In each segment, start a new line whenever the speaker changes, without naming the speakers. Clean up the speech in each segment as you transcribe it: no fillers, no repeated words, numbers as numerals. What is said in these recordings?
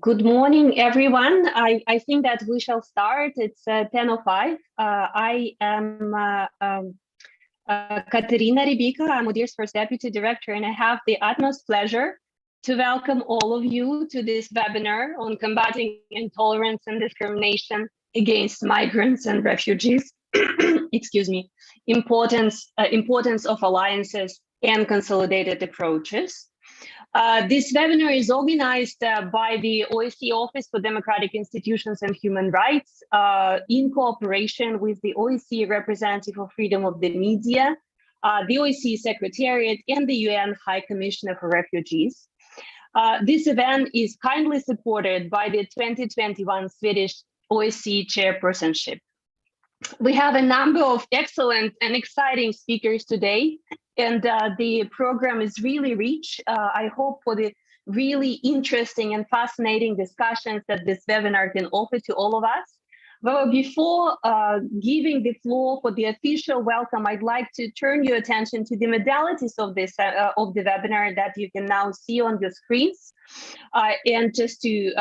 Good morning, everyone. I think that we shall start. It's 10:05. I am Katerina Ribika. I'm ODIHR's first deputy director, and I have the utmost pleasure to welcome all of you to this webinar on combating intolerance and discrimination against migrants and refugees. Excuse me. Importance of alliances and consolidated approaches. This webinar is organized by the OSCE Office for Democratic Institutions and Human Rights in cooperation with the OSCE Representative for Freedom of the Media, the OSCE Secretariat, and the UN High Commissioner for Refugees. This event is kindly supported by the 2021 Swedish OSCE chairpersonship. We have a number of excellent and exciting speakers today, and the program is really rich. I hope for the really interesting and fascinating discussions that this webinar can offer to all of us. But before giving the floor for the official welcome, I'd like to turn your attention to the modalities of this of the webinar that you can now see on your screens, and just to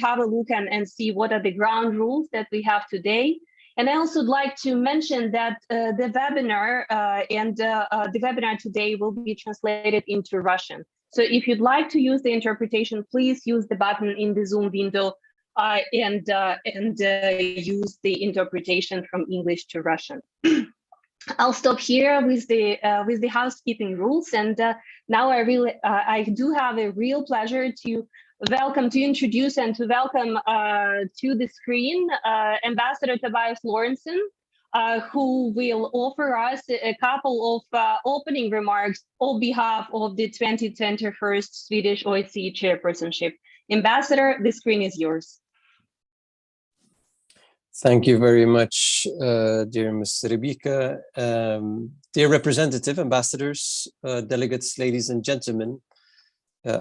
have a look and see what are the ground rules that we have today. And I also would like to mention that the webinar the webinar today will be translated into Russian. So if you'd like to use the interpretation, please use the button in the Zoom window and use the interpretation from English to Russian. I'll stop here with the housekeeping rules, and now I do have a real pleasure to introduce and to welcome to the screen Ambassador Tobias Lorentzen, who will offer us a couple of opening remarks on behalf of the 2021 Swedish OSCE chairpersonship. Ambassador, the screen is yours.
Thank you very much, dear Ms. Ribika. Dear representative, ambassadors, delegates, ladies and gentlemen,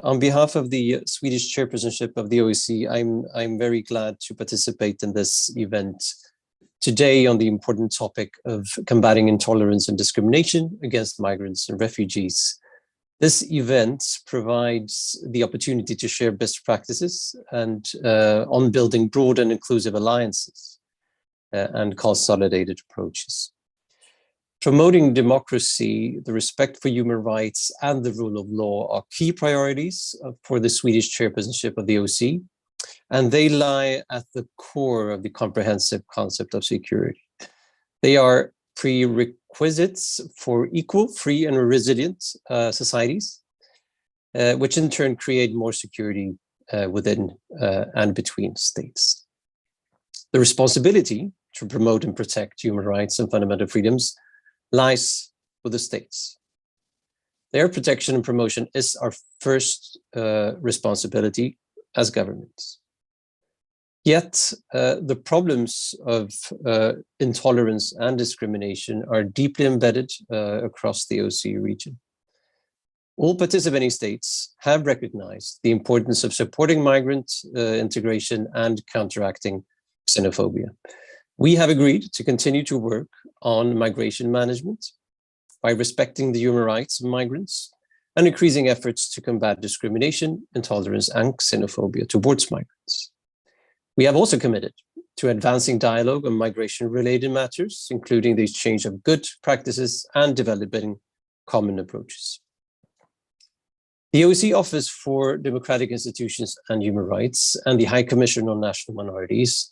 on behalf of the Swedish chairpersonship of the OSCE, I'm very glad to participate in this event today on the important topic of combating intolerance and discrimination against migrants and refugees. This event provides the opportunity to share best practices and on building broad and inclusive alliances and consolidated approaches. Promoting democracy, the respect for human rights, and the rule of law are key priorities for the Swedish chairpersonship of the OSCE, and they lie at the core of the comprehensive concept of security. They are prerequisites for equal, free, and resilient societies, which in turn create more security within and between states. The responsibility to promote and protect human rights and fundamental freedoms lies with the states. Their protection and promotion is our first responsibility as governments. Yet, the problems of intolerance and discrimination are deeply embedded across the OSCE region. All participating states have recognized the importance of supporting migrant integration and counteracting xenophobia. We have agreed to continue to work on migration management by respecting the human rights of migrants and increasing efforts to combat discrimination, intolerance, and xenophobia towards migrants. We have also committed to advancing dialogue on migration-related matters, including the exchange of good practices and developing common approaches. The OSCE Office for Democratic Institutions and Human Rights and the High Commission on National Minorities,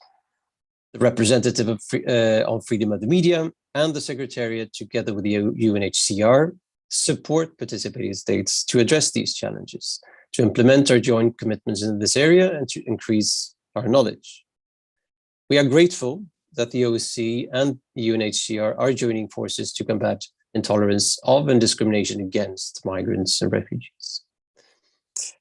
the representative on freedom of the media, and the Secretariat, together with the UNHCR, support participating states to address these challenges, to implement our joint commitments in this area, and to increase our knowledge. We are grateful that the OSCE and the UNHCR are joining forces to combat intolerance of and discrimination against migrants and refugees.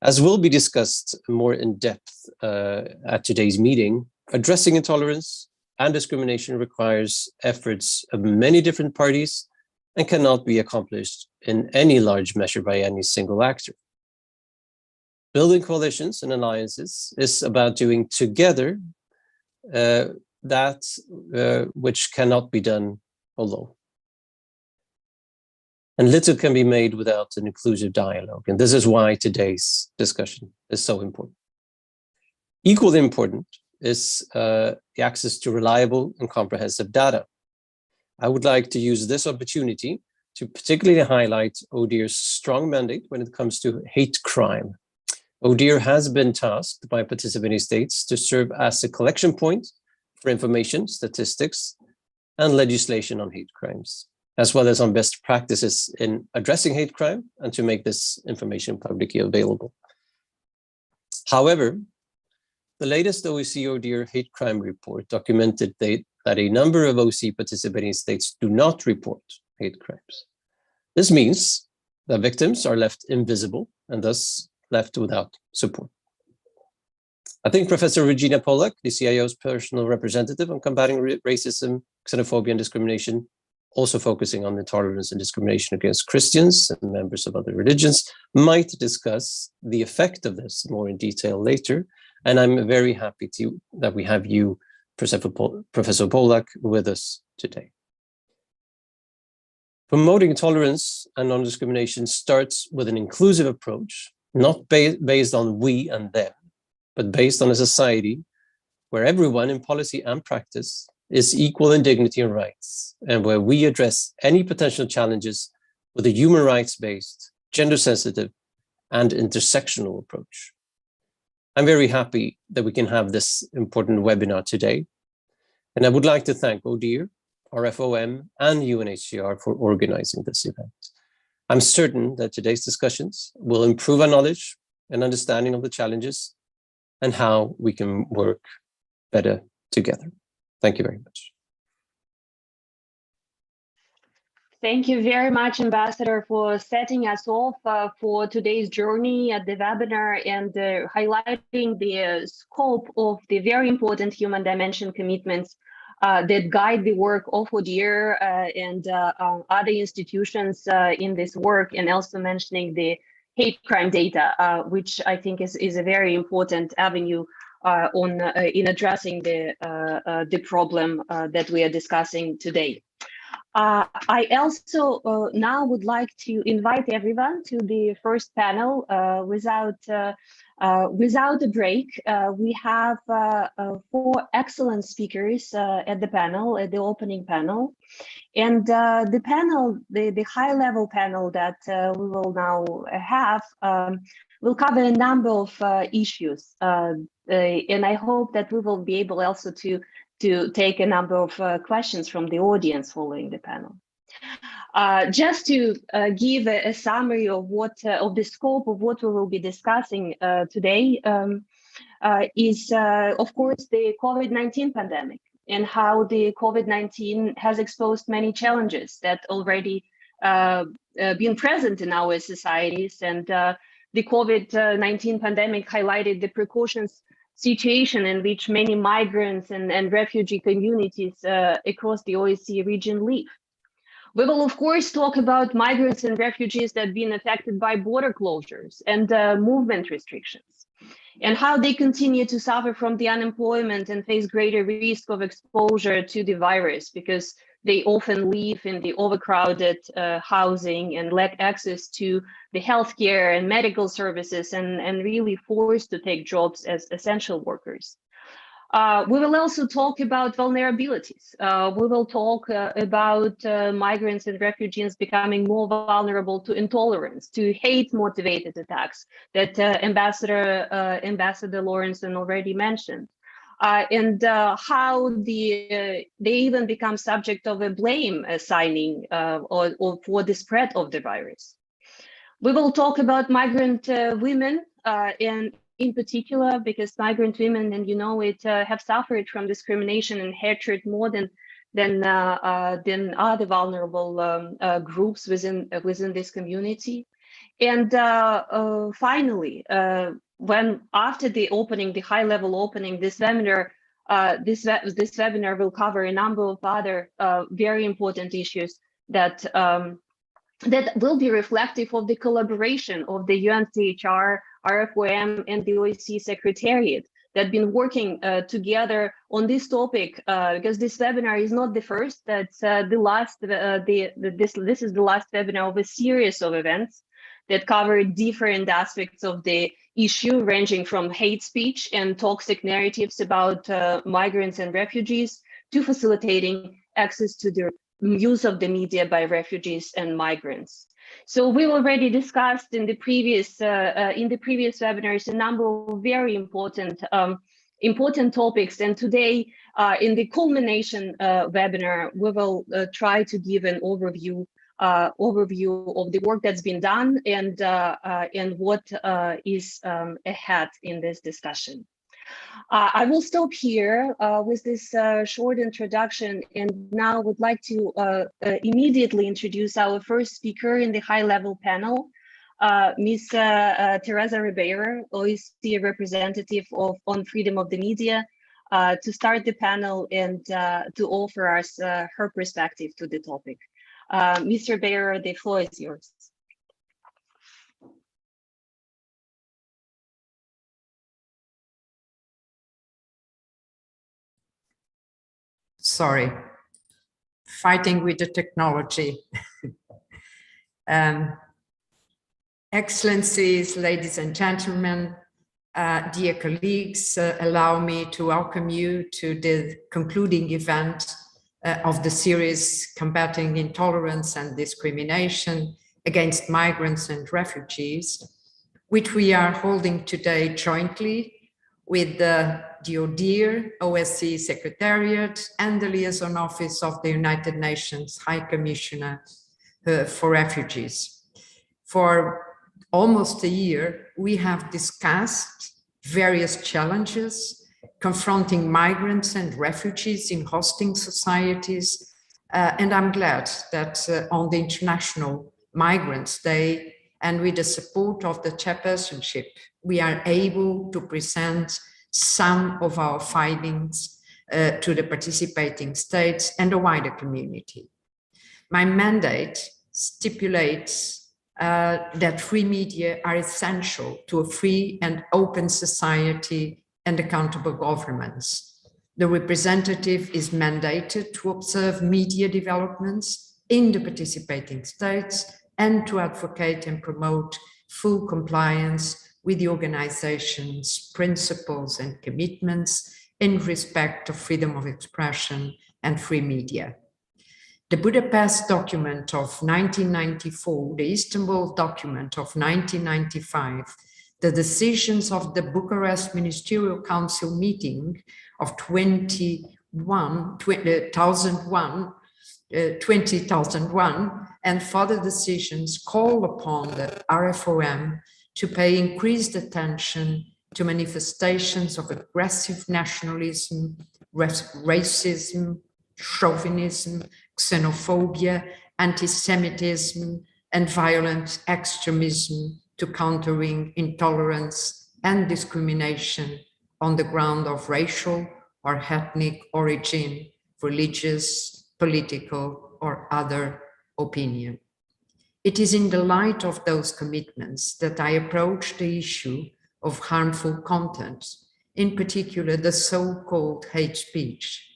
As will be discussed more in depth at today's meeting, addressing intolerance and discrimination requires efforts of many different parties and cannot be accomplished in any large measure by any single actor. Building coalitions and alliances is about doing together that which cannot be done alone. And little can be made without an inclusive dialogue. And this is why today's discussion is so important. Equally important is the access to reliable and comprehensive data. I would like to use this opportunity to particularly highlight ODIHR's strong mandate when it comes to hate crime. ODIHR has been tasked by participating states to serve as a collection point for information, statistics, and legislation on hate crimes, as well as on best practices in addressing hate crime and to make this information publicly available. However, the latest OEC ODIHR hate crime report documented that a number of OC participating states do not report hate crimes. This means that victims are left invisible and thus left without support. I think Professor Regina Pollock, the CIO's personal representative on combating racism, xenophobia, and discrimination, also focusing on intolerance and discrimination against Christians and members of other religions, might discuss the effect of this more in detail later. And I'm very happy that we have you, Professor Pollock, with us today. Promoting tolerance and non-discrimination starts with an inclusive approach, not based on we and them, but based on a society where everyone in policy and practice is equal in dignity and rights, and where we address any potential challenges with a human rights-based, gender-sensitive, and intersectional approach. I'm very happy that we can have this important webinar today, and I would like to thank ODIHR, RFOM, and UNHCR for organizing this event. I'm certain that today's discussions will improve our knowledge and understanding of the challenges and how we can work better together. Thank you very much.
Thank you very much, Ambassador, for setting us off for today's journey at the webinar and highlighting the scope of the very important human dimension commitments that guide the work of ODIHR and other institutions in this work, and also mentioning the hate crime data, which I think is a very important avenue in addressing the problem that we are discussing today. I also now would like to invite everyone to the first panel. Without a break, we have 4 excellent speakers at the panel, at the opening panel. And the panel, the high-level panel that we will now have, will cover a number of issues. And I hope that we will be able also to take a number of questions from the audience following the panel. Just to give a summary of the scope of what we will be discussing today is, of course, the COVID-19 pandemic and how the COVID-19 has exposed many challenges that already been present in our societies. And the COVID-19 pandemic highlighted the precautions situation in which many migrants and refugee communities across the OSCE region live. We will, of course, talk about migrants and refugees that have been affected by border closures and movement restrictions, and how they continue to suffer from the unemployment and face greater risk of exposure to the virus because they often live in the overcrowded housing and lack access to the healthcare and medical services and really forced to take jobs as essential workers. We will also talk about vulnerabilities. We will talk about migrants and refugees becoming more vulnerable to intolerance, to hate-motivated attacks that Ambassador Lawrenson already mentioned. And how they even become subject of a blame assigning or for the spread of the virus. We will talk about migrant women and in particular because migrant women, and you know it, have suffered from discrimination and hatred more than other vulnerable groups within this community. And finally, when after the opening, the high-level opening, this webinar will cover a number of other very important issues that will be reflective of the collaboration of the UNCHR, RFOM, and the OSCE Secretariat that have been working together on this topic, because this webinar is not the first. That's the last. This is the last webinar of a series of events that cover different aspects of the issue, ranging from hate speech and toxic narratives about migrants and refugees to facilitating access to the use of the media by refugees and migrants. So we already discussed in the previous webinars a number of very important topics, and today in the culmination webinar we will try to give an overview of the work that's been done and what is ahead in this discussion. I will stop here with this short introduction, and now would like to immediately introduce our first speaker in the high-level panel, Ms. Teresa Ribeiro, OSCE representative on freedom of the media, to start the panel and to offer us her perspective to the topic. Ms. Ribeiro, the floor is yours.
Sorry, fighting with the technology. Excellencies, ladies and gentlemen, dear colleagues, allow me to welcome you to the concluding event of the series Combating Intolerance and Discrimination Against Migrants and Refugees, which we are holding today jointly with the ODIHR, OSCE Secretariat, and the Liaison Office of the United Nations High Commissioner for Refugees. For almost a year, we have discussed various challenges confronting migrants and refugees in hosting societies, and I'm glad that on the International Migrants Day, and with the support of the chairpersonship, we are able to present some of our findings to the participating states and the wider community. My mandate stipulates that free media are essential to a free and open society and accountable governments. The representative is mandated to observe media developments in the participating states and to advocate and promote full compliance with the organization's principles and commitments in respect of freedom of expression and free media. The Budapest document of 1994, the Istanbul document of 1995, the decisions of the Bucharest Ministerial Council meeting of 2001, and further decisions call upon the RFOM to pay increased attention to manifestations of aggressive nationalism, racism, chauvinism, xenophobia, anti-Semitism, and violent extremism, to countering intolerance and discrimination on the ground of racial or ethnic origin, religious, political, or other opinion. It is in the light of those commitments that I approach the issue of harmful content, in particular the so-called hate speech,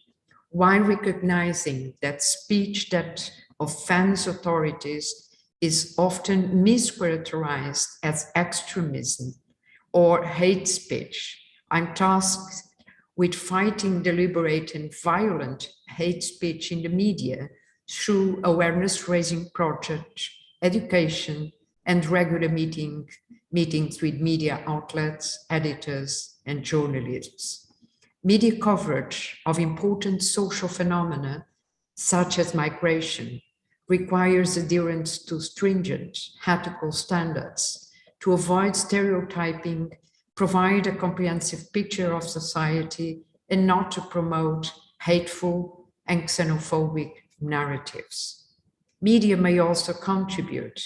while recognizing that speech that offends authorities is often mischaracterized as extremism or hate speech. I'm tasked with fighting deliberate and violent hate speech in the media through awareness-raising projects, education, and regular meetings with media outlets, editors, and journalists. Media coverage of important social phenomena, such as migration, requires adherence to stringent ethical standards to avoid stereotyping, provide a comprehensive picture of society, and not to promote hateful and xenophobic narratives. Media may also contribute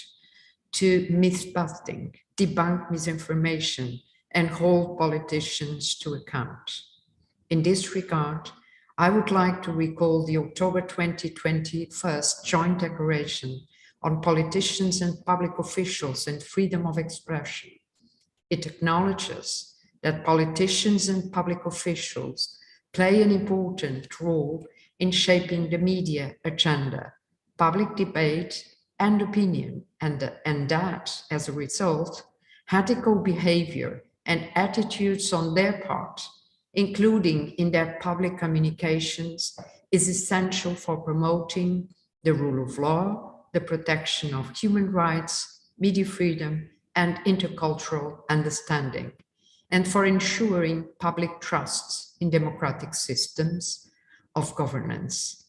to myth-busting, debunk misinformation, and hold politicians to account. In this regard, I would like to recall the October 2021 Joint Declaration on Politicians and Public Officials and Freedom of Expression. It acknowledges that politicians and public officials play an important role in shaping the media agenda, public debate, and opinion, and that, as a result, ethical behavior and attitudes on their part, including in their public communications, is essential for promoting the rule of law, the protection of human rights, media freedom, and intercultural understanding, and for ensuring public trust in democratic systems of governance.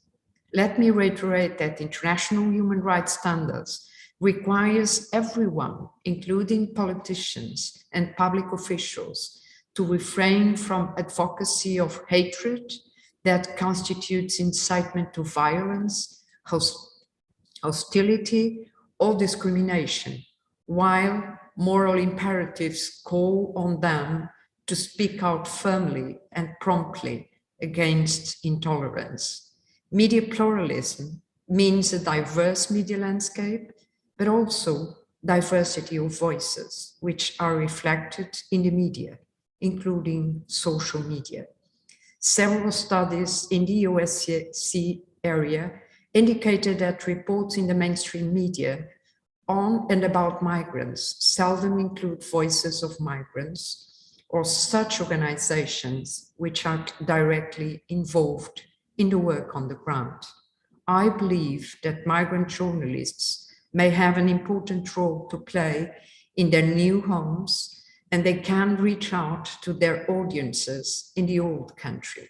Let me reiterate that international human rights standards requires everyone, including politicians and public officials, to refrain from advocacy of hatred that constitutes incitement to violence, hostility, or discrimination, while moral imperatives call on them to speak out firmly and promptly against intolerance. Media pluralism means a diverse media landscape, but also diversity of voices, which are reflected in the media, including social media. Several studies in the OSCE area indicated that reports in the mainstream media on and about migrants seldom include voices of migrants or such organizations which are directly involved in the work on the ground. I believe that migrant journalists may have an important role to play in their new homes, and they can reach out to their audiences in the old country.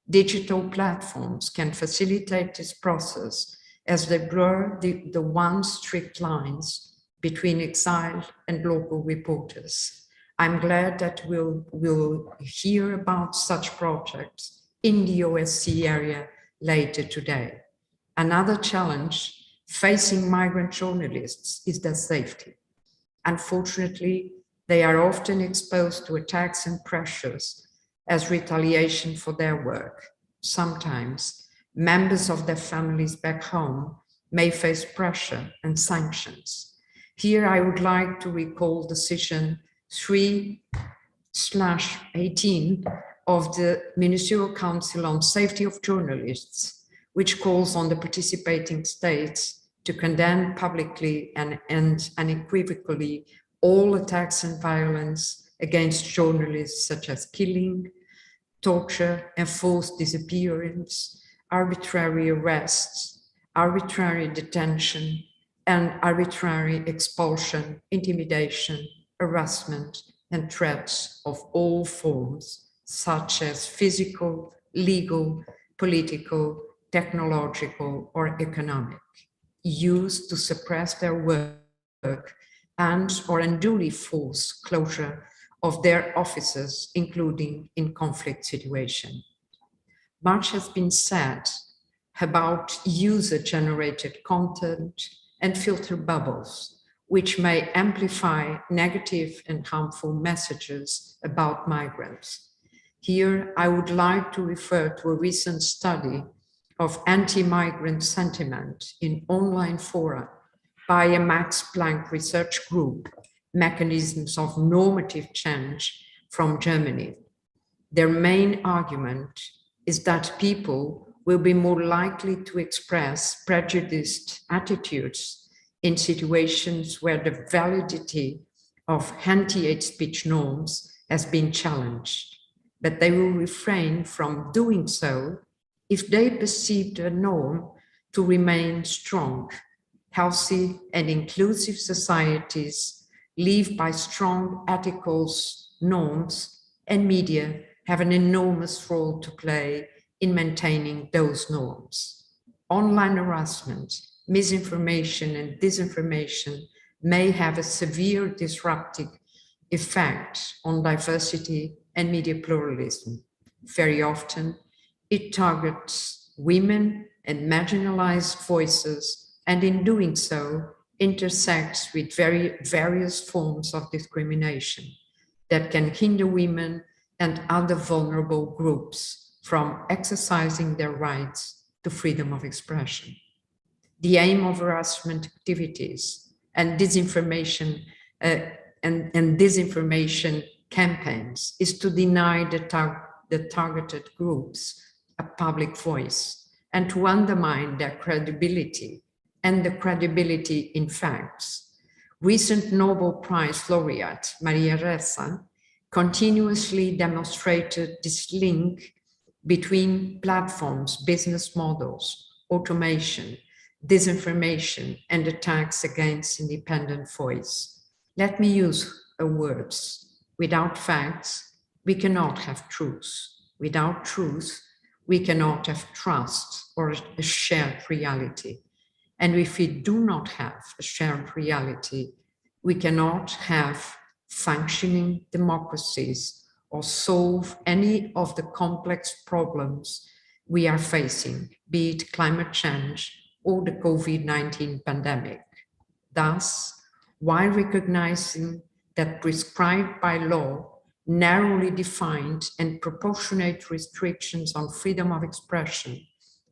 Digital platforms can facilitate this process as they blur the once strict lines between exile and local reporters. I'm glad that we'll hear about such projects in the OSCE area later today. Another challenge facing migrant journalists is their safety. Unfortunately, they are often exposed to attacks and pressures as retaliation for their work. Sometimes, members of their families back home may face pressure and sanctions. Here, I would like to recall decision 3/18 of the Ministerial Council on Safety of Journalists, which calls on the participating states to condemn publicly and unequivocally all attacks and violence against journalists, such as killing, torture, enforced disappearance, arbitrary arrests, arbitrary detention, and arbitrary expulsion, intimidation, harassment, and threats of all forms, such as physical, legal, political, technological, or economic, used to suppress their work and or unduly force closure of their offices, including in conflict situations. Much has been said about user-generated content and filter bubbles, which may amplify negative and harmful messages about migrants. Here, I would like to refer to a recent study of anti-migrant sentiment in online fora by a Max Planck research group, Mechanisms of Normative Change from Germany. Their main argument is that people will be more likely to express prejudiced attitudes in situations where the validity of anti-hate speech norms has been challenged, but they will refrain from doing so if they perceive the norm to remain strong. Healthy and inclusive societies live by strong ethical norms, and media have an enormous role to play in maintaining those norms. Online harassment, misinformation, and disinformation may have a severe disruptive effect on diversity and media pluralism. Very often, it targets women and marginalized voices, and in doing so, intersects with various forms of discrimination that can hinder women and other vulnerable groups from exercising their rights to freedom of expression. The aim of harassment activities and disinformation disinformation campaigns is to deny the targeted groups a public voice and to undermine their credibility and the credibility in facts. Recent Nobel Prize laureate Maria Ressa continuously demonstrated this link between platforms, business models, automation, disinformation, and attacks against independent voice. Let me use words. Without facts, we cannot have truth. Without truth, we cannot have trust or a shared reality. And if we do not have a shared reality, we cannot have functioning democracies or solve any of the complex problems we are facing, be it climate change or the COVID-19 pandemic. Thus, while recognizing that prescribed by law, narrowly defined and proportionate restrictions on freedom of expression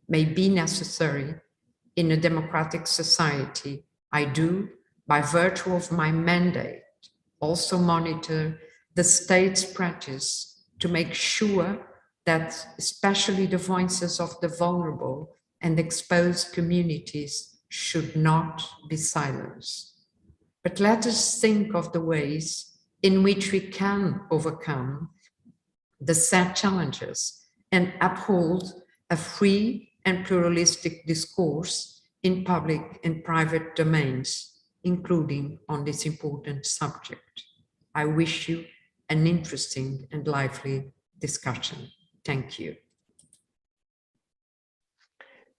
may be necessary in a democratic society, I do, by virtue of my mandate, also monitor the state's practice to make sure that especially the voices of the vulnerable and exposed communities should not be silenced. But let us think of the ways in which we can overcome the set challenges and uphold a free and pluralistic discourse in public and private domains, including on this important subject. I wish you an interesting and lively discussion. Thank you.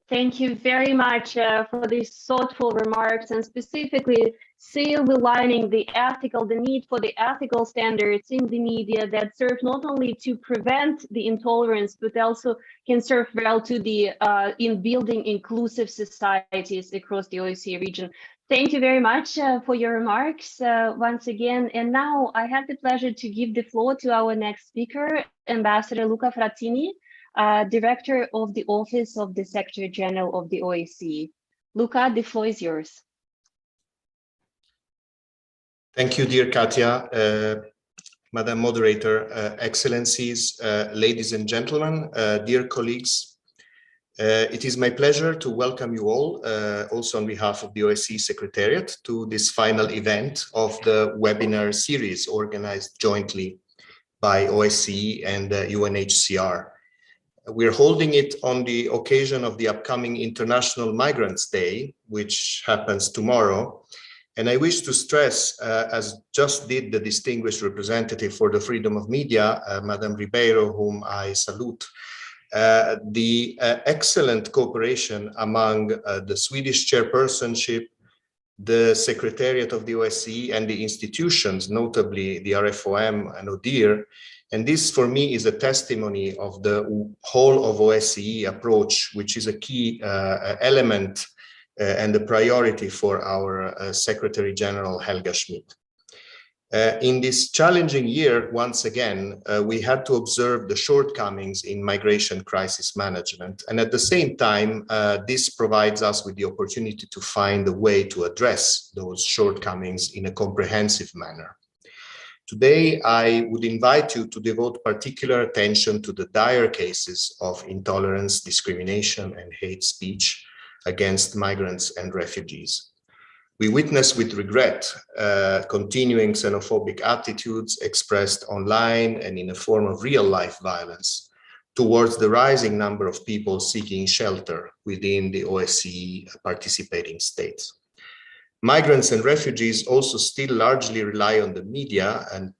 Thank you very much for these thoughtful remarks, and specifically silver-lining the need for the ethical standards in the media that serve not only to prevent the intolerance, but also can serve well to the in building inclusive societies across the OSCE region. Thank you very much for your remarks once again. And now I have the pleasure to give the floor to our next speaker, Ambassador Luca Frattini, Director of the Office of the Secretary General of the OSCE. Luca, the floor is yours.
Thank you, dear Katia, Madam Moderator, Excellencies, ladies and gentlemen, dear colleagues. It is my pleasure to welcome you all, also on behalf of the OSCE Secretariat, to this final event of the webinar series organized jointly by OSCE and UNHCR. We're holding it on the occasion of the upcoming International Migrants Day, which happens tomorrow. And I wish to stress, as just did the distinguished representative for the freedom of media, Madame Ribeiro, whom I salute, the excellent cooperation among the Swedish chairpersonship, the Secretariat of the OSCE and the institutions, notably the RFOM and ODIHR. And this, for me, is a testimony of the whole of OSCE approach, which is a key element and a priority for our Secretary General Helga Schmidt. In this challenging year, once again, we had to observe the shortcomings in migration crisis management. And at the same time, this provides us with the opportunity to find a way to address those shortcomings in a comprehensive manner. Today, I would invite you to devote particular attention to the dire cases of intolerance, discrimination, and hate speech against migrants and refugees. We witness with regret continuing xenophobic attitudes expressed online and in a form of real-life violence towards the rising number of people seeking shelter within the OSCE participating states. Migrants and refugees also still largely rely on the media and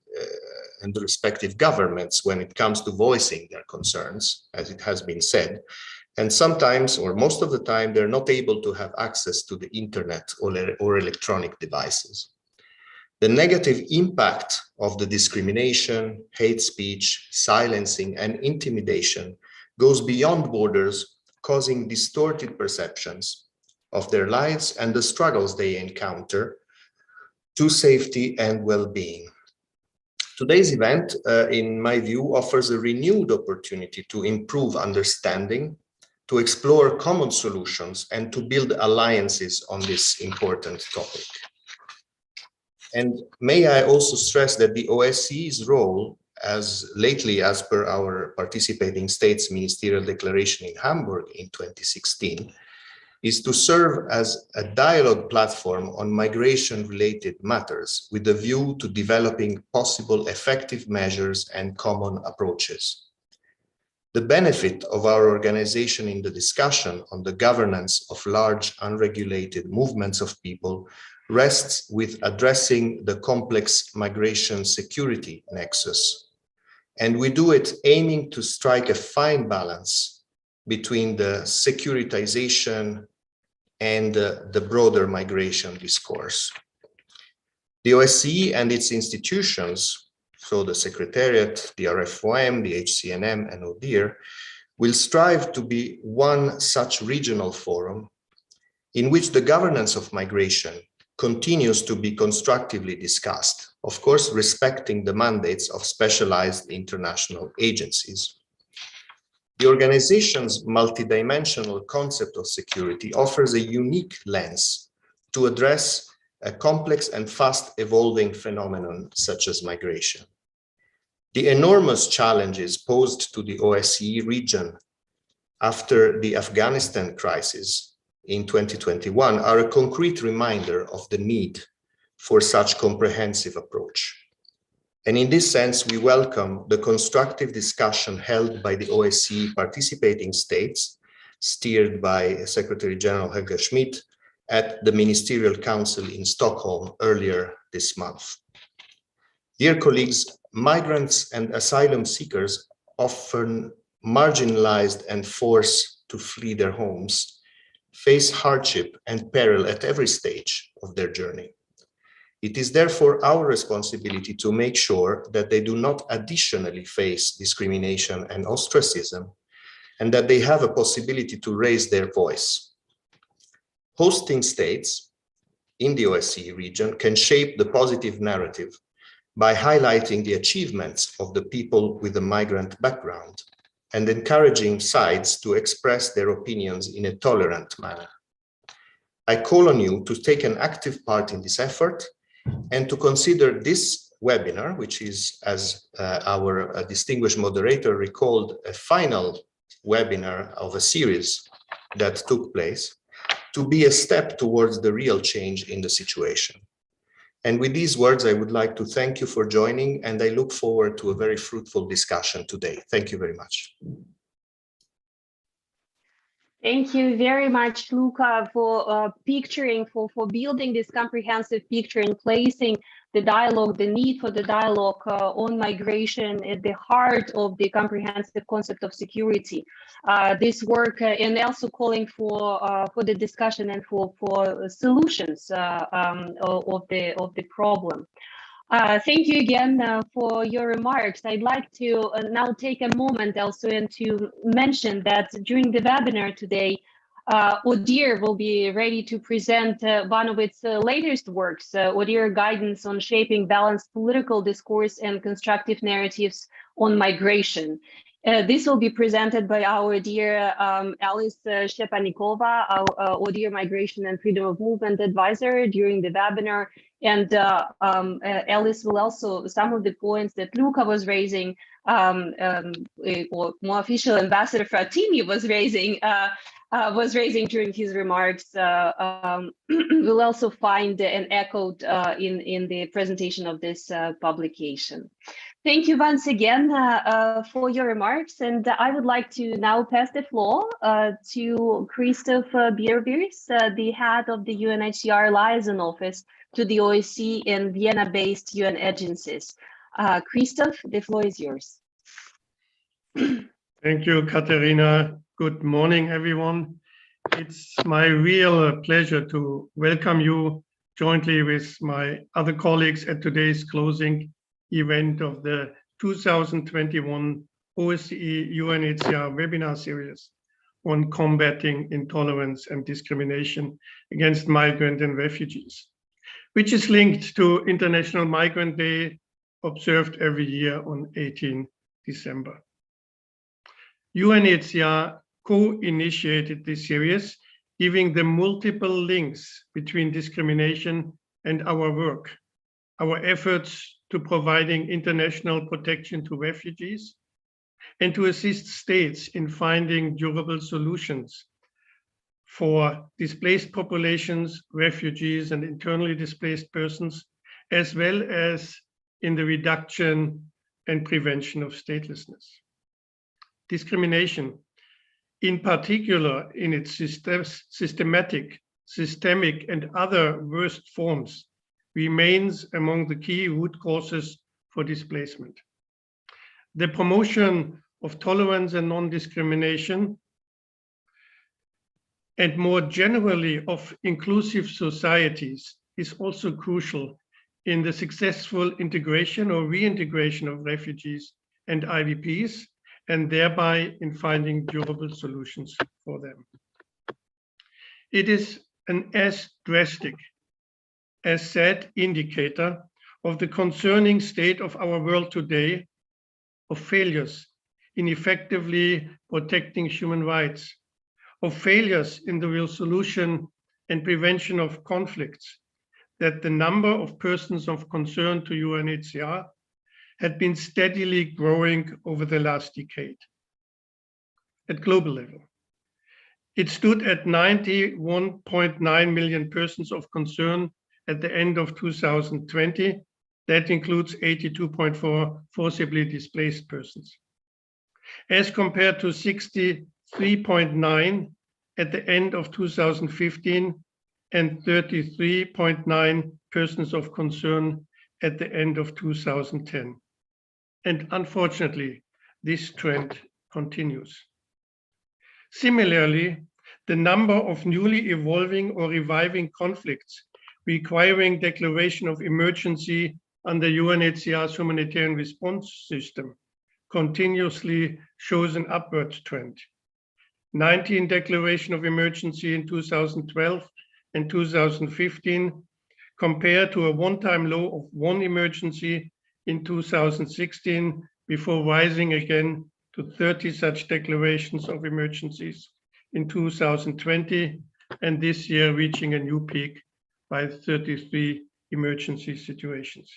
the respective governments when it comes to voicing their concerns, as it has been said. And sometimes, or most of the time, they're not able to have access to the internet or electronic devices. The negative impact of the discrimination, hate speech, silencing, and intimidation goes beyond borders, causing distorted perceptions of their lives and the struggles they encounter to safety and well-being. Today's event, in my view, offers a renewed opportunity to improve understanding, to explore common solutions, and to build alliances on this important topic. And may I also stress that the OSCE's role, as lately as per our participating states' ministerial declaration in Hamburg in 2016, is to serve as a dialogue platform on migration-related matters with a view to developing possible effective measures and common approaches. The benefit of our organization in the discussion on the governance of large unregulated movements of people rests with addressing the complex migration security nexus. And we do it aiming to strike a fine balance between the securitization and the broader migration discourse. The OSCE and its institutions, so the Secretariat, the RFOM, the HCNM, and ODIHR, will strive to be one such regional forum in which the governance of migration continues to be constructively discussed, of course, respecting the mandates of specialized international agencies. The organization's multidimensional concept of security offers a unique lens to address a complex and fast-evolving phenomenon such as migration. The enormous challenges posed to the OSCE region after the Afghanistan crisis in 2021 are a concrete reminder of the need for such comprehensive approach. And in this sense, we welcome the constructive discussion held by the OSCE participating states, steered by Secretary General Helga Schmidt, at the Ministerial Council in Stockholm earlier this month. Dear colleagues, migrants and asylum seekers, often marginalized and forced to flee their homes, face hardship and peril at every stage of their journey. It is therefore our responsibility to make sure that they do not additionally face discrimination and ostracism, and that they have a possibility to raise their voice. Hosting states in the OSCE region can shape the positive narrative by highlighting the achievements of the people with a migrant background and encouraging sides to express their opinions in a tolerant manner. I call on you to take an active part in this effort and to consider this webinar, which is, as our distinguished moderator recalled, a final webinar of a series that took place, to be a step towards the real change in the situation. And with these words, I would like to thank you for joining, and I look forward to a very fruitful discussion today. Thank you very much.
Thank you very much, Luca, for for building this comprehensive picture and placing the dialogue, the need for the dialogue on migration at the heart of the comprehensive concept of security. This work and also calling for the discussion and for solutions of the problem. Thank you again for your remarks. I'd like to now take a moment also and to mention that during the webinar today, ODIHR will be ready to present one of its latest works, ODIHR Guidance on Shaping Balanced Political Discourse and Constructive Narratives on Migration. This will be presented by our dear Alice Shepanikova, our ODIHR Migration and Freedom of Movement Advisor during the webinar. And Alice will also, some of the points that Luca was raising, or more official Ambassador Frattini was raising during his remarks, will also find and echoed in the presentation of this publication. Thank you once again for your remarks, and I would like to now pass the floor to Christoph Bierwirs, the head of the UNHCR Liaison Office to the OSCE and Vienna-based UN agencies. Christoph, the floor is yours.
Thank you, Katerina. Good morning, everyone. It's my real pleasure to welcome you jointly with my other colleagues at today's closing event of the 2021 OSCE UNHCR webinar series on combating intolerance and discrimination against migrants and refugees, which is linked to International Migrant Day, observed every year on 18 December. UNHCR co-initiated this series, giving the multiple links between discrimination and our work, our efforts to providing international protection to refugees, and to assist states in finding durable solutions for displaced populations, refugees, and internally displaced persons, as well as in the reduction and prevention of statelessness. Discrimination, in particular in its systemic, and other worst forms, remains among the key root causes for displacement. The promotion of tolerance and non-discrimination, and more generally of inclusive societies, is also crucial in the successful integration or reintegration of refugees and IDPs, and thereby in finding durable solutions for them. It is an as drastic as sad indicator of the concerning state of our world today, of failures in effectively protecting human rights, of failures in the resolution and prevention of conflicts, that the number of persons of concern to UNHCR had been steadily growing over the last decade at global level. It stood at 91.9 million persons of concern at the end of 2020. That includes 82.4 forcibly displaced persons, as compared to 63.9 at the end of 2015 and 33.9 persons of concern at the end of 2010. And unfortunately, this trend continues. Similarly, the number of newly evolving or reviving conflicts requiring declaration of emergency under UNHCR's humanitarian response system continuously shows an upward trend. 19 declaration of emergency in 2012 and 2015, compared to a one-time low of 1 emergency in 2016, before rising again to 30 such declarations of emergencies in 2020, and this year reaching a new peak by 33 emergency situations.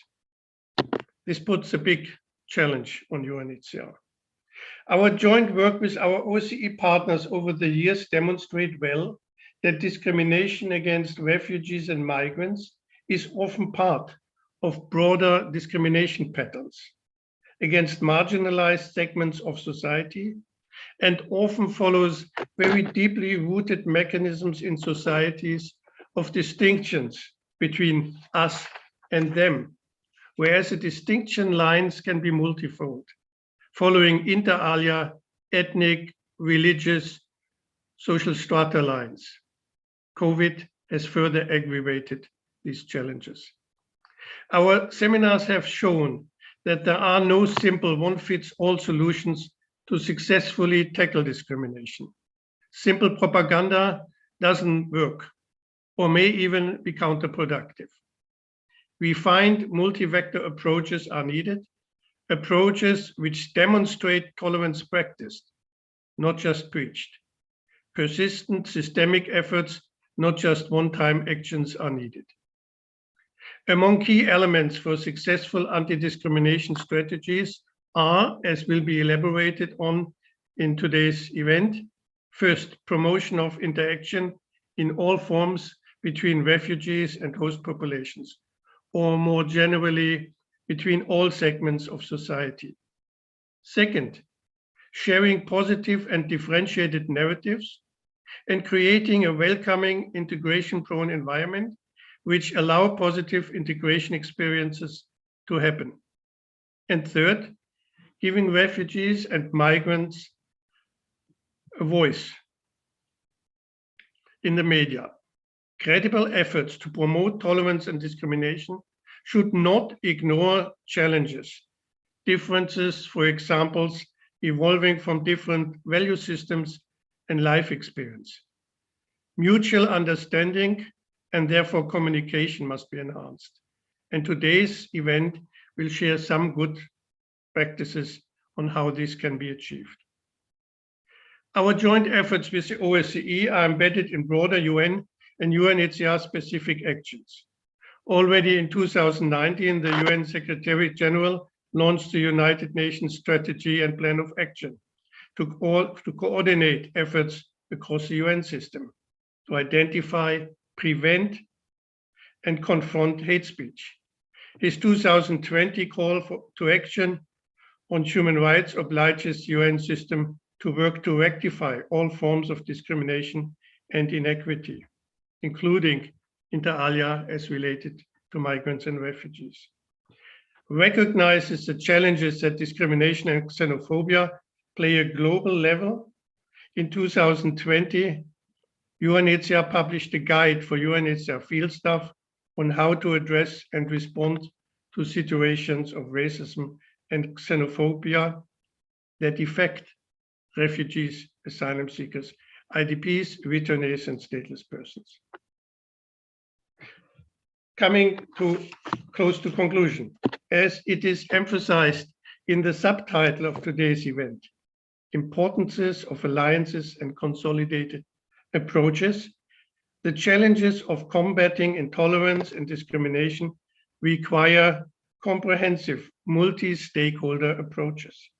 This puts a big challenge on UNHCR. Our joint work with our OSCE partners over the years demonstrate well that discrimination against refugees and migrants is often part of broader discrimination patterns against marginalized segments of society, and often follows very deeply rooted mechanisms in societies of distinctions between us and them, whereas the distinction lines can be multifold, following inter alia, ethnic, religious, social strata lines. COVID has further aggravated these challenges. Our seminars have shown that there are no simple one-fits-all solutions to successfully tackle discrimination. Simple propaganda doesn't work, or may even be counterproductive. We find multi-vector approaches are needed, approaches which demonstrate tolerance practiced, not just preached. Persistent systemic efforts, not just one-time actions, are needed. Among key elements for successful anti-discrimination strategies are, as will be elaborated on in today's event, first, promotion of interaction in all forms between refugees and host populations, or more generally, between all segments of society. Second, sharing positive and differentiated narratives and creating a welcoming, integration-prone environment which allow positive integration experiences to happen. And third, giving refugees and migrants a voice in the media. Credible efforts to promote tolerance and discrimination should not ignore challenges, differences, for examples, evolving from different value systems and life experience. Mutual understanding and therefore communication must be enhanced. And today's event will share some good practices on how this can be achieved. Our joint efforts with the OSCE are embedded in broader UN and UNHCR specific actions. Already in 2019, the UN Secretary General launched the United Nations Strategy and Plan of Action to coordinate efforts across the UN system. to identify, prevent, and confront hate speech. His 2020 call to action on human rights obliges the UN system to work to rectify all forms of discrimination and inequity, including inter alia as related to migrants and refugees. Recognizes the challenges that discrimination and xenophobia play a global level. In 2020, UNHCR published a guide for UNHCR field staff on how to address and respond to situations of racism and xenophobia that affect refugees, asylum seekers, IDPs, returnees, and stateless persons. Coming close to conclusion, as it is emphasized in the subtitle of today's event, importances of alliances and consolidated approaches, the challenges of combating intolerance and discrimination require comprehensive multi-stakeholder approaches,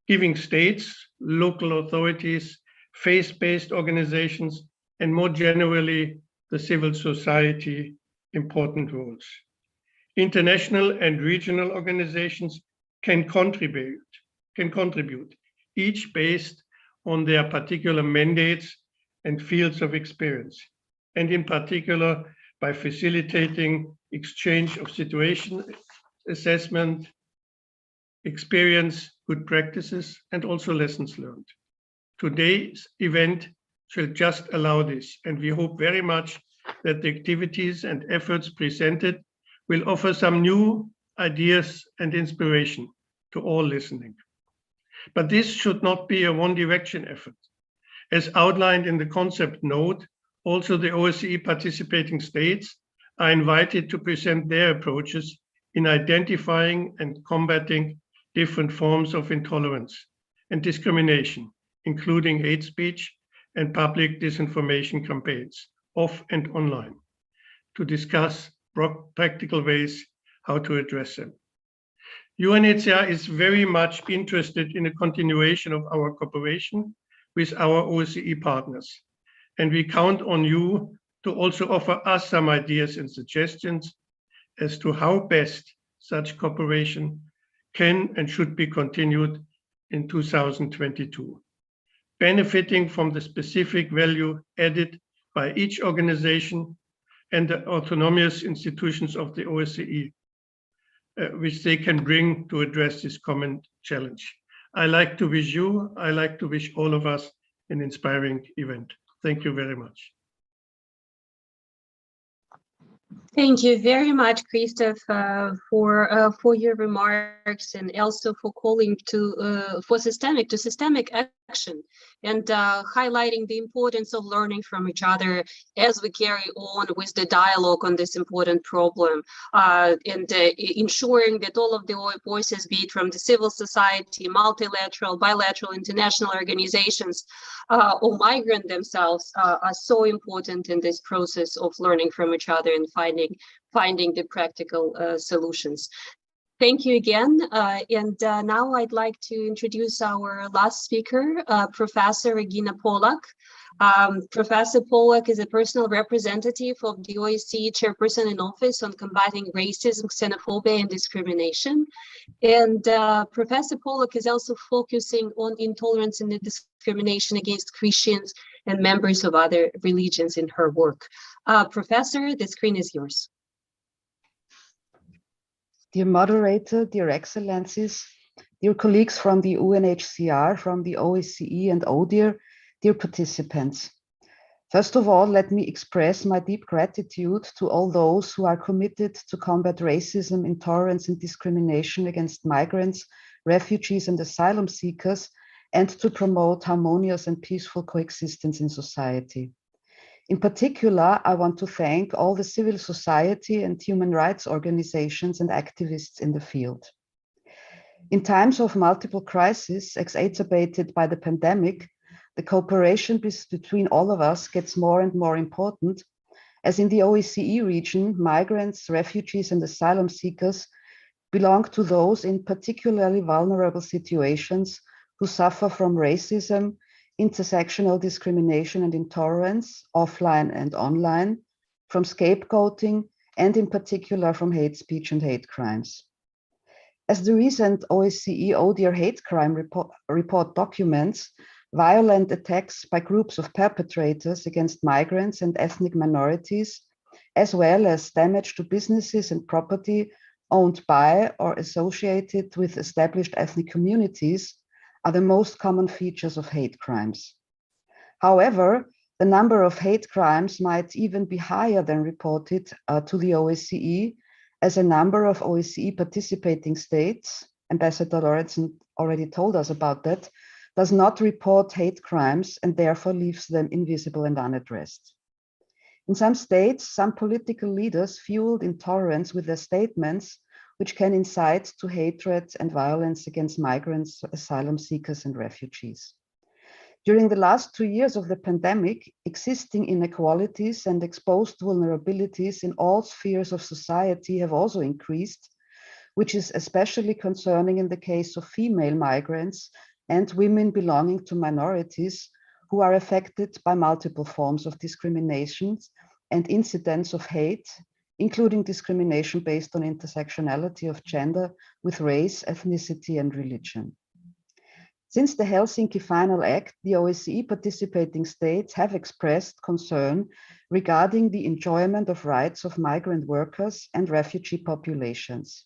giving states, local authorities, faith-based organizations, and more generally, the civil society important roles. International and regional organizations can contribute, each based on their particular mandates and fields of experience, and in particular by facilitating exchange of situation assessment, experience, good practices, and also lessons learned. Today's event shall just allow this, and we hope very much that the activities and efforts presented will offer some new ideas and inspiration to all listening. But this should not be a one-direction effort. As outlined in the concept note, also the OSCE participating states are invited to present their approaches in identifying and combating different forms of intolerance and discrimination, including hate speech and public disinformation campaigns, off and online, to discuss practical ways how to address them. UNHCR is very much interested in a continuation of our cooperation with our OSCE partners, and we count on you to also offer us some ideas and suggestions as to how best such cooperation can and should be continued in 2022, benefiting from the specific value added by each organization and the autonomous institutions of the OSCE, which they can bring to address this common challenge. I like to wish all of us an inspiring event. Thank you very much.
Thank you very much, Christoph, for your remarks and also for calling to systemic action and highlighting the importance of learning from each other as we carry on with the dialogue on this important problem, and ensuring that all of the voices, be it from the civil society, multilateral, bilateral, international organizations, or migrant themselves, are so important in this process of learning from each other and finding the practical solutions. Thank you again. Now I'd like to introduce our last speaker, Professor Regina Pollock. Professor Pollock is a personal representative of the OSCE Chairperson in Office on Combating Racism, Xenophobia, and Discrimination. And Professor Pollock is also focusing on intolerance and discrimination against Christians and members of other religions in her work. Professor, the screen is yours.
Dear moderator, dear excellencies, dear colleagues from the UNHCR, from the OSCE and ODIHR, dear participants. First of all, let me express my deep gratitude to all those who are committed to combat racism, intolerance, and discrimination against migrants, refugees, and asylum seekers, and to promote harmonious and peaceful coexistence in society. In particular, I want to thank all the civil society and human rights organizations and activists in the field. In times of multiple crises exacerbated by the pandemic, the cooperation between all of us gets more and more important, as in the OSCE region, migrants, refugees, and asylum seekers belong to those in particularly vulnerable situations who suffer from racism, intersectional discrimination and intolerance, offline and online, from scapegoating, and in particular from hate speech and hate crimes. As the recent OSCE ODIHR hate crime report documents, violent attacks by groups of perpetrators against migrants and ethnic minorities, as well as damage to businesses and property owned by or associated with established ethnic communities, are the most common features of hate crimes. However, the number of hate crimes might even be higher than reported to the OSCE, as a number of OSCE participating states, Ambassador Lauritsen already told us about that, does not report hate crimes and therefore leaves them invisible and unaddressed. In some states, some political leaders fueled intolerance with their statements, which can incite to hatred and violence against migrants, asylum seekers, and refugees. During the last 2 years of the pandemic, existing inequalities and exposed vulnerabilities in all spheres of society have also increased, which is especially concerning in the case of female migrants and women belonging to minorities who are affected by multiple forms of discrimination and incidents of hate, including discrimination based on intersectionality of gender with race, ethnicity, and religion. Since the Helsinki Final Act, the OSCE participating states have expressed concern regarding the enjoyment of rights of migrant workers and refugee populations.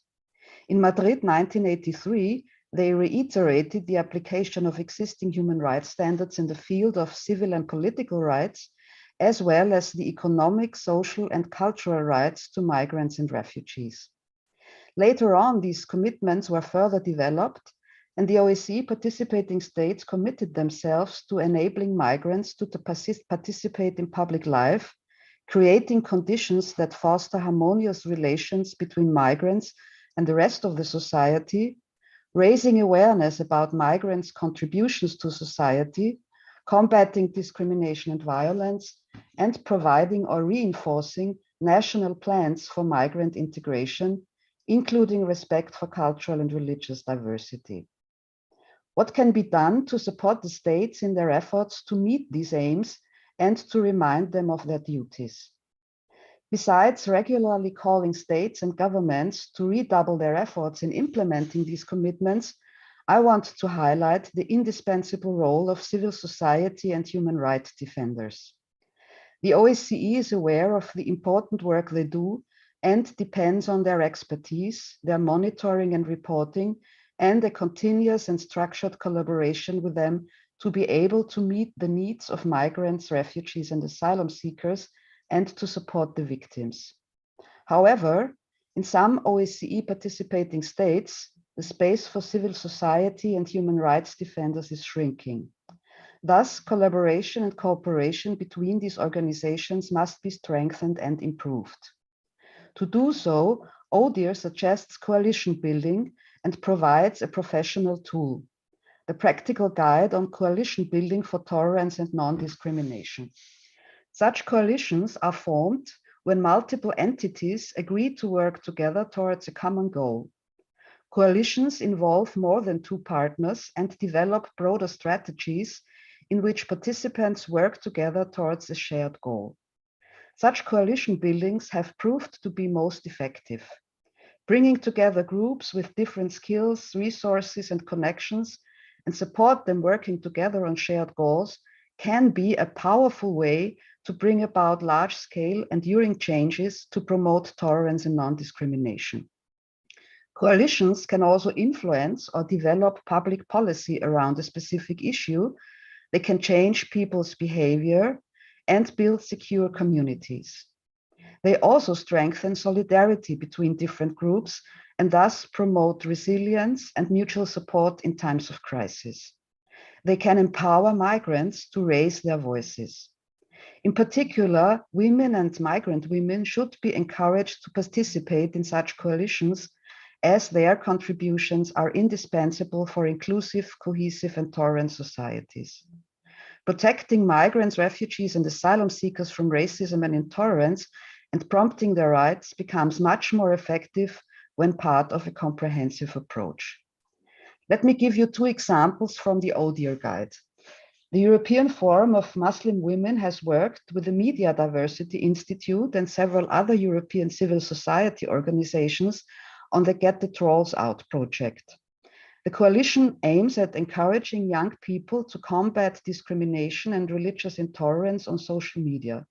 In Madrid 1983, they reiterated the application of existing human rights standards in the field of civil and political rights, as well as the economic, social, and cultural rights to migrants and refugees. Later on, these commitments were further developed, and the OSCE participating states committed themselves to enabling migrants to participate in public life, creating conditions that foster harmonious relations between migrants and the rest of the society, raising awareness about migrants' contributions to society, combating discrimination and violence, and providing or reinforcing national plans for migrant integration, including respect for cultural and religious diversity. What can be done to support the states in their efforts to meet these aims and to remind them of their duties? Besides regularly calling states and governments to redouble their efforts in implementing these commitments, I want to highlight the indispensable role of civil society and human rights defenders. The OSCE is aware of the important work they do and depends on their expertise, their monitoring and reporting, and a continuous and structured collaboration with them to be able to meet the needs of migrants, refugees, and asylum seekers, and to support the victims. However, in some OSCE participating states, the space for civil society and human rights defenders is shrinking. Thus, collaboration and cooperation between these organizations must be strengthened and improved. To do so, ODIHR suggests coalition building and provides a professional tool, the Practical Guide on Coalition Building for Tolerance and Non-Discrimination. Such coalitions are formed when multiple entities agree to work together towards a common goal. Coalitions involve more than two partners and develop broader strategies in which participants work together towards a shared goal. Such coalition buildings have proved to be most effective. Bringing together groups with different skills, resources, and connections, and support them working together on shared goals can be a powerful way to bring about large-scale, enduring changes to promote tolerance and non-discrimination. Coalitions can also influence or develop public policy around a specific issue. They can change people's behavior and build secure communities. They also strengthen solidarity between different groups and thus promote resilience and mutual support in times of crisis. They can empower migrants to raise their voices. In particular, women and migrant women should be encouraged to participate in such coalitions, as their contributions are indispensable for inclusive, cohesive, and tolerant societies. Protecting migrants, refugees, and asylum seekers from racism and intolerance and prompting their rights becomes much more effective when part of a comprehensive approach. Let me give you two examples from the ODIHR guide. The European Forum of Muslim Women has worked with the Media Diversity Institute and several other European civil society organizations on the Get the Trolls Out project. The coalition aims at encouraging young people to combat discrimination and religious intolerance on social media.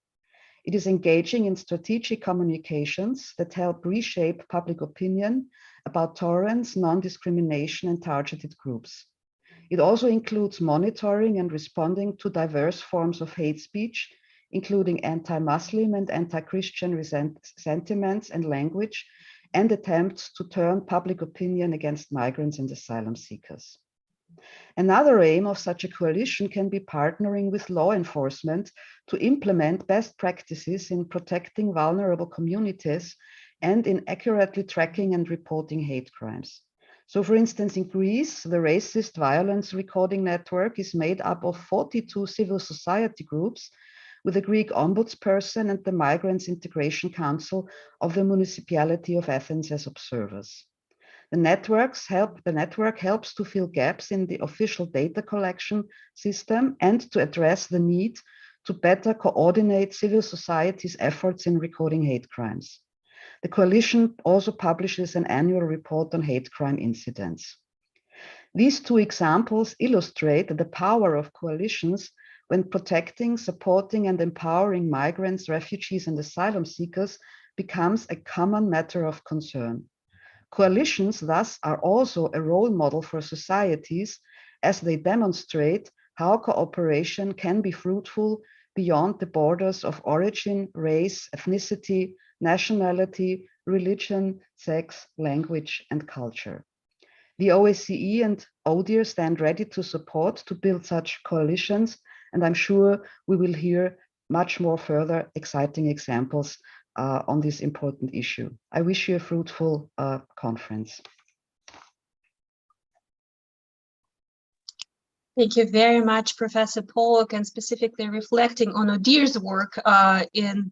It is engaging in strategic communications that help reshape public opinion about tolerance, non-discrimination, and targeted groups. It also includes monitoring and responding to diverse forms of hate speech, including anti-Muslim and anti-Christian sentiments and language, and attempts to turn public opinion against migrants and asylum seekers. Another aim of such a coalition can be partnering with law enforcement to implement best practices in protecting vulnerable communities and in accurately tracking and reporting hate crimes. So, for instance, in Greece, the Racist Violence Recording Network is made up of 42 civil society groups, with the Greek Ombudsperson and the Migrants Integration Council of the Municipality of Athens as observers. The network helps to fill gaps in the official data collection system and to address the need to better coordinate civil society's efforts in recording hate crimes. The coalition also publishes an annual report on hate crime incidents. These two examples illustrate the power of coalitions when protecting, supporting, and empowering migrants, refugees, and asylum seekers becomes a common matter of concern. Coalitions, thus, are also a role model for societies as they demonstrate how cooperation can be fruitful beyond the borders of origin, race, ethnicity, nationality, religion, sex, language, and culture. The OSCE and ODIHR stand ready to support to build such coalitions, and I'm sure we will hear much more further exciting examples on this important issue. I wish you a fruitful conference.
Thank you very much, Professor Pollock, and specifically reflecting on ODIHR's work in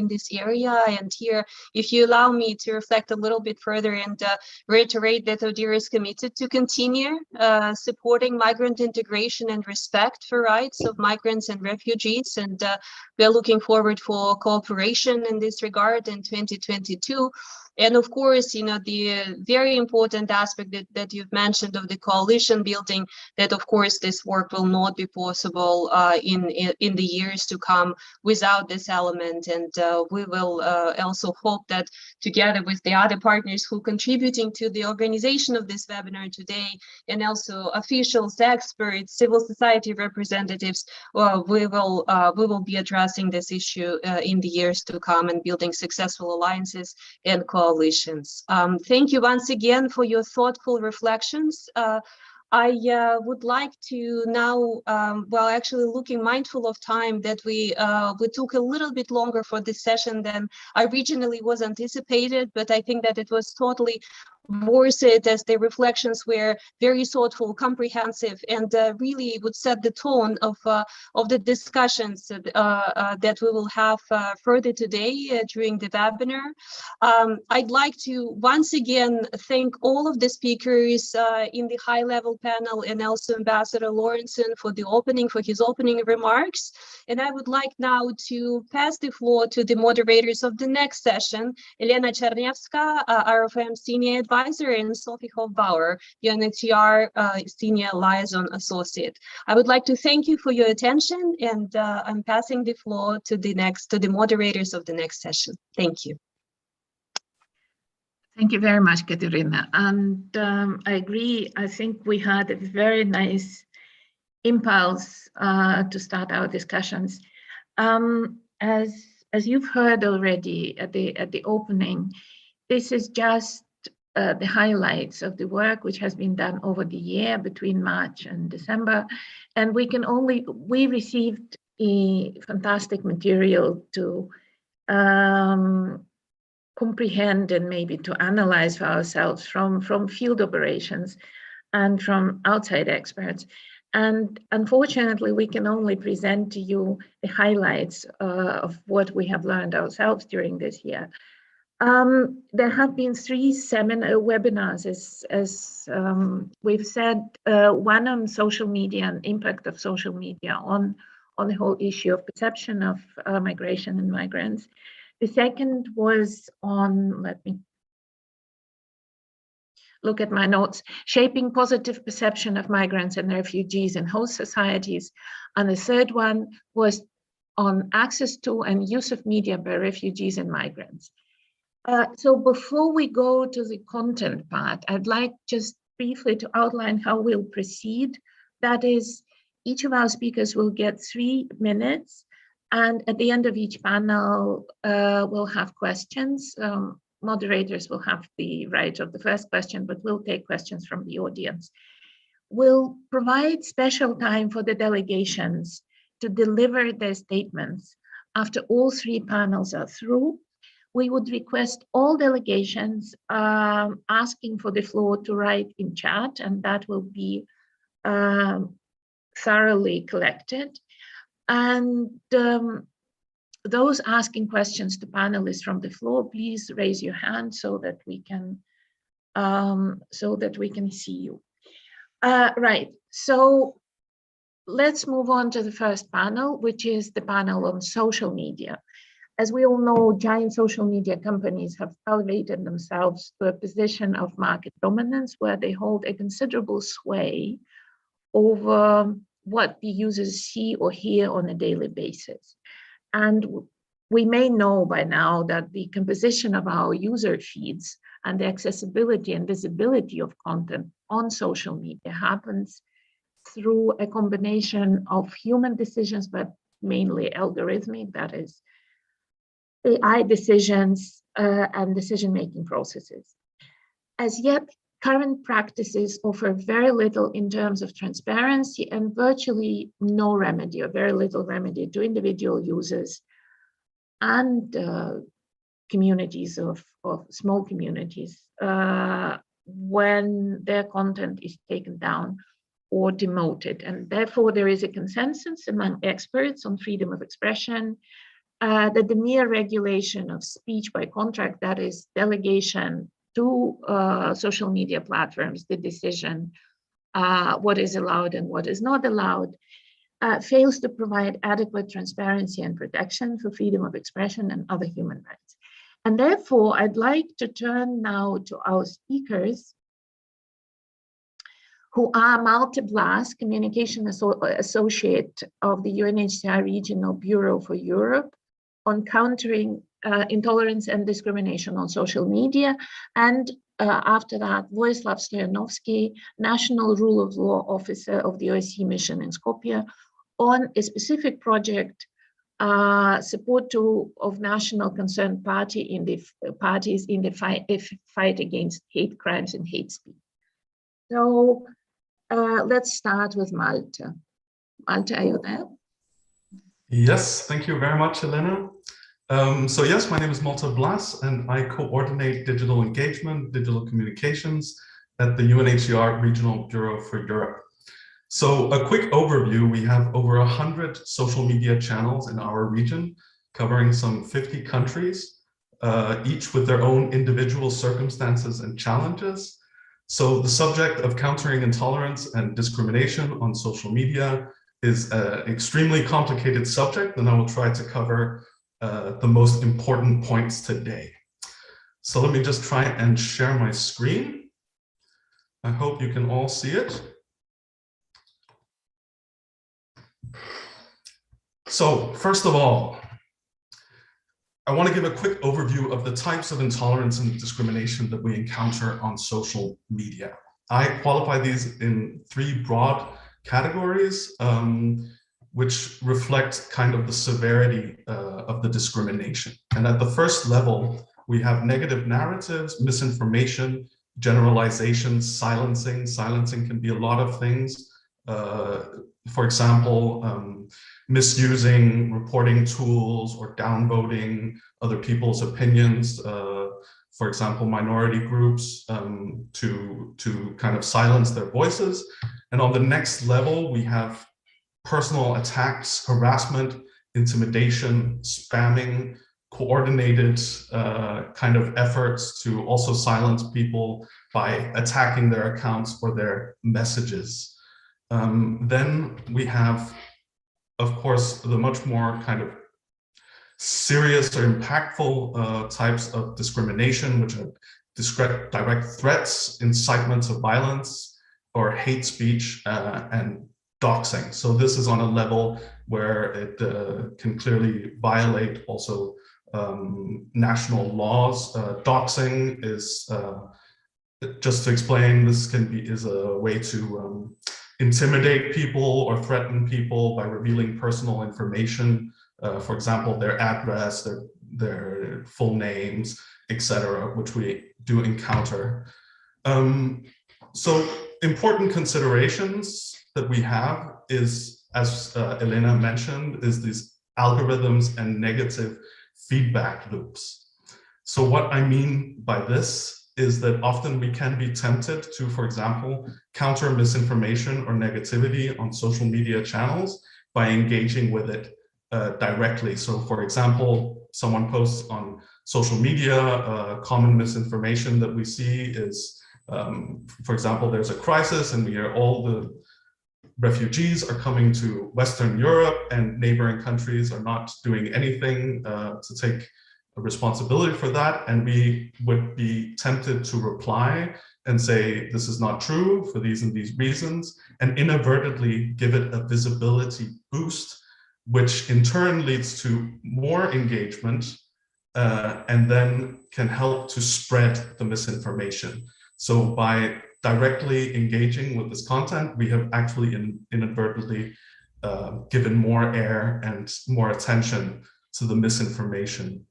this area. And here, if you allow me to reflect a little bit further and reiterate that ODIHR is committed to continue supporting migrant integration and respect for rights of migrants and refugees. And we're looking forward for cooperation in this regard in 2022. And of course, you know, the very important aspect that you've mentioned of the coalition building, that of course this work will not be possible in the years to come without this element. And we will also hope that together with the other partners who are contributing to the organization of this webinar today, and also officials, experts, civil society representatives, we will be addressing this issue in the years to come and building successful alliances and coalitions. Thank you once again for your thoughtful reflections. I would like to now, well, actually looking mindful of time, that we took a little bit longer for this session than I originally was anticipated, but I think that it was totally worth it, as the reflections were very thoughtful, comprehensive, and really would set the tone of the discussions that we will have further today during the webinar. I'd like to once again thank all of the speakers in the high-level panel, and also Ambassador Lorentzen for his opening remarks. And I would like now to pass the floor to the moderators of the next session, Elena Chernevska, RFM Senior Advisor, and Sophie Hofbauer, UNHCR Senior Liaison Associate. I would like to thank you for your attention, and I'm passing the floor to the moderators of the next session. Thank you.
Thank you very much, Katerina. And I agree. I think we had a very nice impulse to start our discussions. As you've heard already at the opening, this is just the highlights of the work which has been done over the year between March and December. And we received a fantastic material to comprehend and maybe to analyze for ourselves from field operations and from outside experts. And unfortunately, we can only present to you the highlights of what we have learned ourselves during this year. There have been 3 webinars, as we've said, one on social media and impact of social media on the whole issue of perception of migration and migrants. The second was on, let me look at my notes, shaping positive perception of migrants and refugees in host societies. And the third one was on access to and use of media by refugees and migrants. So before we go to the content part, I'd like just briefly to outline how we'll proceed. That is, each of our speakers will get 3 minutes, and at the end of each panel, we'll have questions. Moderators will have the right of the first question, but we'll take questions from the audience. We'll provide special time for the delegations to deliver their statements after all 3 panels are through. We would request all delegations asking for the floor to write in chat, and that will be thoroughly collected. And those asking questions to panelists from the floor, please raise your hand so that we can see you. Right. So let's move on to the first panel, which is the panel on social media. As we all know, giant social media companies have elevated themselves to a position of market dominance where they hold a considerable sway over what the users see or hear on a daily basis. And we may know by now that the composition of our user feeds and the accessibility and visibility of content on social media happens through a combination of human decisions, but mainly algorithmic, that is, AI decisions and decision-making processes. As yet, current practices offer very little in terms of transparency and virtually no remedy or very little remedy to individual users and communities of small communities when their content is taken down or demoted. And therefore, there is a consensus among experts on freedom of expression that the mere regulation of speech by contract, that is delegation to social media platforms, the decision what is allowed and what is not allowed, fails to provide adequate transparency and protection for freedom of expression and other human rights. And therefore, I'd like to turn now to our speakers, who are Malte Blas, Communication Associate of the UNHCR Regional Bureau for Europe, on countering intolerance and discrimination on social media, and after that, Vojislav Stoyanovsky, National Rule of Law Officer of the OSCE mission in Skopje, on a specific project support of national concerned parties in the fight against hate crimes and hate speech. So let's start with Malte. Malte, are you there?
Yes, thank you very much, Elena. So yes, my name is Malte Blas, and I coordinate digital engagement, digital communications at the UNHCR Regional Bureau for Europe. So a quick overview, we have over 100 social media channels in our region, covering some 50 countries, each with their own individual circumstances and challenges. So the subject of countering intolerance and discrimination on social media is an extremely complicated subject, and I will try to cover the most important points today. So let me just try and share my screen. I hope you can all see it. So first of all, I want to give a quick overview of the types of intolerance and discrimination that we encounter on social media. I qualify these in 3 broad categories, which reflect kind of the severity of the discrimination. And at the first level, we have negative narratives, misinformation, generalizations, silencing. Silencing can be a lot of things. For example, misusing reporting tools or downvoting other people's opinions, for example, minority groups, to kind of silence their voices. And on the next level, we have personal attacks, harassment, intimidation, spamming, coordinated kind of efforts to also silence people by attacking their accounts or their messages. Then we have, of course, the much more kind of serious or impactful types of discrimination, which are direct threats, incitement to violence, or hate speech, and doxing. So this is on a level where it can clearly violate also national laws. Doxing is, just to explain, this is a way to intimidate people or threaten people by revealing personal information, for example, their address, their full names, etc., which we do encounter. So important considerations that we have is, as Elena mentioned, is these algorithms and negative feedback loops. So what I mean by this is that often we can be tempted to, for example, counter misinformation or negativity on social media channels by engaging with it directly. So for example, someone posts on social media, common misinformation that we see is, for example, there's a crisis and we hear all the refugees are coming to Western Europe and neighboring countries are not doing anything to take responsibility for that. And we would be tempted to reply and say, this is not true for these and these reasons, and inadvertently give it a visibility boost, which in turn leads to more engagement and then can help to spread the misinformation. So by directly engaging with this content, we have actually inadvertently given more air and more attention to the misinformation.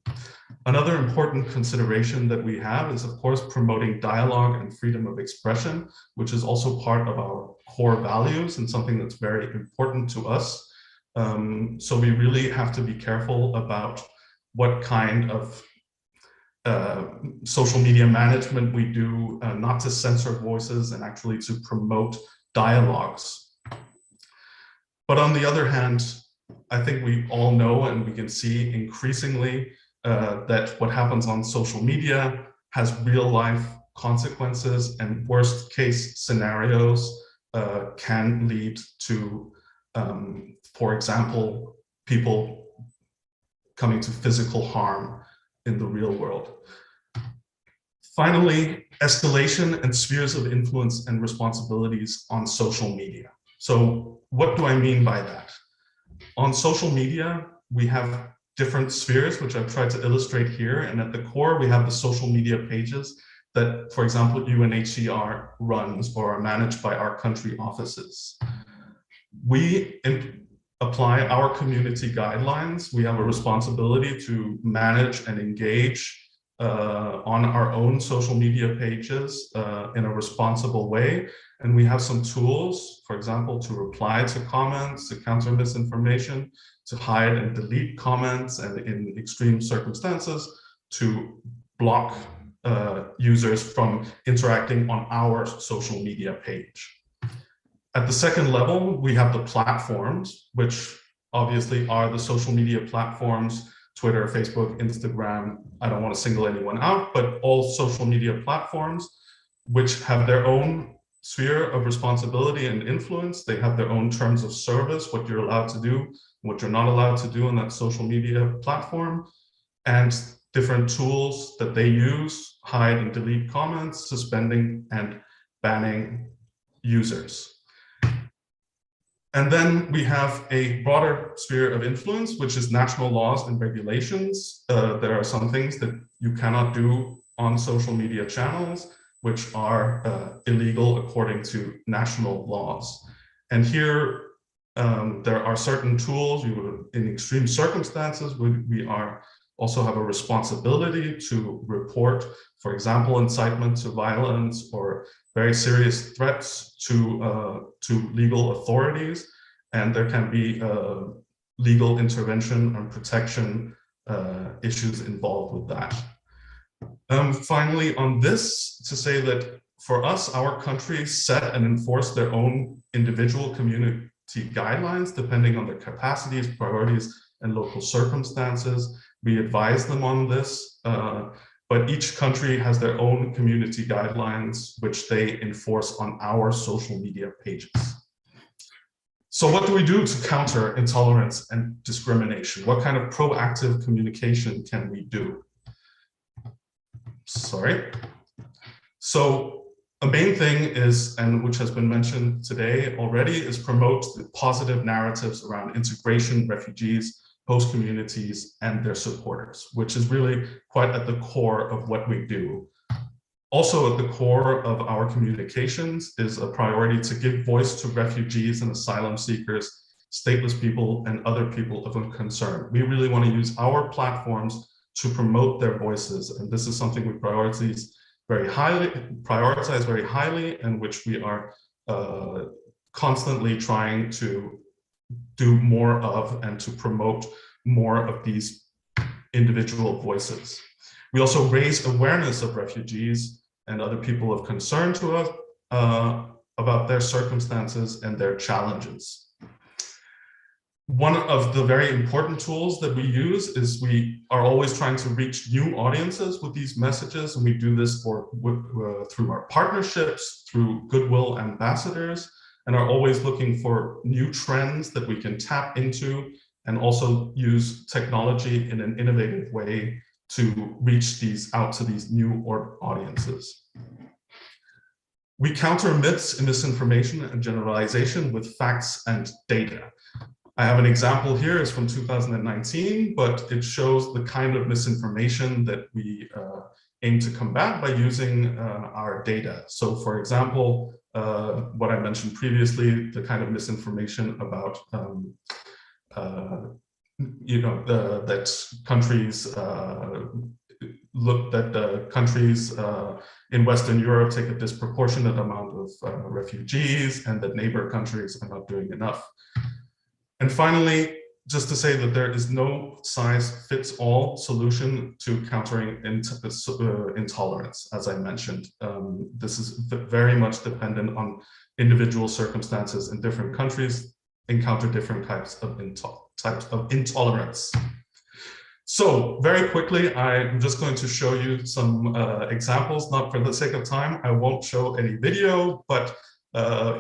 Another important consideration that we have is, of course, promoting dialogue and freedom of expression, which is also part of our core values and something that's very important to us. So we really have to be careful about what kind of social media management we do, not to censor voices and actually to promote dialogues. But on the other hand, I think we all know and we can see increasingly that what happens on social media has real life consequences, and worst case scenarios can lead to, for example, people coming to physical harm in the real world. Finally, escalation and spheres of influence and responsibilities on social media. So what do I mean by that? On social media, we have different spheres, which I've tried to illustrate here. And at the core, we have the social media pages that, for example, UNHCR runs or are managed by our country offices. We apply our community guidelines. We have a responsibility to manage and engage on our own social media pages in a responsible way. And we have some tools, for example, to reply to comments, to counter misinformation, to hide and delete comments, and in extreme circumstances, to block users from interacting on our social media page. At the second level, we have the platforms, which obviously are the social media platforms, Twitter, Facebook, Instagram. I don't want to single anyone out, but all social media platforms, which have their own sphere of responsibility and influence. They have their own terms of service, what you're allowed to do, what you're not allowed to do on that social media platform, and different tools that they use, hide and delete comments, suspending and banning users. And then we have a broader sphere of influence, which is national laws and regulations. There are some things that you cannot do on social media channels, which are illegal according to national laws. And here, there are certain tools. In extreme circumstances, we also have a responsibility to report, for example, incitement to violence or very serious threats to legal authorities, and there can be legal intervention and protection issues involved with that. Finally, on this, to say that for us, our countries set and enforce their own individual community guidelines depending on their capacities, priorities, and local circumstances. We advise them on this, but each country has their own community guidelines, which they enforce on our social media pages. So what do we do to counter intolerance and discrimination? What kind of proactive communication can we do? Sorry. So a main thing is, and which has been mentioned today already, is promote the positive narratives around integration, refugees, host communities, and their supporters, which is really quite at the core of what we do. Also at the core of our communications is a priority to give voice to refugees and asylum seekers, stateless people, and other people of concern. We really want to use our platforms to promote their voices, and this is something we prioritize very highly, and which we are constantly trying to do more of and to promote more of these individual voices. We also raise awareness of refugees and other people of concern to us about their circumstances and their challenges. One of the very important tools that we use is we are always trying to reach new audiences with these messages, and we do this through our partnerships, through Goodwill ambassadors, and are always looking for new trends that we can tap into, and also use technology in an innovative way to reach out to these new audiences. We counter myths and misinformation and generalization with facts and data. I have an example here, it's from 2019, but it shows the kind of misinformation that we aim to combat by using our data. So for example, what I mentioned previously, the kind of misinformation about that countries countries in Western Europe take a disproportionate amount of refugees, and that neighbor countries are not doing enough. And finally, just to say that there is no size-fits-all solution to countering intolerance, as I mentioned. This is very much dependent on individual circumstances, and different countries encounter different types of intolerance. So very quickly, I'm just going to show you some examples, not for the sake of time. I won't show any video, but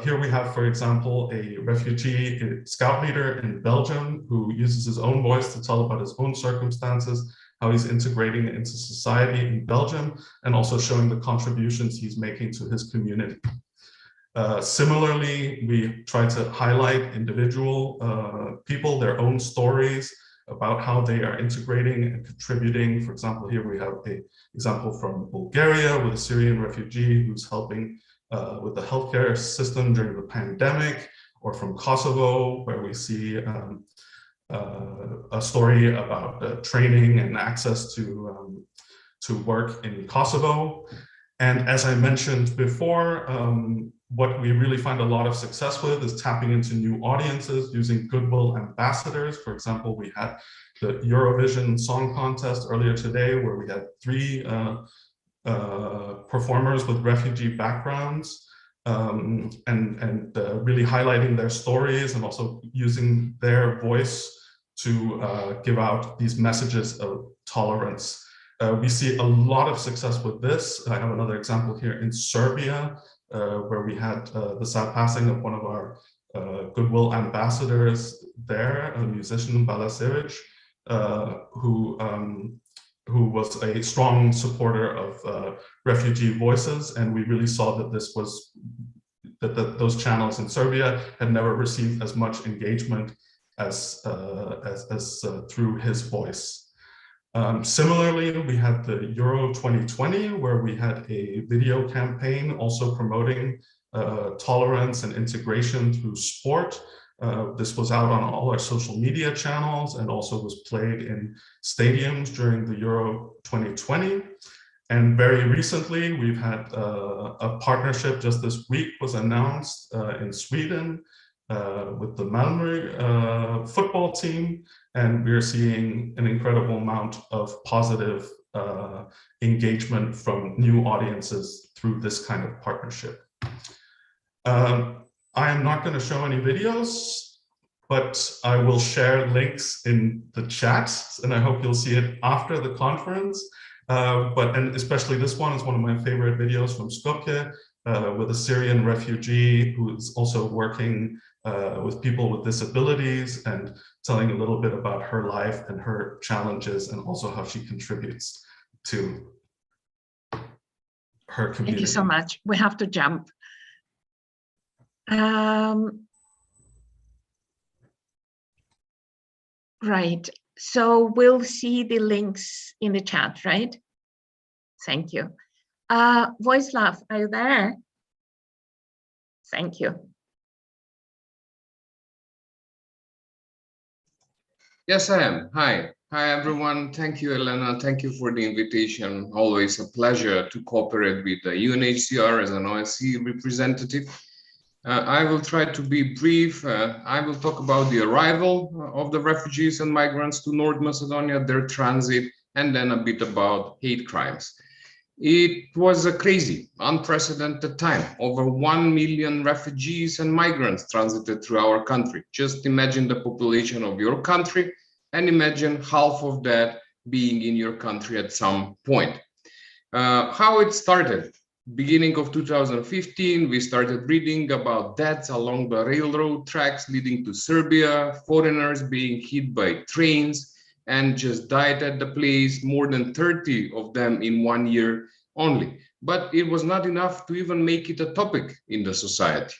here we have, for example, a refugee scout leader in Belgium who uses his own voice to tell about his own circumstances, how he's integrating into society in Belgium, and also showing the contributions he's making to his community. Similarly, we try to highlight individual people, their own stories about how they are integrating and contributing. For example, here we have an example from Bulgaria with a Syrian refugee who's helping with the healthcare system during the pandemic, or from Kosovo, where we see a story about training and access to work in Kosovo. And as I mentioned before, what we really find a lot of success with is tapping into new audiences using Goodwill ambassadors. For example, we had the Eurovision Song Contest earlier today, where we had 3 performers with refugee backgrounds, and really highlighting their stories and also using their voice to give out these messages of tolerance. We see a lot of success with this. I have another example here in Serbia, where we had the sad passing of one of our Goodwill ambassadors there, a musician, Balasevic, who was a strong supporter of refugee voices, and we really saw that this was those channels in Serbia had never received as much engagement as through his voice. Similarly, we had the Euro 2020, where we had a video campaign also promoting tolerance and integration through sport. This was out on all our social media channels and also was played in stadiums during the Euro 2020. And very recently, we've had a partnership just this week was announced in Sweden with the Malmö football team. And we're seeing an incredible amount of positive engagement from new audiences through this kind of partnership. I am not going to show any videos. but I will share links in the chat, and I hope you'll see it after the conference. And especially this one is one of my favorite videos from Skopje, with a Syrian refugee who is also working with people with disabilities and telling a little bit about her life and her challenges, and also how she contributes to her community.
Thank you so much. We have to jump. Right. So we'll see the links in the chat, right? Thank you. Voislav, are you there? Thank you.
Yes, I am. Hi. Hi, everyone. Thank you, Elena. Thank you for the invitation. Always a pleasure to cooperate with the UNHCR as an OSCE representative. I will try to be brief. I will talk about the arrival of the refugees and migrants to North Macedonia, their transit, and then a bit about hate crimes. It was a crazy, unprecedented time. Over 1 million refugees and migrants transited through our country. Just imagine the population of your country and imagine half of that being in your country at some point. How it started? Beginning of 2015, we started reading about deaths along the railroad tracks leading to Serbia, foreigners being hit by trains and just died at the place, more than 30 of them in 1 year only. But it was not enough to even make it a topic in the society.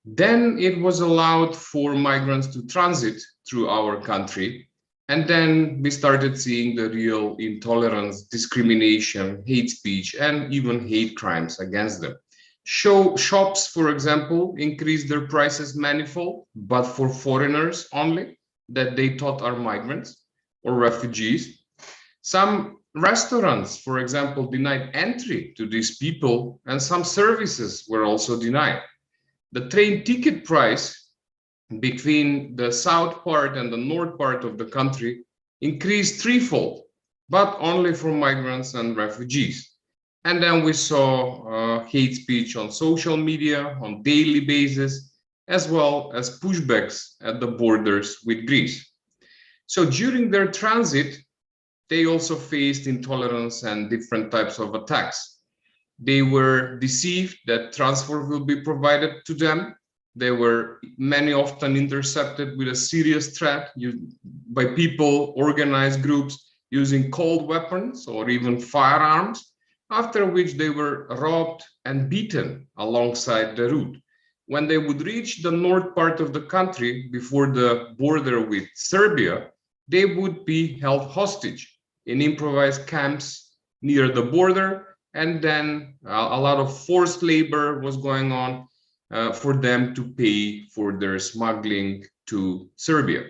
Then it was allowed for migrants to transit through our country. And then we started seeing the real intolerance, discrimination, hate speech, and even hate crimes against them. Shops, for example, increased their prices manifold, but for foreigners only, that they thought are migrants or refugees. Some restaurants, for example, denied entry to these people, and some services were also denied. The train ticket price between the south part and the north part of the country increased threefold, but only for migrants and refugees. And then we saw hate speech on social media on daily basis, as well as pushbacks at the borders with Greece. So during their transit, they also faced intolerance and different types of attacks. They were deceived that transport will be provided to them. They were many often intercepted with a serious threat by people, organized groups using cold weapons or even firearms, after which they were robbed and beaten alongside the route. When they would reach the north part of the country before the border with Serbia, they would be held hostage in improvised camps near the border, and then a lot of forced labor was going on for them to pay for their smuggling to Serbia.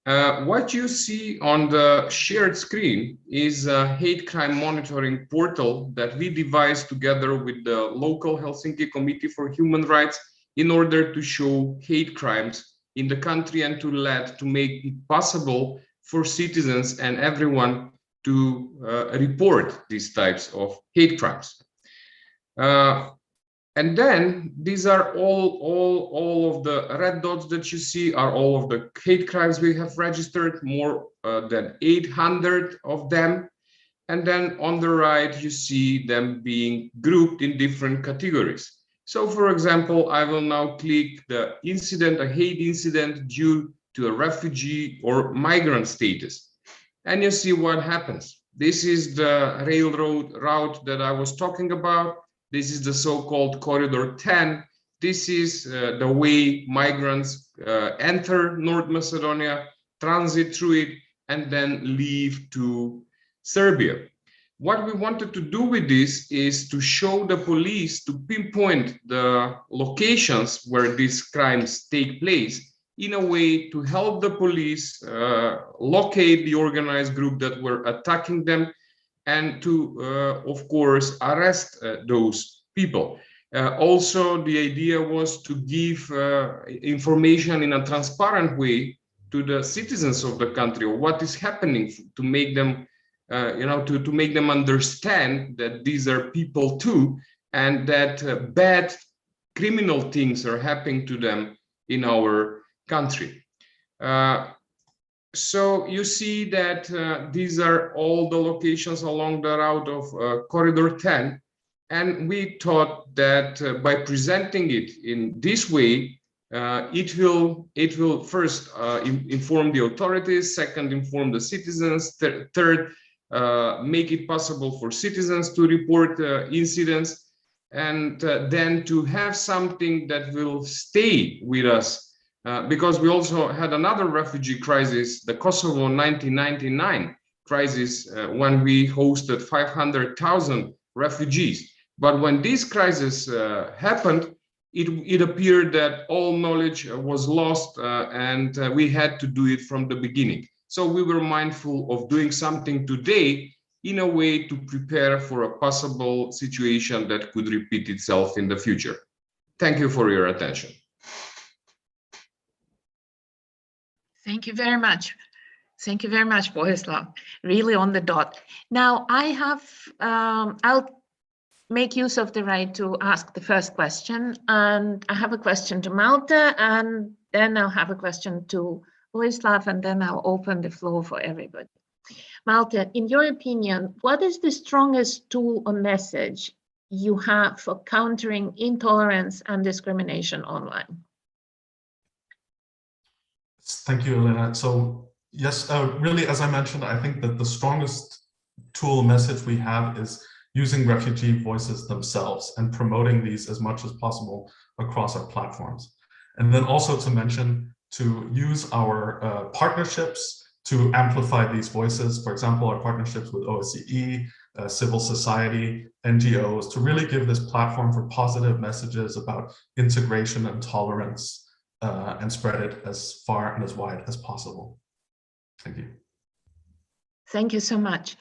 What you see on the shared screen is a hate crime monitoring portal that we devised together with the local Helsinki Committee for Human Rights in order to show hate crimes in the country and to make it possible for citizens and everyone to report these types of hate crimes. And then these are all of the red dots that you see are all of the hate crimes we have registered, more than 800 of them. And then on the right, you see them being grouped in different categories. So for example, I will now click the incident, a hate incident due to a refugee or migrant status. And you see what happens. This is the railroad route that I was talking about. This is the so-called Corridor 10. This is the way migrants enter North Macedonia, transit through it, and then leave to Serbia. What we wanted to do with this is to show the police to pinpoint the locations where these crimes take place in a way to help the police locate the organized group that were attacking them, and to, of course, arrest those people. Also, the idea was to give information in a transparent way to the citizens of the country, or what is happening, to make them, to make them understand that these are people too, and that bad criminal things are happening to them in our country. So you see that these are all the locations along the route of Corridor 10. And we thought that by presenting it in this way, it will first inform the authorities, second, inform the citizens, third, make it possible for citizens to report incidents, and then to have something that will stay with us. Because we also had another refugee crisis, the Kosovo 1999 crisis, when we hosted 500,000 refugees. But when this crisis happened, it appeared that all knowledge was lost and we had to do it from the beginning. So we were mindful of doing something today in a way to prepare for a possible situation that could repeat itself in the future. Thank you for your attention.
Thank you very much. Thank you very much, Vojislav. Really on the dot. Now I have, I'll make use of the right to ask the first question. And I have a question to Malte, and then I'll have a question to Vojislav, and then I'll open the floor for everybody. Malte, in your opinion, what is the strongest tool or message you have for countering intolerance and discrimination online?
Thank you, Elena. So yes, really, as I mentioned, I think that the strongest tool message we have is using refugee voices themselves and promoting these as much as possible across our platforms. And then also to mention to use our partnerships to amplify these voices. For example, our partnerships with OSCE, civil society, NGOs, to really give this platform for positive messages about integration and tolerance, and spread it as far and as wide as possible. Thank you.
Thank you so much.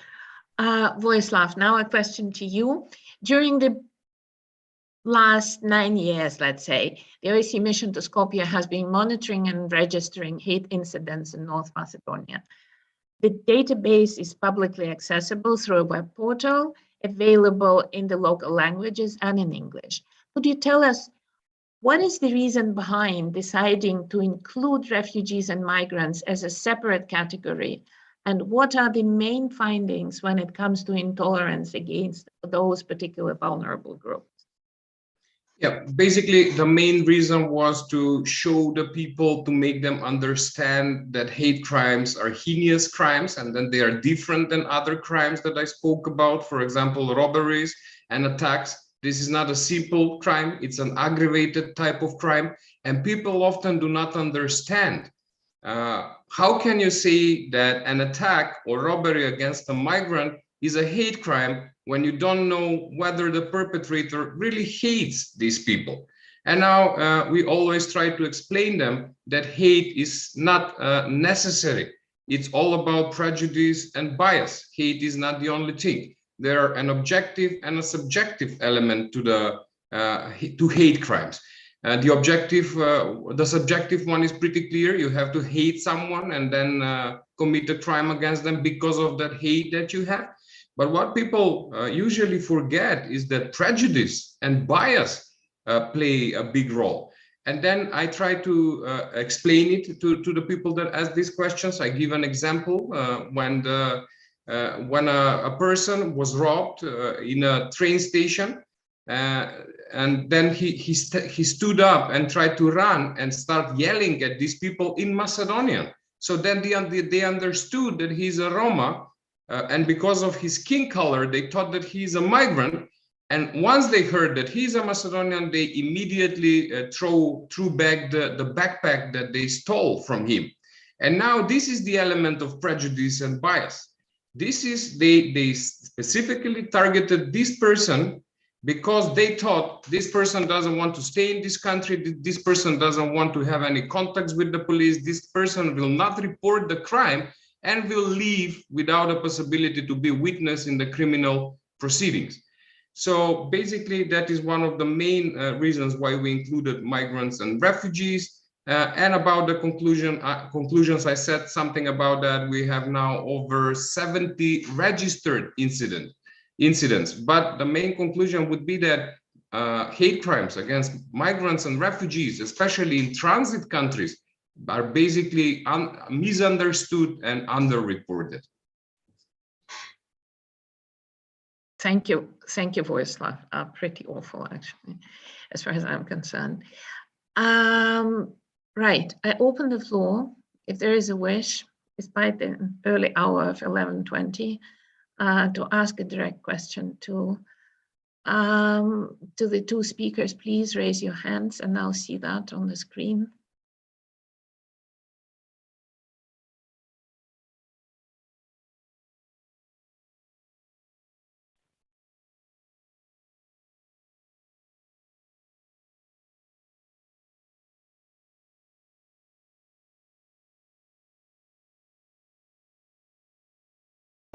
Vojislav, now a question to you. During the last 9 years, let's say, the OSCE mission to Skopje has been monitoring and registering hate incidents in North Macedonia. The database is publicly accessible through a web portal, available in the local languages and in English. Could you tell us what is the reason behind deciding to include refugees and migrants as a separate category? And what are the main findings when it comes to intolerance against those particular vulnerable groups?
Yeah, basically the main reason was to show the people, to make them understand that hate crimes are heinous crimes, and then they are different than other crimes that I spoke about, for example, robberies and attacks. This is not a simple crime, it's an aggravated type of crime, and people often do not understand. How can you say that an attack or robbery against a migrant is a hate crime when you don't know whether the perpetrator really hates these people? And now we always try to explain them that hate is not necessary. It's all about prejudice and bias. Hate is not the only thing. There are an objective and a subjective element to the hate crimes. The subjective one is pretty clear. You have to hate someone and then commit a crime against them because of that hate that you have. But what people usually forget is that prejudice and bias play a big role. And then I try to explain it to the people that ask these questions. I give an example when a person was robbed in a train station, and then he stood up and tried to run and start yelling at these people in Macedonian. So then they understood that he's a Roma, and because of his skin color, they thought that he's a migrant. And once they heard that he's a Macedonian, they immediately threw back the backpack that they stole from him. And now this is the element of prejudice and bias. This is, they specifically targeted this person because they thought this person doesn't want to stay in this country, this person doesn't want to have any contacts with the police, this person will not report the crime and will leave without a possibility to be witness in the criminal proceedings. So basically that is one of the main reasons why we included migrants and refugees. And about the conclusions, I said something about that. We have now over 70 registered incidents. But the main conclusion would be that hate crimes against migrants and refugees, especially in transit countries, are basically misunderstood and underreported.
Thank you, Vojislav. Pretty awful, actually, as far as I'm concerned. Right, I open the floor. If there is a wish, despite the early hour of 11:20, to ask a direct question to the two speakers, please raise your hands, and I'll see that on the screen.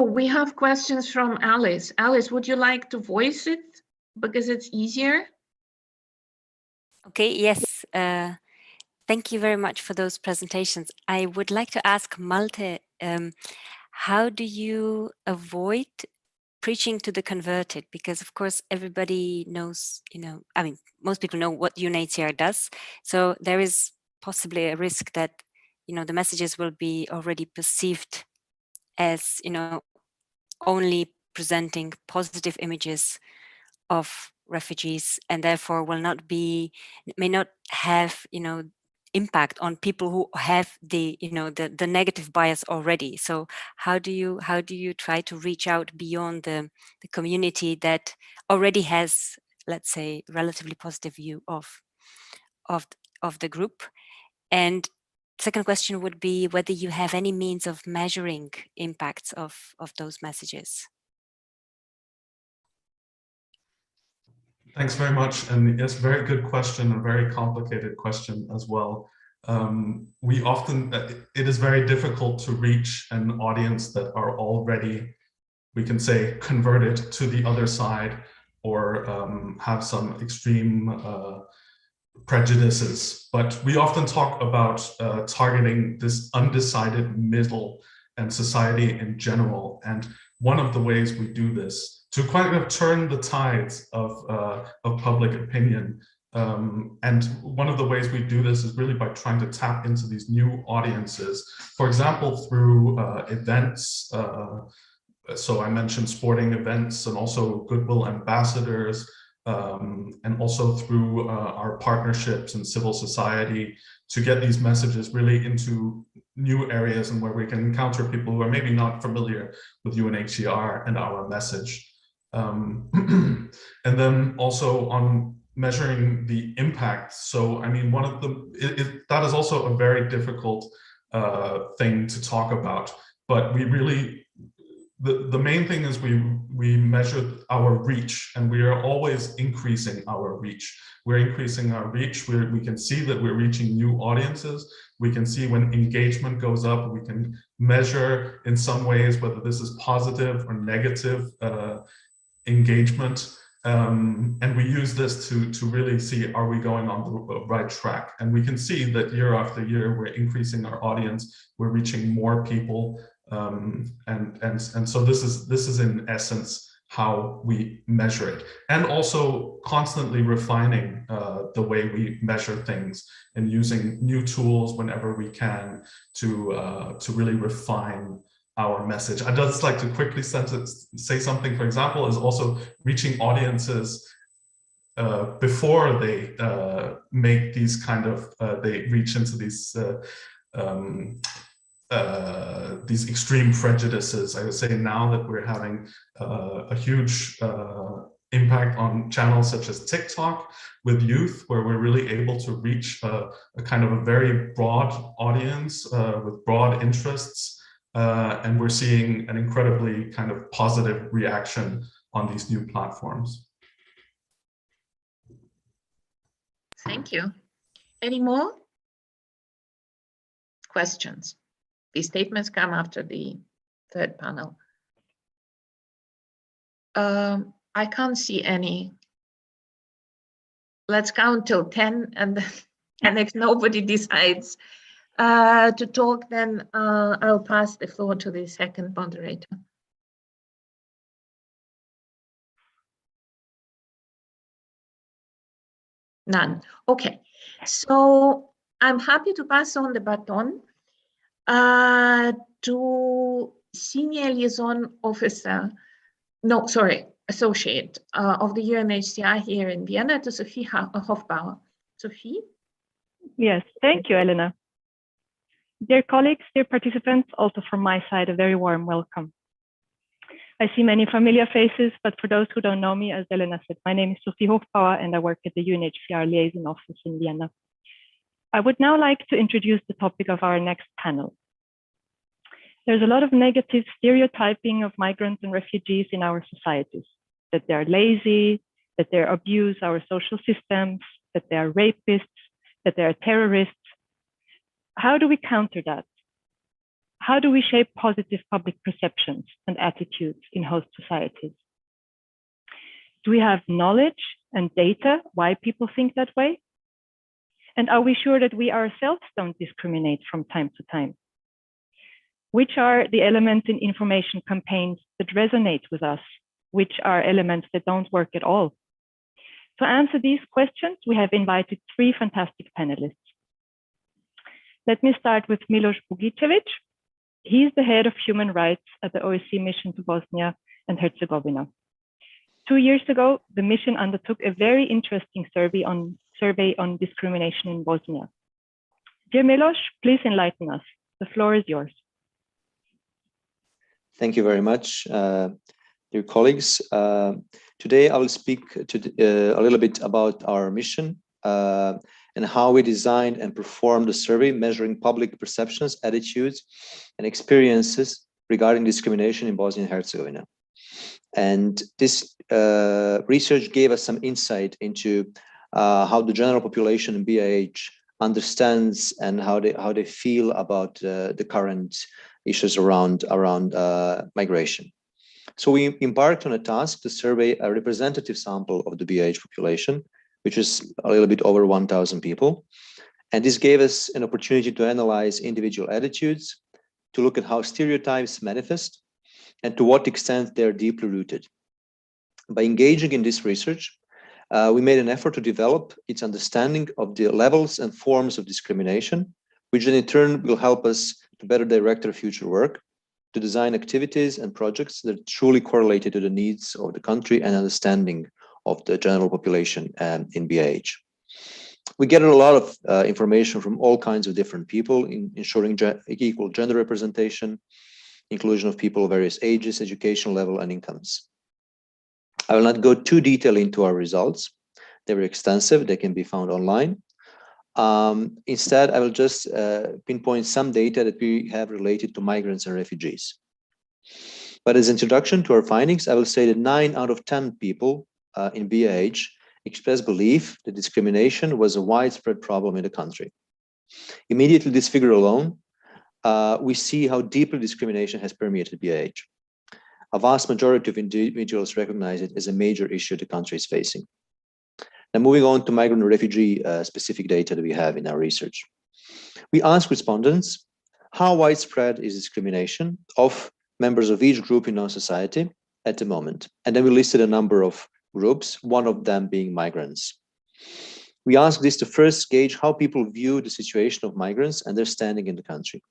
We have questions from Alice. Alice, would you like to voice it because it's easier?
Okay, yes. Thank you very much for those presentations. I would like to ask Malte, how do you avoid preaching to the converted? Because of course, everybody knows, I mean, most people know what UNHCR does. So there is possibly a risk that, the messages will be already perceived as, only presenting positive images of refugees, and therefore may not have, impact on people who have the negative bias already. So how do you try to reach out beyond the community that already has, let's say, relatively positive view of the group? And second question would be whether you have any means of measuring impacts of those messages.
Thanks very much. And yes, very good question, a very complicated question as well. We often, it is very difficult to reach an audience that are already, we can say, converted to the other side, or have some extreme prejudices. But we often talk about targeting this undecided middle and society in general. And one of the ways we do this to kind of turn the tides of public opinion. And one of the ways we do this is really by trying to tap into these new audiences, for example, through events. So I mentioned sporting events and also goodwill ambassadors, and also through our partnerships and civil society to get these messages really into new areas and where we can encounter people who are maybe not familiar with UNHCR and our message. And then also on measuring the impact. So, I mean, one of the, that is also a very difficult thing to talk about, but we really, the main thing is we measure our reach, and we are always increasing our reach. We're increasing our reach. We can see that we're reaching new audiences. We can see when engagement goes up. We can measure in some ways whether this is positive or negative engagement. And we use this to really see, are we going on the right track? And we can see that year after year, we're increasing our audience. We're reaching more people. And so this is in essence how we measure it, and also constantly refining the way we measure things and using new tools whenever we can to really refine our message. I'd just like to quickly say something, for example, is also reaching audiences before they make these kind of, they reach into these extreme prejudices. I would say now that we're having a huge impact on channels such as TikTok with youth, where we're really able to reach a kind of a very broad audience with broad interests. And we're seeing an incredibly kind of positive reaction on these new platforms.
Thank you. Any more questions? These statements come after the third panel. I can't see any. Let's count till 10, and if nobody decides to talk, then I'll pass the floor to the second moderator. None. Okay, so I'm happy to pass on the baton to Senior Liaison Officer, no, sorry, Associate of the UNHCR here in Vienna, to Sophie Hofbauer. Sophie?
Yes, thank you, Elena. Dear colleagues, dear participants, also from my side, a very warm welcome. I see many familiar faces, but for those who don't know me, as Elena said, my name is Sophie Hofbauer and I work at the UNHCR Liaison Office in Vienna. I would now like to introduce the topic of our next panel. There's a lot of negative stereotyping of migrants and refugees in our societies, that they're lazy, that they abuse our social systems, that they are rapists, that they are terrorists. How do we counter that? How do we shape positive public perceptions and attitudes in host societies? Do we have knowledge and data why people think that way? And are we sure that we ourselves don't discriminate from time to time? Which are the elements in information campaigns that resonate with us? Which are elements that don't work at all? To answer these questions, we have invited three fantastic panelists. Let me start with Milos Bogitelich. He's the head of human rights at the OSCE mission to Bosnia and Herzegovina. 2 years ago, the mission undertook a very interesting survey on discrimination in Bosnia. Dear Milos, please enlighten us. The floor is yours.
Thank you very much, dear colleagues. Today, I will speak a little bit about our mission and how we designed and performed the survey measuring public perceptions, attitudes, and experiences regarding discrimination in Bosnia and Herzegovina. And this research gave us some insight into how the general population in BiH understands and how they feel about the current issues around migration. So we embarked on a task to survey a representative sample of the BiH population, which is a little bit over 1,000 people. And this gave us an opportunity to analyze individual attitudes, to look at how stereotypes manifest, and to what extent they're deeply rooted. By engaging in this research, we made an effort to develop its understanding of the levels and forms of discrimination, which then in turn will help us to better direct our future work, to design activities and projects that are truly correlated to the needs of the country and understanding of the general population in BiH. We gathered a lot of information from all kinds of different people in ensuring equal gender representation, inclusion of people of various ages, education level, and incomes. I will not go too detailed into our results. They were extensive, they can be found online. Instead, I will just pinpoint some data that we have related to migrants and refugees. But as introduction to our findings, I will say that 9 out of 10 people in BiH expressed belief that discrimination was a widespread problem in the country. Immediately, this figure alone, we see how deeply discrimination has permeated BiH. A vast majority of individuals recognize it as a major issue the country is facing. Now, moving on to migrant and refugee specific data that we have in our research. We asked respondents, how widespread is discrimination of members of each group in our society at the moment? And then we listed a number of groups, one of them being migrants. We asked this to first gauge how people view the situation of migrants and their standing in the country.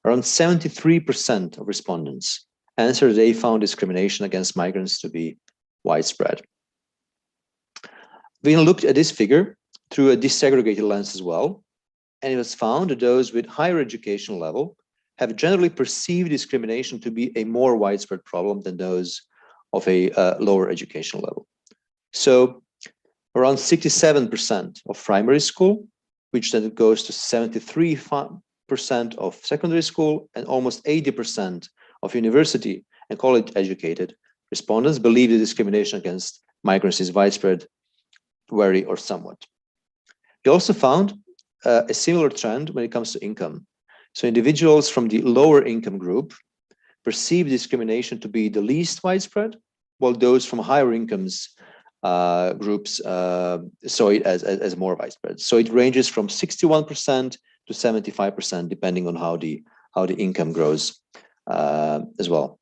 Around 73% of respondents answered they found discrimination against migrants to be widespread. We looked at this figure through a disaggregated lens as well, and it was found that those with higher education level have generally perceived discrimination to be a more widespread problem than those of a lower education level. So around 67% of primary school, which then goes to 73% of secondary school, and almost 80% of university and college educated respondents believe the discrimination against migrants is widespread, very or somewhat. We also found a similar trend when it comes to income. So individuals from the lower income group perceive discrimination to be the least widespread, while those from higher incomes groups saw it as more widespread. So it ranges from 61% to 75%, depending on how the income grows as well.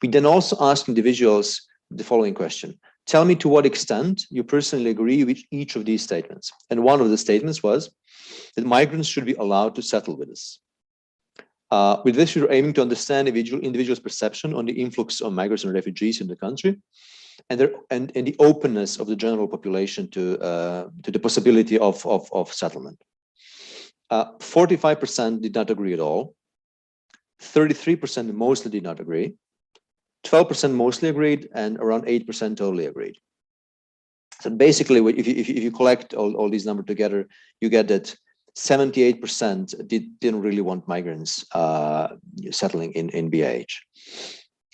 We then also asked individuals the following question: Tell me to what extent you personally agree with each of these statements. And one of the statements was that migrants should be allowed to settle with us. With this, we're aiming to understand individuals' perception on the influx of migrants and refugees in the country, and the openness of the general population to the possibility of settlement. 45% did not agree at all. 33% mostly did not agree. 12% mostly agreed, and around 8% totally agreed. So basically, if you collect all these numbers together, you get that 78% didn't really want migrants settling in BIH.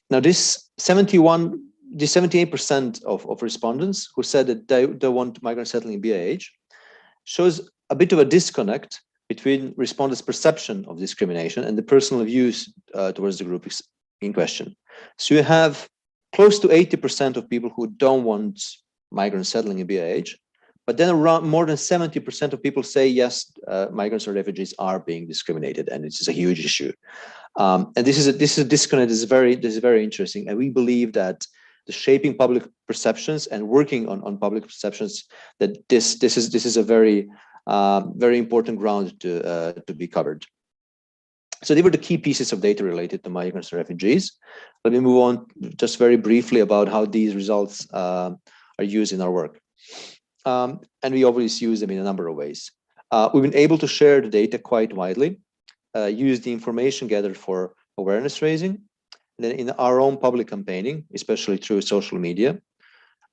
Now, this 78% of respondents who said that they want migrants settling in BIH shows a bit of a disconnect between respondents' perception of discrimination and the personal views towards the group in question. So you have close to 80% of people who don't want migrants settling in BIH, but then around more than 70% of people say, yes, migrants or refugees are being discriminated, and this is a huge issue. And this is a disconnect. This is very interesting, and we believe that the shaping public perceptions and working on public perceptions, that this is a very important ground to be covered. So they were the key pieces of data related to migrants and refugees. Let me move on just very briefly about how these results are used in our work. And we obviously use them in a number of ways. We've been able to share the data quite widely, use the information gathered for awareness raising, and then in our own public campaigning, especially through social media,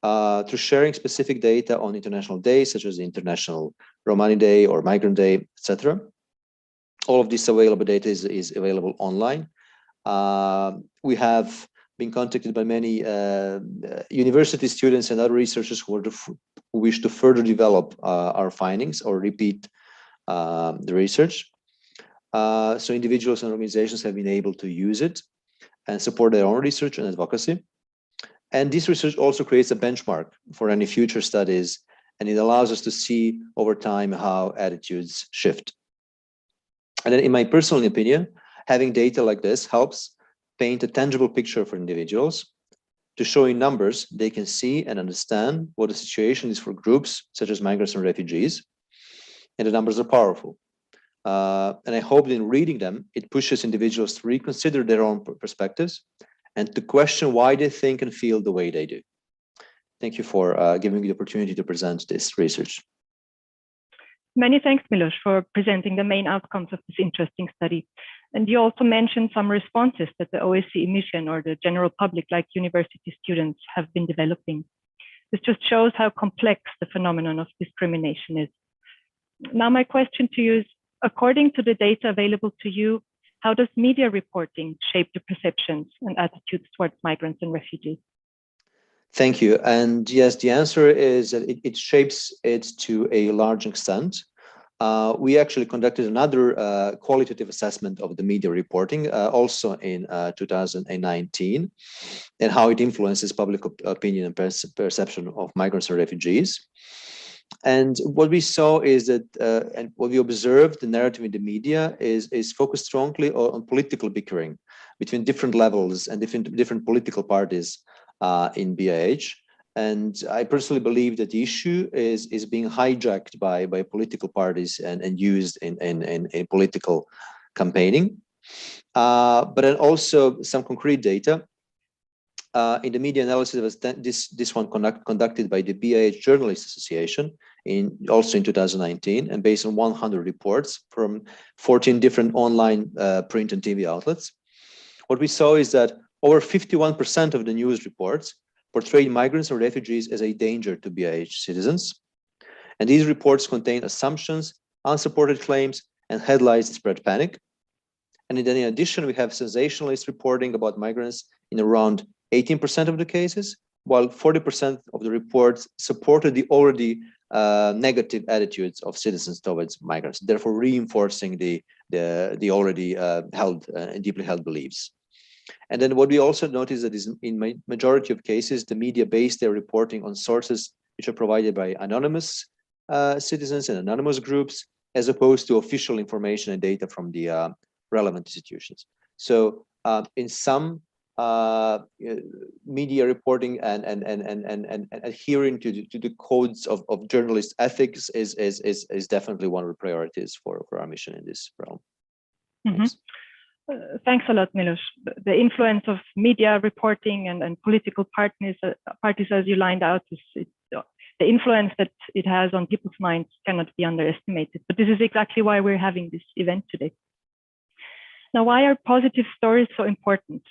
through sharing specific data on international days, such as the International Romani Day or Migrant Day, etc. All of this available data is available online. We have been contacted by many university students and other researchers who wish to further develop our findings or repeat the research. So individuals and organizations have been able to use it and support their own research and advocacy. And this research also creates a benchmark for any future studies, and it allows us to see over time how attitudes shift. And then in my personal opinion, having data like this helps paint a tangible picture for individuals to show in numbers they can see and understand what the situation is for groups such as migrants and refugees. And the numbers are powerful. And I hope that in reading them, it pushes individuals to reconsider their own perspectives and to question why they think and feel the way they do. Thank you for giving me the opportunity to present this research.
Many thanks, Milos, for presenting the main outcomes of this interesting study. And you also mentioned some responses that the OSCE mission or the general public, like university students, have been developing. This just shows how complex the phenomenon of discrimination is. Now, my question to you is, according to the data available to you, how does media reporting shape the perceptions and attitudes towards migrants and refugees?
Thank you. And yes, the answer is that it shapes it to a large extent. We actually conducted another qualitative assessment of the media reporting also in 2019, and how it influences public opinion and perception of migrants and refugees. And what we saw is that, and what we observed, the narrative in the media is focused strongly on political bickering between different levels and different political parties in BIH. And I personally believe that the issue is being hijacked by political parties and used in political campaigning. But then also some concrete data. In the media analysis, was this one conducted by the BIH Journalists Association also in 2019, and based on 100 reports from 14 different online print and TV outlets. What we saw is that over 51% of the news reports portrayed migrants and refugees as a danger to BIH citizens. And these reports contain assumptions, unsupported claims, and headlines that spread panic. And then in addition, we have sensationalist reporting about migrants in around 18% of the cases, while 40% of the reports supported the already negative attitudes of citizens towards migrants, therefore reinforcing the already deeply held beliefs. And then what we also noticed that is in majority of cases, the media based their reporting on sources which are provided by anonymous citizens and anonymous groups, as opposed to official information and data from the relevant institutions. So in some media reporting and adhering to the codes of journalist ethics is definitely one of the priorities for our mission in this realm.
Thanks a lot, Milos. The influence of media reporting and political parties, as you lined out, the influence that it has on people's minds cannot be underestimated. But this is exactly why we're having this event today. Now, why are positive stories so important?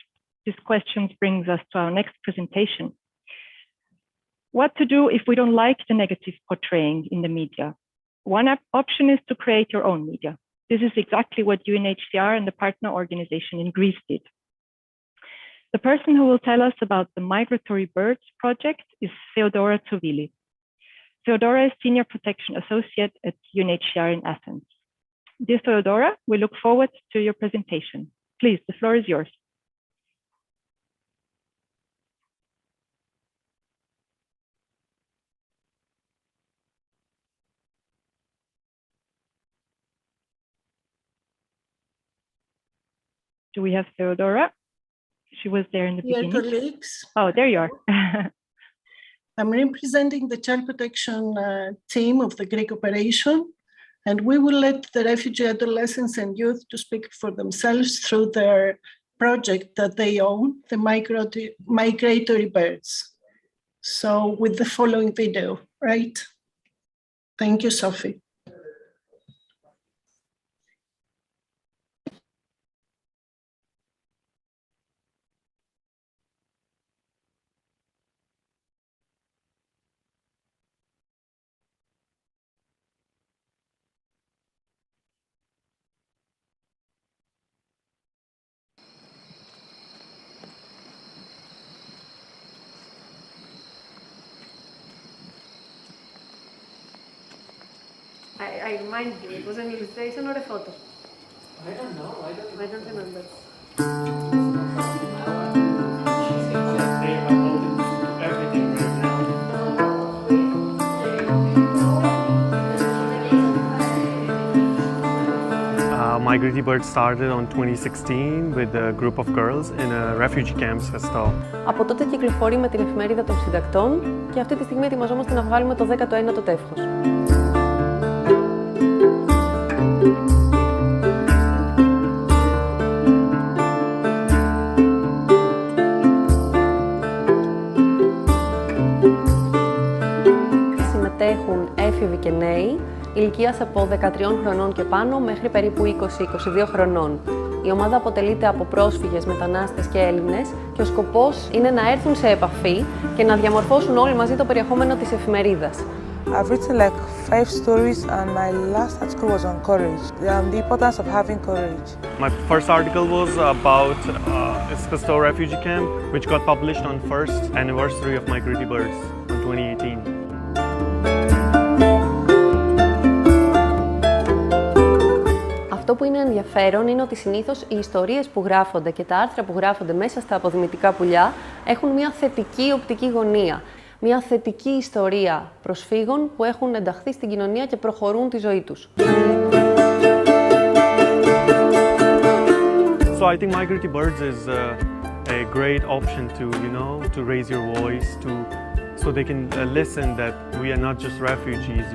This question brings us to our next presentation. What to do if we don't like the negative portraying in the media? One option is to create your own media. This is exactly what UNHCR and the partner organization in Greece did. The person who will tell us about the Migratory Birds project is Theodora Tsovili. Theodora is Senior Protection Associate at UNHCR in Athens. Dear Theodora, we look forward to your presentation. Please, the floor is yours. Do we have Theodora? She was there in the beginning.
Dear colleagues.
Oh, there you are.
I'm representing the child protection team of the Greek operation, and we will let the refugee adolescents and youth to speak for themselves through their project that they own, the Migratory Birds. So with the following video, right? Thank you, Sophie.
I remind you, it was an illustration or a photo?
I don't know.
I don't remember.
Migratory Birds started on 2016 with a group of girls in a refugee camp στο.
Από τότε κυκλοφορεί με την εφημερίδα των συντακτών και αυτή τη στιγμή ετοιμαζόμαστε να βγάλουμε το 19ο τεύχος. Συμμετέχουν έφηβοι και νέοι, ηλικίας από 13 χρονών και πάνω μέχρι περίπου 20-22 χρονών. Η ομάδα αποτελείται από πρόσφυγες, μετανάστες και Έλληνες και ο σκοπός είναι να έρθουν σε επαφή και να διαμορφώσουν όλοι μαζί το περιεχόμενο της εφημερίδας.
I've written like 5 stories and my last article was on courage, the importance of having courage.
My first article was about Escalation refugee camp, which got published on first anniversary of Migratory Birds in 2018.
Αυτό που είναι ενδιαφέρον είναι ότι συνήθως οι ιστορίες που γράφονται και τα άρθρα που γράφονται μέσα στα αποδημητικά πουλιά έχουν μια θετική οπτική γωνία. Μια θετική ιστορία προσφύγων που έχουν ενταχθεί στην κοινωνία και προχωρούν τη ζωή τους.
So I think Migratory Birds is a great option to raise your voice, so they can listen that we are not just refugees,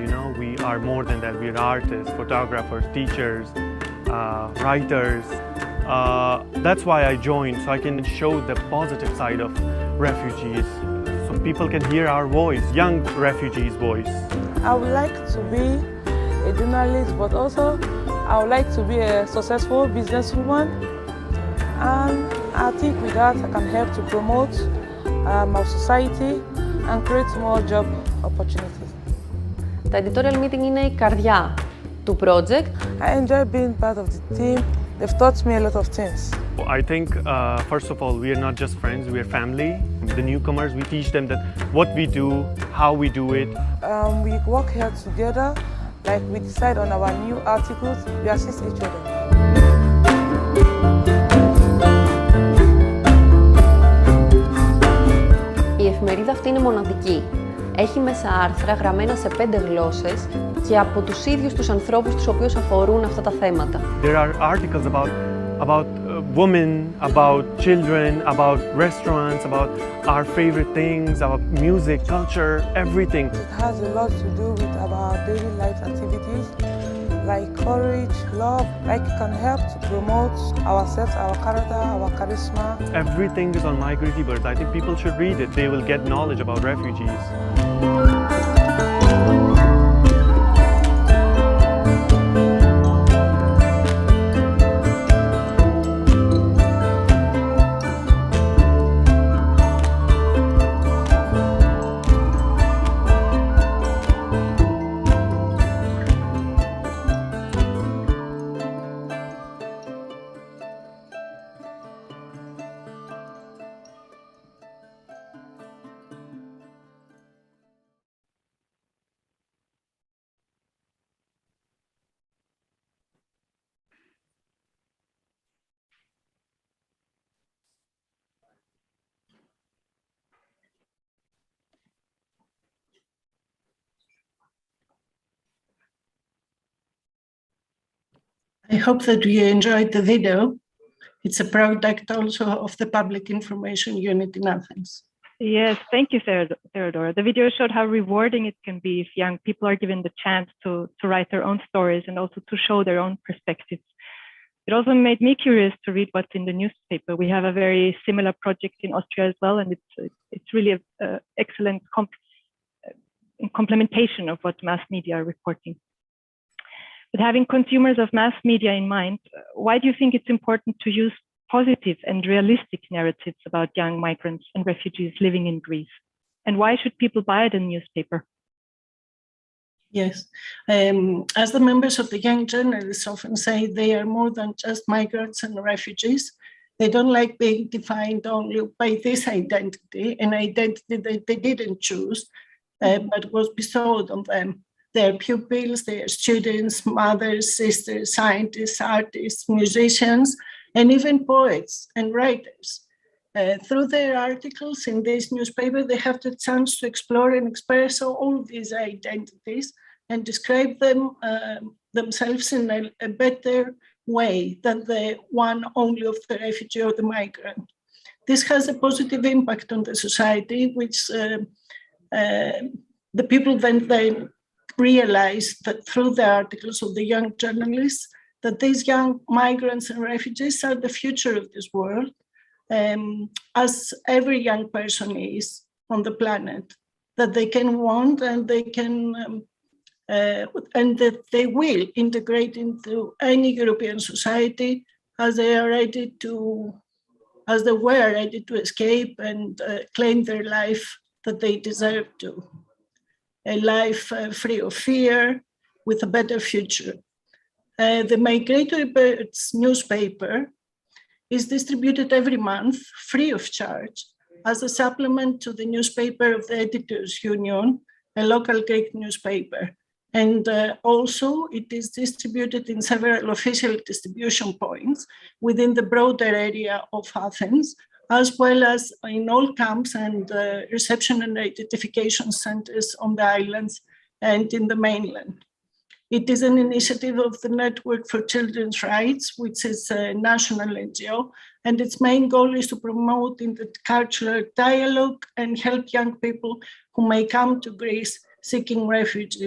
we are more than that. We are artists, photographers, teachers, writers. That's why I joined, so I can show the positive side of refugees. People can hear our voice, young refugees' voice.
I would like to be a journalist, but also I would like to be a successful businesswoman. And I think with that I can help to promote our society and create more job opportunities.
Τα editorial meeting είναι η καρδιά του project.
I enjoy being part of the team. They've taught me a lot of things.
I think, first of all, we are not just friends, we are family. The newcomers, we teach them that what we do, how we do it.
We work here together, like we decide on our new articles, we assist each other.
Η εφημερίδα αυτή είναι μοναδική. Έχει μέσα άρθρα γραμμένα σε 5 γλώσσες και από τους ίδιους τους ανθρώπους τους οποίους αφορούν αυτά τα θέματα.
There are articles about women, about children, about restaurants, about our favorite things, about music, culture, everything.
It has a lot to do with our daily life activities, like courage, love, like it can help to promote ourselves, our character, our charisma.
Everything is on Migratory Birds. I think people should read it. They will get knowledge about refugees.
I hope that you enjoyed the video. It's a product also of the Public Information Unit in Athens.
Yes, thank you, Theodora. The video showed how rewarding it can be if young people are given the chance to write their own stories and also to show their own perspectives. It also made me curious to read what's in the newspaper. We have a very similar project in Austria as well, and it's really an excellent complementation of what mass media are reporting. But having consumers of mass media in mind, why do you think it's important to use positive and realistic narratives about young migrants and refugees living in Greece? And why should people buy the newspaper?
Yes, as the members of the young journalists often say, they are more than just migrants and refugees. They don't like being defined only by this identity, an identity that they didn't choose, but was bestowed on them. They are pupils, they are students, mothers, sisters, scientists, artists, musicians, and even poets and writers. Through their articles in this newspaper, they have the chance to explore and express all these identities and describe them themselves in a better way than the one only of the refugee or the migrant. This has a positive impact on the society, which the people then realize that through the articles of the young journalists, that these young migrants and refugees are the future of this world, as every young person is on the planet, that they can want and they can, and that they will integrate into any European society as they are ready to, as they were ready to escape and claim their life that they deserve to. A life free of fear, with a better future. The Migratory Birds newspaper is distributed every month, free of charge, as a supplement to the newspaper of the Editors Union, a local Greek newspaper. And also it is distributed in several official distribution points within the broader area of Athens, as well as in all camps and reception and identification centers on the islands and in the mainland. It is an initiative of the Network for Children's Rights, which is a national NGO, and its main goal is to promote intercultural dialogue and help young people who may come to Greece seeking refuge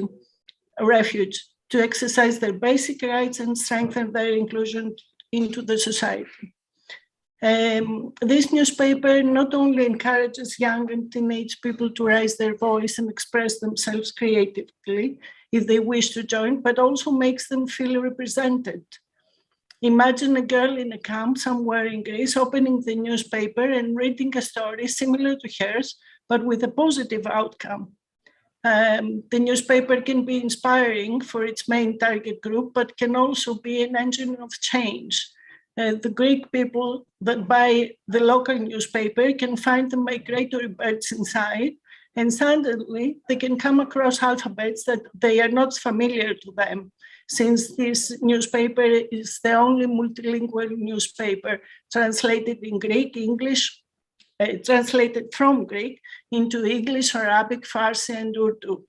to exercise their basic rights and strengthen their inclusion into the society. This newspaper not only encourages young and teenage people to raise their voice and express themselves creatively if they wish to join, but also makes them feel represented. Imagine a girl in a camp somewhere in Greece opening the newspaper and reading a story similar to hers, but with a positive outcome. The newspaper can be inspiring for its main target group, but can also be an engine of change. The Greek people that buy the local newspaper can find the migratory birds inside, and suddenly they can come across alphabets that they are not familiar to them, since this newspaper is the only multilingual newspaper translated in Greek, English, translated from Greek into English, Arabic, Farsi, and Urdu.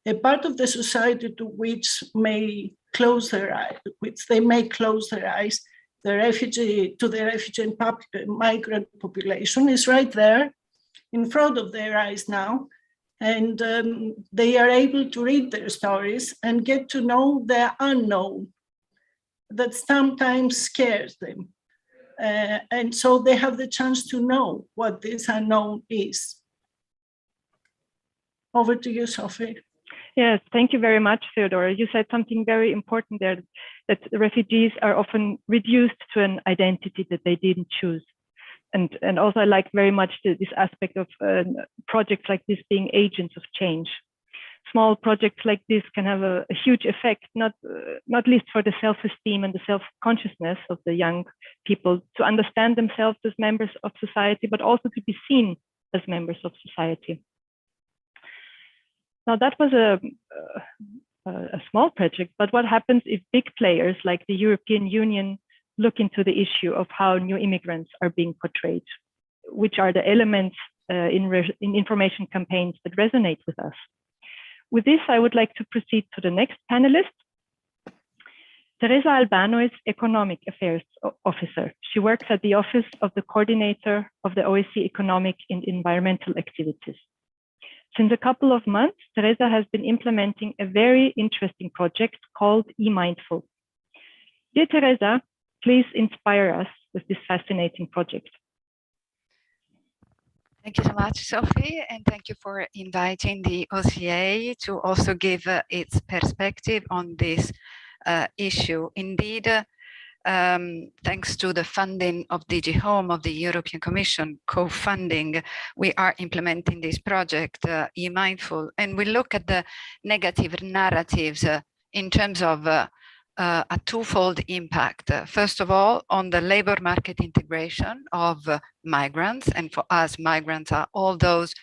A part of the society to which they may close their eyes the refugee and migrant population is right there in front of their eyes now. And they are able to read their stories and get to know the unknown that sometimes scares them. And so they have the chance to know what this unknown is. Over to you, Sophie.
Yes, thank you very much, Theodora. You said something very important there, that refugees are often reduced to an identity that they didn't choose. And also I like very much this aspect of projects like this being agents of change. Small projects like this can have a huge effect, not least for the self-esteem and the self-consciousness of the young people to understand themselves as members of society, but also to be seen as members of society. Now that was a small project, but what happens if big players like the European Union look into the issue of how new immigrants are being portrayed, which are the elements in information campaigns that resonate with us? With this, I would like to proceed to the next panelist. Teresa Albano is Economic Affairs Officer. She works at the Office of the Coordinator of the OSCE Economic and Environmental Activities. Since a couple of months, Teresa has been implementing a very interesting project called eMindful. Dear Teresa, please inspire us with this fascinating project.
Thank you so much, Sophie, and thank you for inviting the OCA to also give its perspective on this issue. Indeed, thanks to the funding of DG Home of the European Commission, co-funding, we are implementing this project, eMindful, and we look at the negative narratives in terms of a twofold impact. First of all, on the labor market integration of migrants, and for us, migrants are all those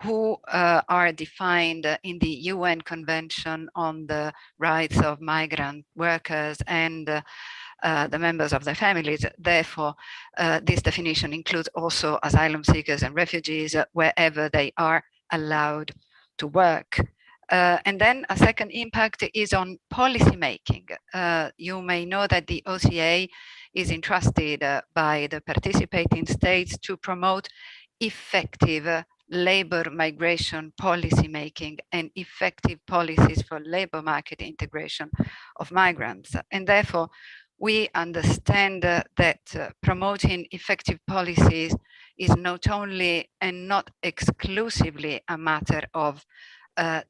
who are defined in the UN Convention on the Rights of Migrant Workers and the members of their families. Therefore, this definition includes also asylum seekers and refugees wherever they are allowed to work. And then a second impact is on policy making. You may know that the OCA is entrusted by the participating states to promote effective labor migration policy making and effective policies for labor market integration of migrants. And therefore, we understand that promoting effective policies is not only and not exclusively a matter of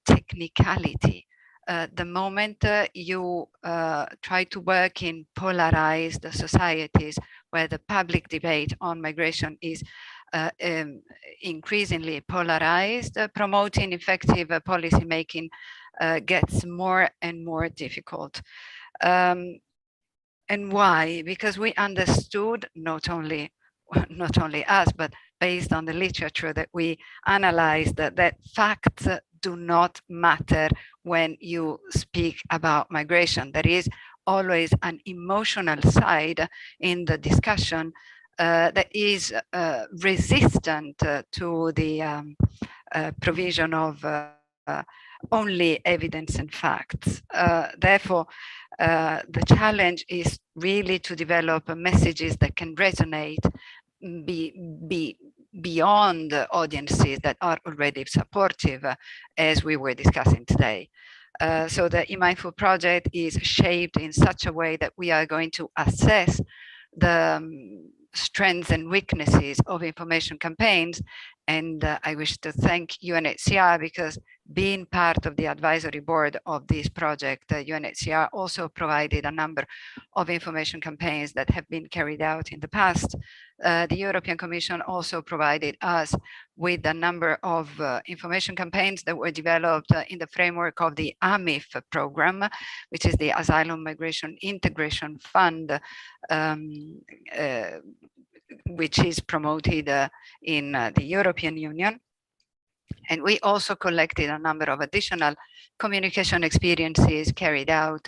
technicality. The moment you try to work in polarized societies where the public debate on migration is increasingly polarized, promoting effective policy making gets more and more difficult. And why? Because we understood, not only us, but based on the literature that we analyzed, that facts do not matter when you speak about migration. There is always an emotional side in the discussion that is resistant to the provision of only evidence and facts. Therefore, the challenge is really to develop messages that can resonate beyond audiences that are already supportive, as we were discussing today. So the eMindful project is shaped in such a way that we are going to assess the strengths and weaknesses of information campaigns. And I wish to thank UNHCR because being part of the advisory board of this project, UNHCR also provided a number of information campaigns that have been carried out in the past. The European Commission also provided us with a number of information campaigns that were developed in the framework of the AMIF program, which is the Asylum Migration Integration Fund, which is promoted in the European Union. And we also collected a number of additional communication experiences carried out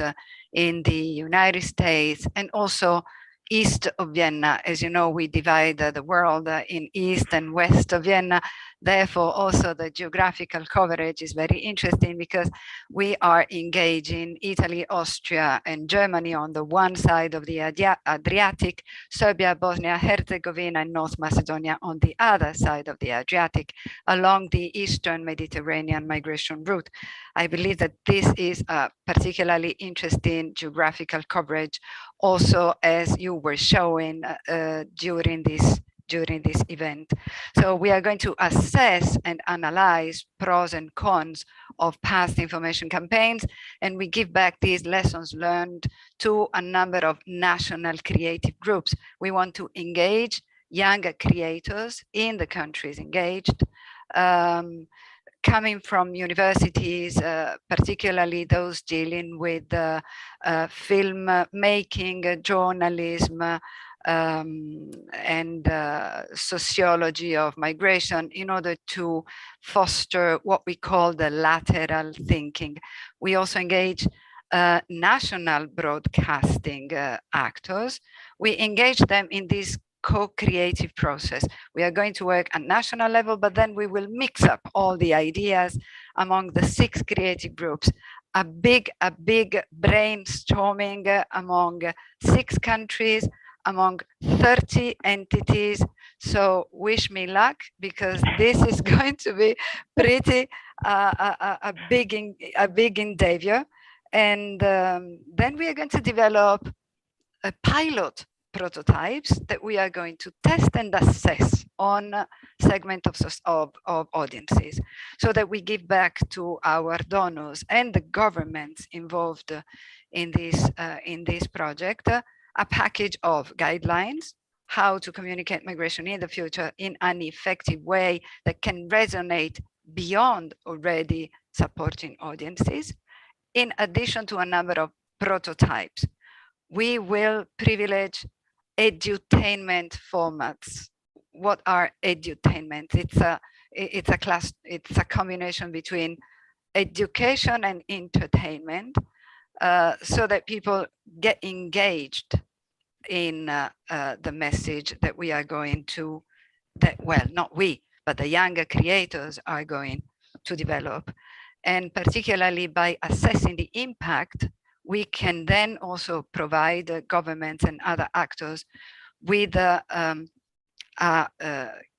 in the United States and also east of Vienna. As you know, we divide the world in east and west of Vienna. Therefore, also the geographical coverage is very interesting because we are engaging Italy, Austria, and Germany on the one side of the Adriatic, Serbia, Bosnia, Herzegovina, and North Macedonia on the other side of the Adriatic, along the Eastern Mediterranean migration route. I believe that this is a particularly interesting geographical coverage, also as you were showing during this event. So we are going to assess and analyze pros and cons of past information campaigns, and we give back these lessons learned to a number of national creative groups. We want to engage younger creators in the countries engaged, coming from universities, particularly those dealing with film making, journalism, and sociology of migration, in order to foster what we call the lateral thinking. We also engage national broadcasting actors. We engage them in this co-creative process. We are going to work at national level, but then we will mix up all the ideas among the 6 creative groups. A big brainstorming among 6 countries, among 30 entities. So wish me luck, because this is going to be pretty a big endeavor. And then we are going to develop a pilot prototypes that we are going to test and assess on a segment of audiences, so that we give back to our donors and the governments involved in this project a package of guidelines, how to communicate migration in the future in an effective way that can resonate beyond already supporting audiences, in addition to a number of prototypes. We will privilege edutainment formats. What are edutainment? It's a combination between education and entertainment, so that people get engaged in the message that we are going to, not we, but the younger creators are going to develop. And particularly by assessing the impact, we can then also provide governments and other actors with a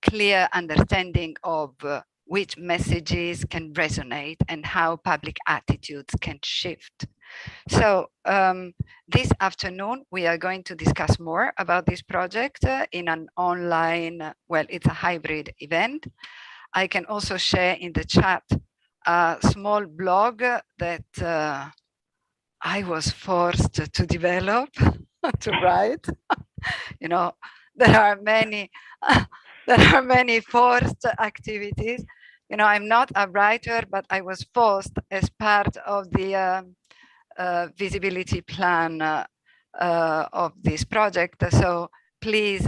clear understanding of which messages can resonate and how public attitudes can shift. So this afternoon, we are going to discuss more about this project in an online, it's a hybrid event. I can also share in the chat a small blog that I was forced to develop, to write. You know, there are many forced activities. You know, I'm not a writer, but I was forced as part of the visibility plan of this project. So please,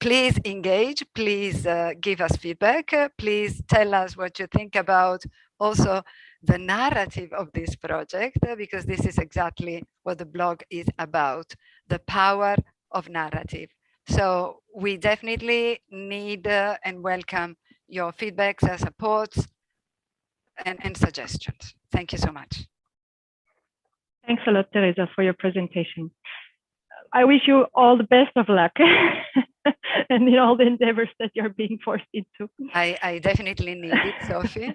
please engage, please give us feedback, please tell us what you think about also the narrative of this project, because this is exactly what the blog is about, the power of narrative. So we definitely need and welcome your feedbacks, supports, and suggestions. Thank you so much.
Thanks a lot, Teresa, for your presentation. I wish you all the best of luck and in all the endeavors that you're being forced into.
I definitely need it, Sophie.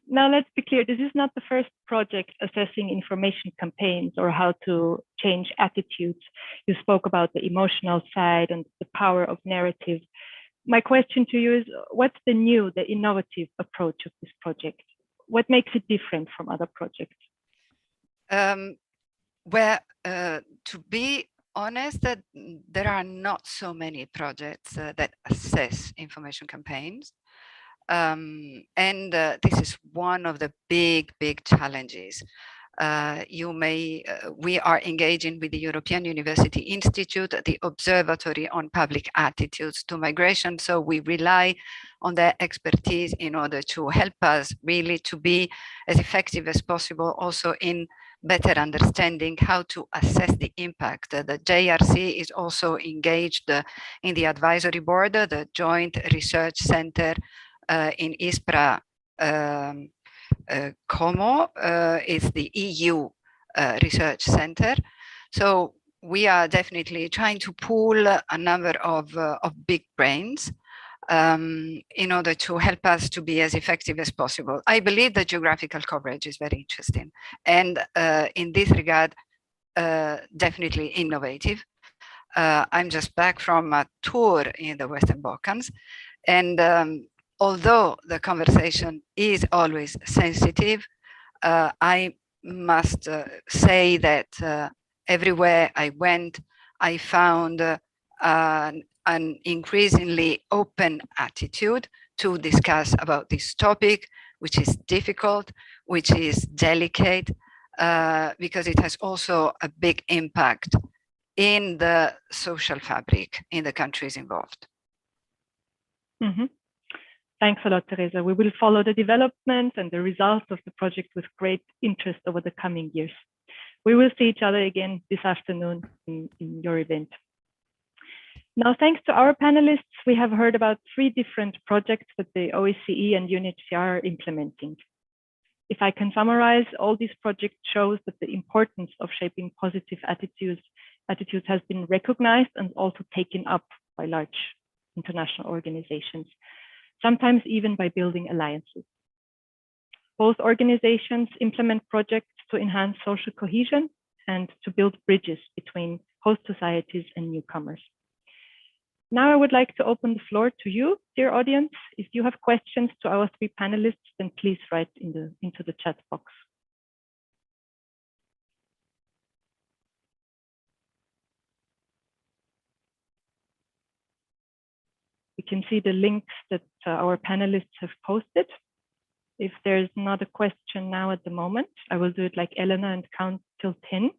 Now, let's be clear, this is not the first project assessing information campaigns or how to change attitudes. You spoke about the emotional side and the power of narrative. My question to you is, what's the new, the innovative approach of this project? What makes it different from other projects?
To be honest, that there are not so many projects that assess information campaigns. This is one of the big challenges. We are engaging with the European University Institute, the Observatory on Public Attitudes to Migration. So we rely on their expertise in order to help us really to be as effective as possible also in better understanding how to assess the impact. The JRC is also engaged in the advisory board, the Joint Research Center in ISPRA Como is the EU Research Center. So we are definitely trying to pool a number of big brains in order to help us to be as effective as possible. I believe the geographical coverage is very interesting, and in this regard, definitely innovative. I'm just back from a tour in the Western Balkans, and although the conversation is always sensitive, I must say that everywhere I went, I found an increasingly open attitude to discuss about this topic, which is difficult, which is delicate, because it has also a big impact in the social fabric in the countries involved.
Mm-hmm. Thanks a lot, Teresa. We will follow the development and the results of the project with great interest over the coming years. We will see each other again this afternoon in your event. Now, thanks to our panelists, we have heard about 3 different projects that the OSCE and UNHCR are implementing. If I can summarize, all these projects shows that the importance of shaping positive attitudes has been recognized and also taken up by large international organizations, sometimes even by building alliances. Both organizations implement projects to enhance social cohesion and to build bridges between host societies and newcomers. Now I would like to open the floor to you, dear audience. If you have questions to our 3 panelists, then please write into the chat box. We can see the links that our panelists have posted. If there's not a question now at the moment, I will do it like Elena and count till 10.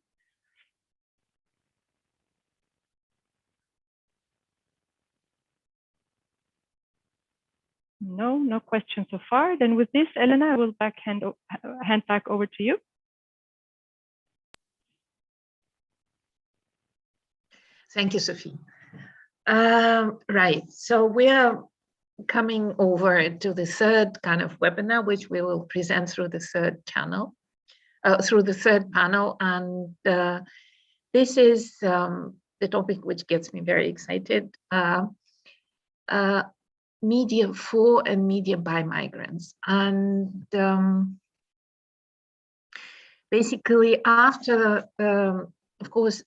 No questions so far. Then with this, Elena, I will hand back over to you.
Thank you, Sophie. Right, so we are coming over to the 3rd kind of webinar, which we will present through the 3rd channel, through the 3rd panel. And this is the topic which gets me very excited. Media for and media by migrants. And basically after, of course,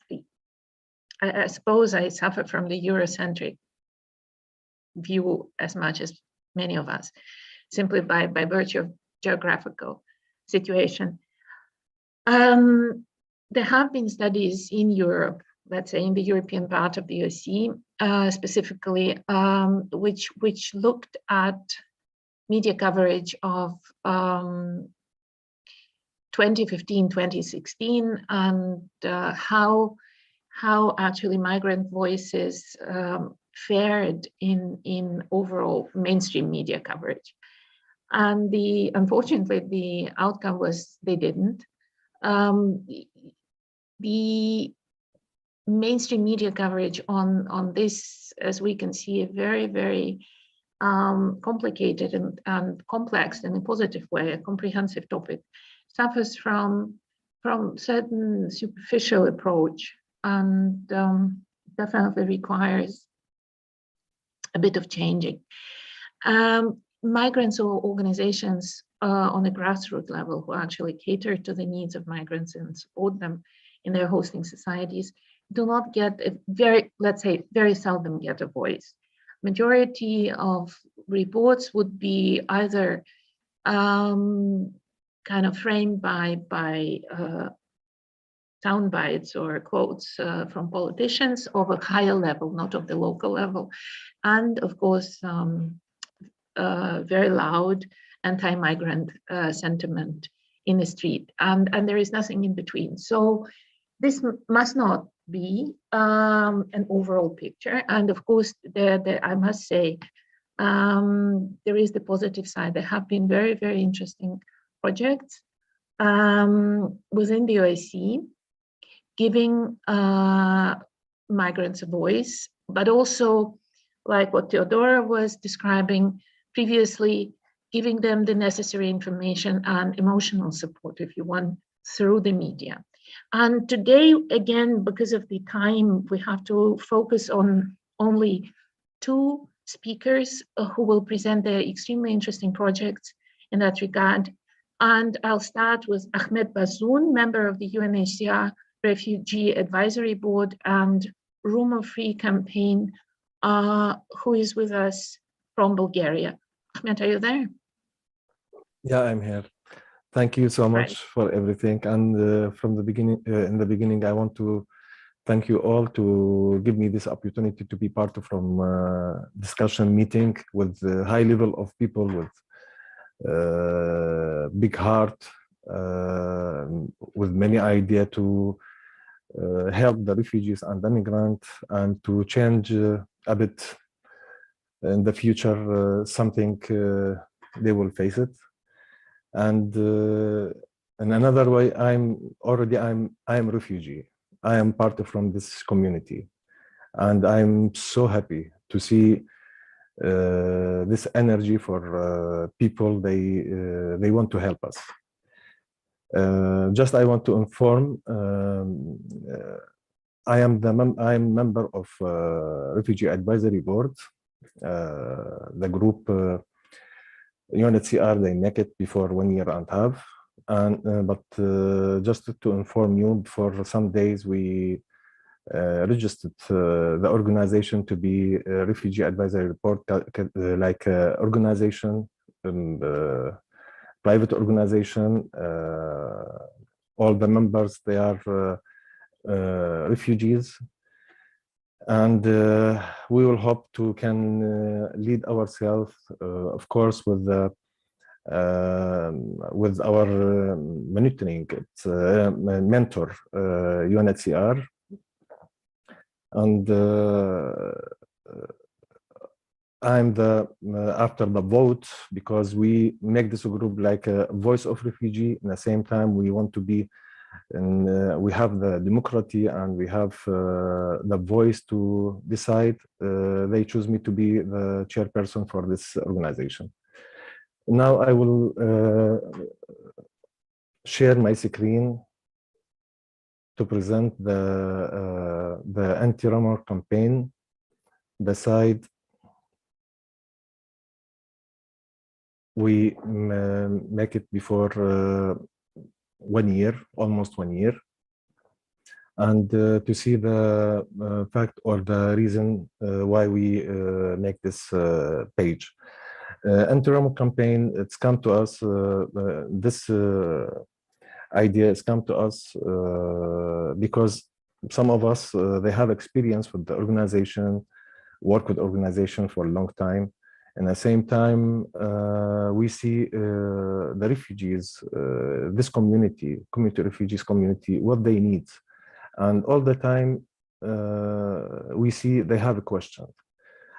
I suppose I suffer from the Eurocentric view as much as many of us, simply by virtue of geographical situation. There have been studies in Europe, let's say in the European part of the OSCE, specifically, which looked at media coverage of 2015, 2016, and how actually migrant voices fared in overall mainstream media coverage. And unfortunately, the outcome was they didn't. The mainstream media coverage on this, as we can see, a very, very complicated and complex, in a positive way, a comprehensive topic, suffers from certain superficial approach, and definitely requires a bit of changing. Migrants or organizations on a grassroots level who actually cater to the needs of migrants and support them in their hosting societies do not get a very seldom get a voice. Majority of reports would be either kind of framed by sound bites or quotes from politicians of a higher level, not of the local level, and of course very loud anti-migrant sentiment in the street, and there is nothing in between. So this must not be an overall picture. And of course, I must say, there is the positive side. There have been very, very interesting projects within the OSCE, giving migrants a voice, but also, like what Theodora was describing previously, giving them the necessary information and emotional support, if you want, through the media. And today, again, because of the time, we have to focus on only two speakers who will present their extremely interesting projects in that regard. And I'll start with Ahmed Bazoun, member of the UNHCR Refugee Advisory Board and Rumor Free Campaign, who is with us from Bulgaria. Ahmed, are you there?
Yeah, I'm here. Thank you so much for everything. And from the beginning, in the beginning, I want to thank you all to give me this opportunity to be part of discussion meeting with a high level of people with big heart, with many ideas to help the refugees and immigrants and to change a bit in the future something they will face it. And in another way, I'm a refugee. I am part from this community, and I'm so happy to see this energy for people. They want to help us. Just I want to inform. I'm member of Refugee Advisory Board. The group UNHCR, they make it before 1 year and a half. But just to inform you, for some days we registered the organization to be a Refugee Advisory Board, like organization, private organization. All the members, they are refugees. And we will hope to can lead ourselves, of course, with our monitoring mentor, UNHCR. And I'm after the vote, because we make this group like a voice of refugee. At the same time, we want to be, and we have the democracy, and we have the voice to decide. They choose me to be the chairperson for this organization. Now I will share my screen to present the anti-Roma campaign. The side we make it before 1 year, almost 1 year, and to see the fact or the reason why we make this page. Anti-Roma campaign, it's come to us, this idea has come to us because some of us, they have experience with the organization, work with organization for a long time. And at the same time, we see the refugees, this community refugees community, what they need. And all the time, we see they have a question.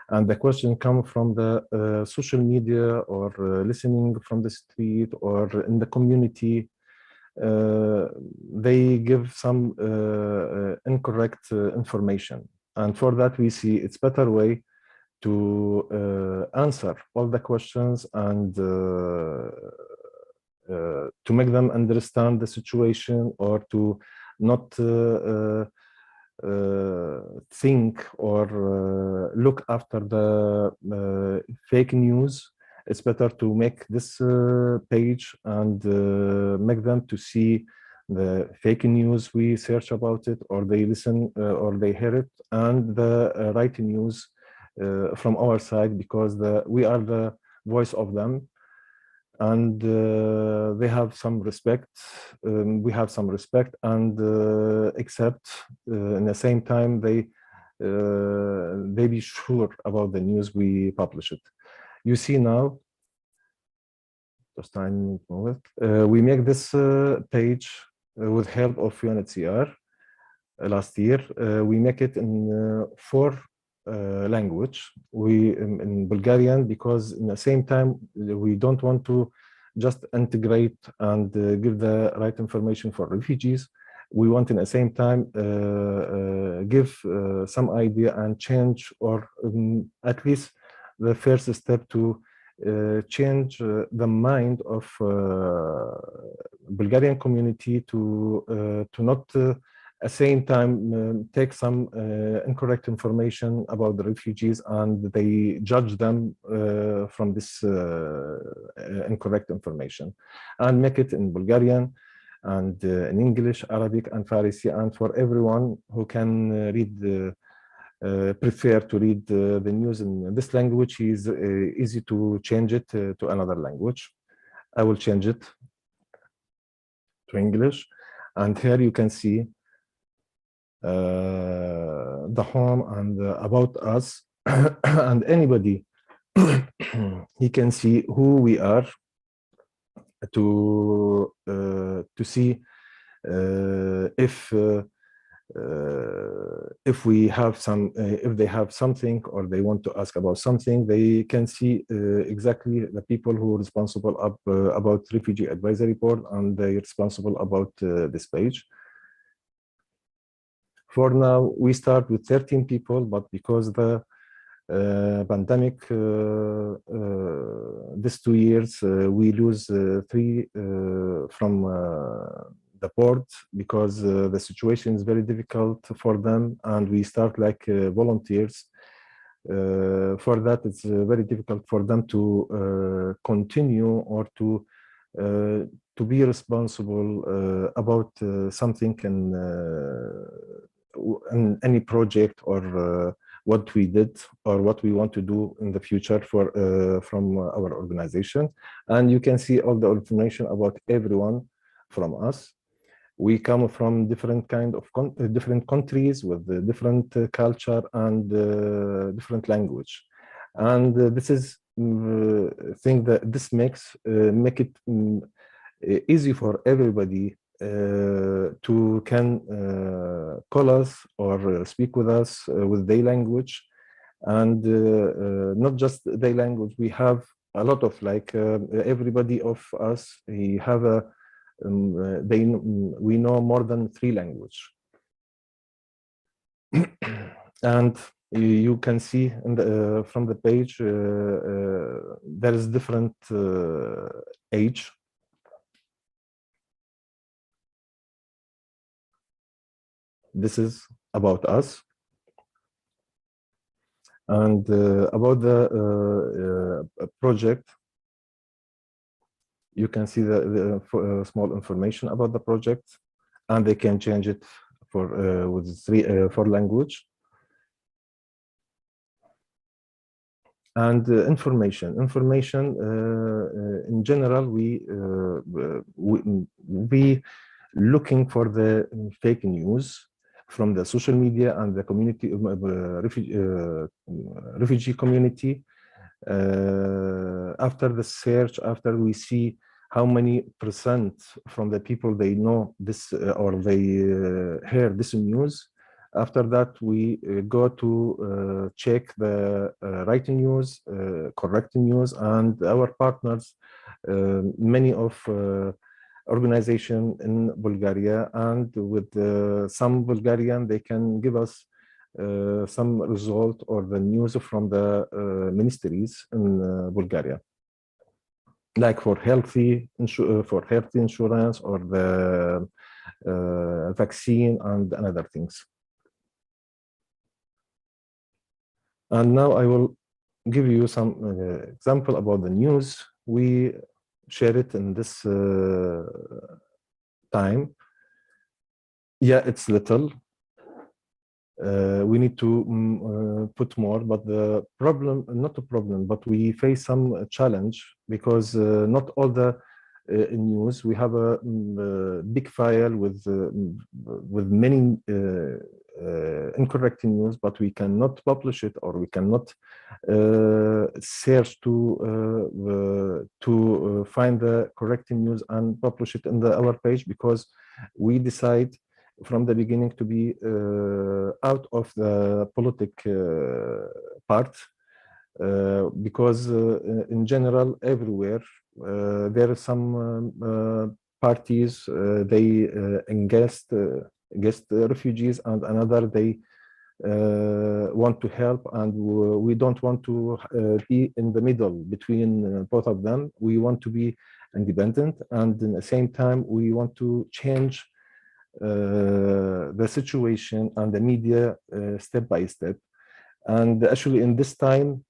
And the question comes from the social media, or listening from the street, or in the community. They give some incorrect information. And for that, we see it's better way to answer all the questions and to make them understand the situation, or to not think or look after the fake news. It's better to make this page and make them to see the fake news we search about it, or they listen or they hear it, and the right news from our side, because we are the voice of them, and they have some respect. We have some respect and accept. In the same time, they be sure about the news we publish it. You see now, just time move it. We make this page with help of UNHCR last year. We make it in 4 language. We in Bulgarian, because in the same time we don't want to just integrate and give the right information for refugees. We want in the same time give some idea and change, or at least the first step to change the mind of Bulgarian community to not at the same time take some incorrect information about the refugees, and they judge them from this incorrect information, and make it in Bulgarian and in English, Arabic, and Farsi, and for everyone who can read prefer to read the news in this language, is easy to change it to another language. I will change it to English, and here you can see the home and about us, and anybody he can see who we are, to see if we have some, if they have something or they want to ask about something, they can see exactly the people who are responsible about Refugee Advisory Board, and they're responsible about this page. For now, we start with 13 people, but because the pandemic, this 2 years, we lose 3 from the board, because the situation is very difficult for them, and we start like volunteers. For that, it's very difficult for them to continue or to be responsible about something in any project, or what we did or what we want to do in the future for from our organization. And you can see all the information about everyone from us. We come from different kind of different countries with different culture and different language, and this is thing that this makes make it easy for everybody to can call us or speak with us with their language, and not just their language. We have a lot of like everybody of us, he have a we know more than 3 languages. And you can see in the, from the page there is different age. This is about us, and about the project. You can see the small information about the project, and they can change it for with 4 language. And information in general, we looking for the fake news from the social media and the community, refugee community. After the search, after we see how many percent from the people they know this or they hear this news, after that we go to check the right news, correct news, and our partners, many of organization in Bulgaria, and with some Bulgarian, they can give us some result or the news from the ministries in Bulgaria, like for healthy insurance or the vaccine and other things. And now I will give you some example about the news. We share it in this time. Yeah, it's little. We need to put more, but the problem, not a problem, but we face some challenge, because not all the news, we have a big file with many incorrect news, but we cannot publish it, or we cannot search to find the correct news and publish it in our page, because we decide from the beginning to be out of the politic part. because in general, everywhere, there are some parties, they against refugees, and another they want to help, and we don't want to be in the middle between both of them. We want to be independent, and at the same time we want to change the situation and the media step by step. And actually in this time,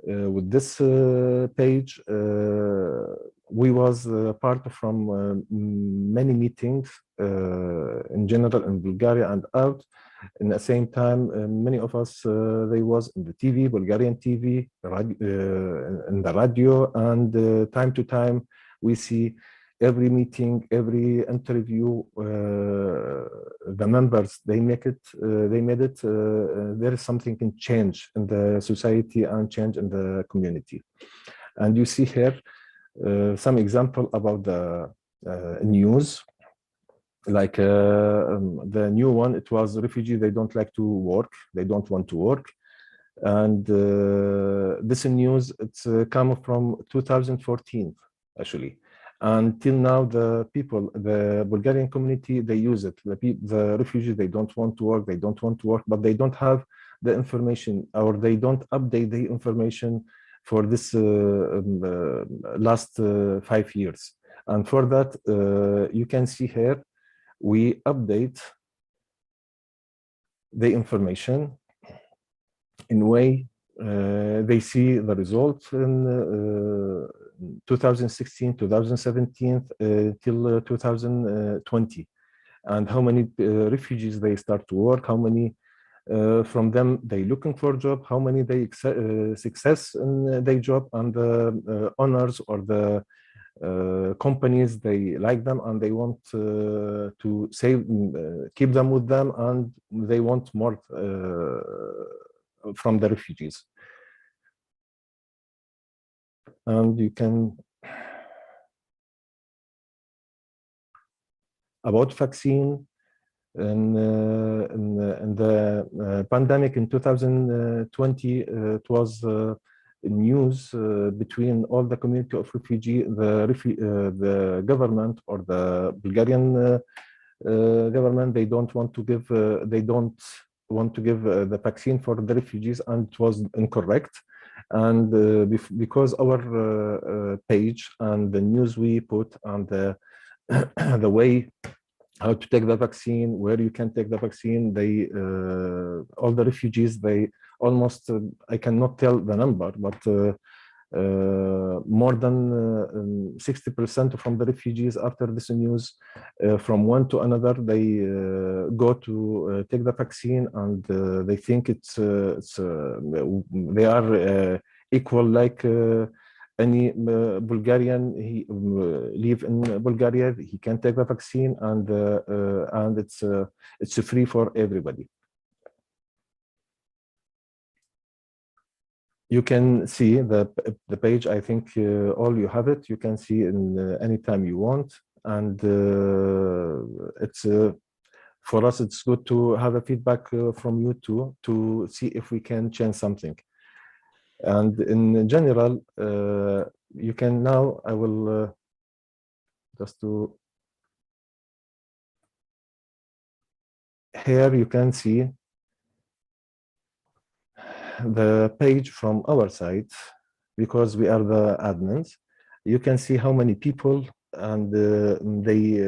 with this page, we was part from many meetings in general in Bulgaria and out. In the same time, many of us, they was in the TV, Bulgarian TV, in the radio, and time to time, we see every meeting, every interview, the members, they made it, there is something can change in the society and change in the community. And you see here some example about the news. Like the new one, it was refugees, they don't like to work, they don't want to work. And this news, it's come from 2014, actually. Until now, the people, the Bulgarian community, they use it. The refugees, they don't want to work, but they don't have the information, or they don't update the information for this last 5 years. And for that, you can see here, we update the information in a way they see the results in 2016, 2017 till 2020, and how many refugees they start to work, how many from them they looking for a job, how many they success in their job, and the owners or the companies, they like them and they want to save, keep them with them, and they want more from the refugees. And you can, about vaccine, in the pandemic in 2020, it was news between all the community of refugee, the government or the Bulgarian government, they don't want to give the vaccine for the refugees, and it was incorrect. And because our page and the news we put and the way how to take the vaccine, where you can take the vaccine, they all the refugees, they almost I cannot tell the number, but more than 60% from the refugees after this news, from one to another, they go to take the vaccine, and they think they are equal like any Bulgarian. He live in Bulgaria, he can take the vaccine, and it's free for everybody. You can see the page. I think all you have it. You can see in any time you want, and it's for us. It's good to have a feedback from you too, to see if we can change something. And in general, you can now. I will just to here. You can see the page from our side, because we are the admins. You can see how many people, and they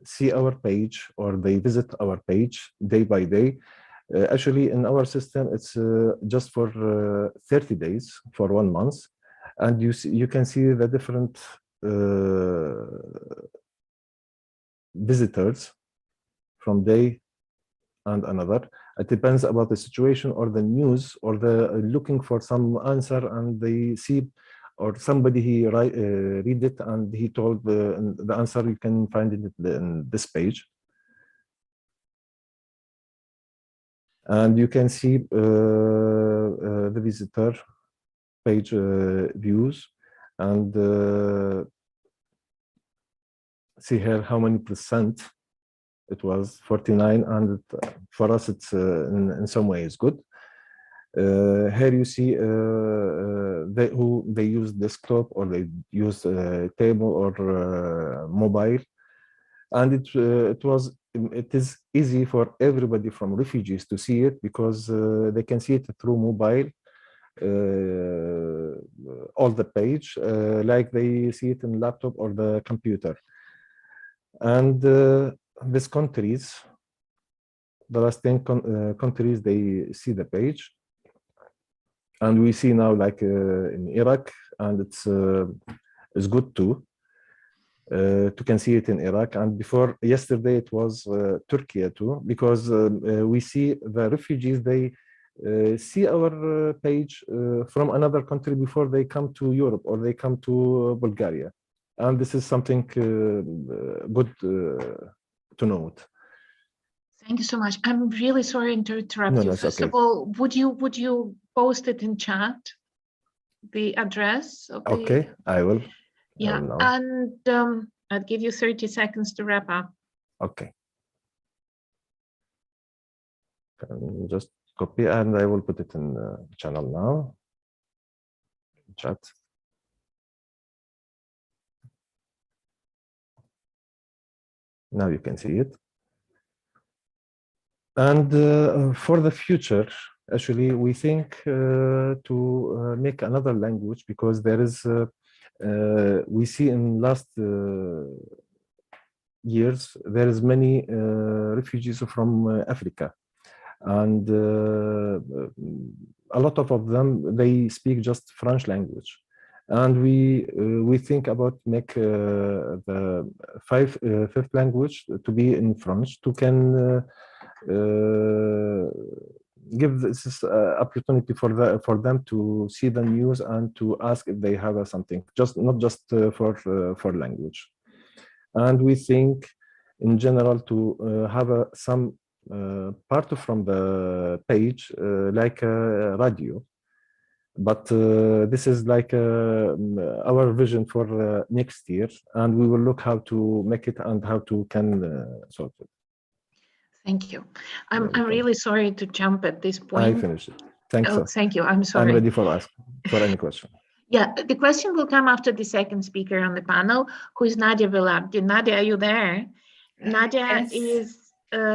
see our page or they visit our page day by day. Actually, in our system, it's just for 30 days, for 1 month, and you can see the different visitors from day and another. It depends about the situation or the news, or the looking for some answer, and they see, or somebody he read it and he told the answer. You can find it in this page, and you can see the visitor page views, and see here how many percent. It was 49, and for us, it's in some ways good. Here you see they use desktop or they use table or mobile, and it is easy for everybody from refugees to see it because they can see it through mobile, all the page, like they see it in laptop or the computer. And these countries, the last 10 countries, they see the page. And we see now, like in Iraq, and it's good too. To can see it in Iraq, and before yesterday it was Turkey too, because we see the refugees, they see our page from another country before they come to Europe or they come to Bulgaria, and this is something good to note.
Thank you so much. I'm really sorry to interrupt you. First of all, would you post it in chat, the address of the...
Okay, I will.
Yeah, and I'll give you 30 seconds to wrap up.
Okay. Just copy, and I will put it in the channel now. Chat. Now you can see it. And for the future, actually, we think to make another language, because there is we see in last years there is many refugees from Africa, and a lot of them, they speak just French language, and we think about make the fifth language to be in French to can give this opportunity for them to see the news and to ask if they have something, not just for language. And we think in general to have some part from the page like a radio, but this is like our vision for next year, and we will look how to make it and how to can solve it.
Thank you. I'm really sorry to jump at this point.
I finished it. Thanks.
Oh, thank you. I'm sorry.
I'm ready for any question.
Yeah, the question will come after the second speaker on the panel, who is Nadia Velarde. Nadia, are you there? Nadia is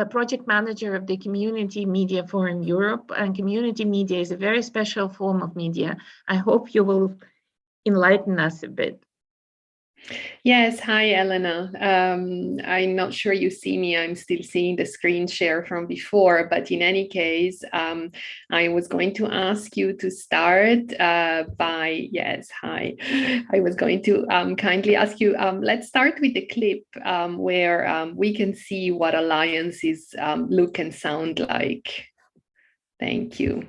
project manager of the Community Media Forum Europe, and community media is a very special form of media. I hope you will enlighten us a bit.
Yes, hi, Elena. I'm not sure you see me. I'm still seeing the screen share from before, but in any case, I was going to ask you to start by, yes, hi. I was going to kindly ask you, let's start with the clip where we can see what alliances look and sound like. Thank you.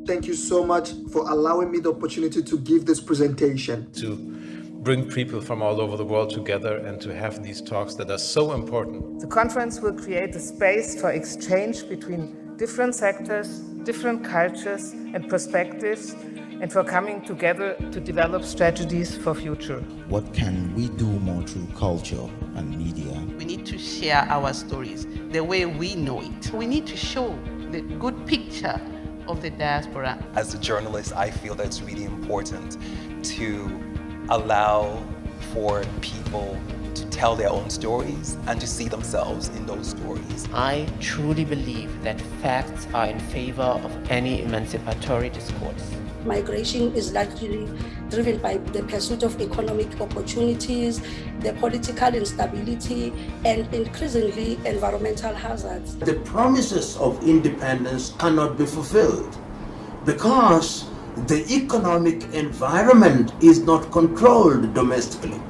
Thank you so much for allowing me the opportunity to give this presentation.
To bring people from all over the world together and to have these talks that are so important.
The conference will create a space for exchange between different sectors, different cultures and perspectives, and for coming together to develop strategies for future.
What can we do more through culture and media?
We need to share our stories the way we know it. We need to show the good picture of the diaspora.
As a journalist, I feel that it's really important to allow for people to tell their own stories and to see themselves in those stories.
I truly believe that facts are in favor of any emancipatory discourse.
Migration is largely driven by the pursuit of economic opportunities, the political instability, and increasingly environmental hazards.
The promises of independence cannot be fulfilled because the economic environment is not controlled domestically.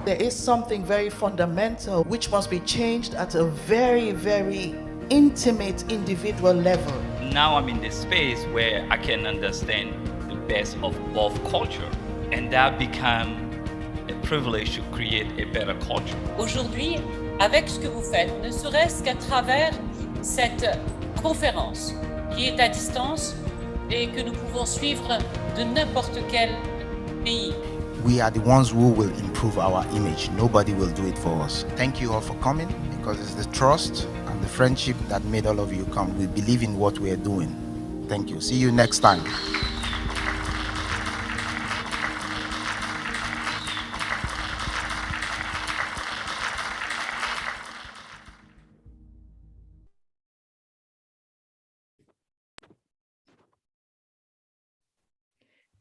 There is something very fundamental which must be changed at a very, very intimate individual level.
Now I'm in the space where I can understand the best of both cultures, and that become a privilege to create a better culture.
Aujourd'hui, avec ce que vous faites, ne serait-ce qu'à travers cette conférence qui est à distance et que nous pouvons suivre de n'importe quel pays.
we are the ones who will improve our image. Nobody will do it for us. Thank you all for coming, because it's the trust and the friendship that made all of you come. We believe in what we are doing. Thank you. See you next time.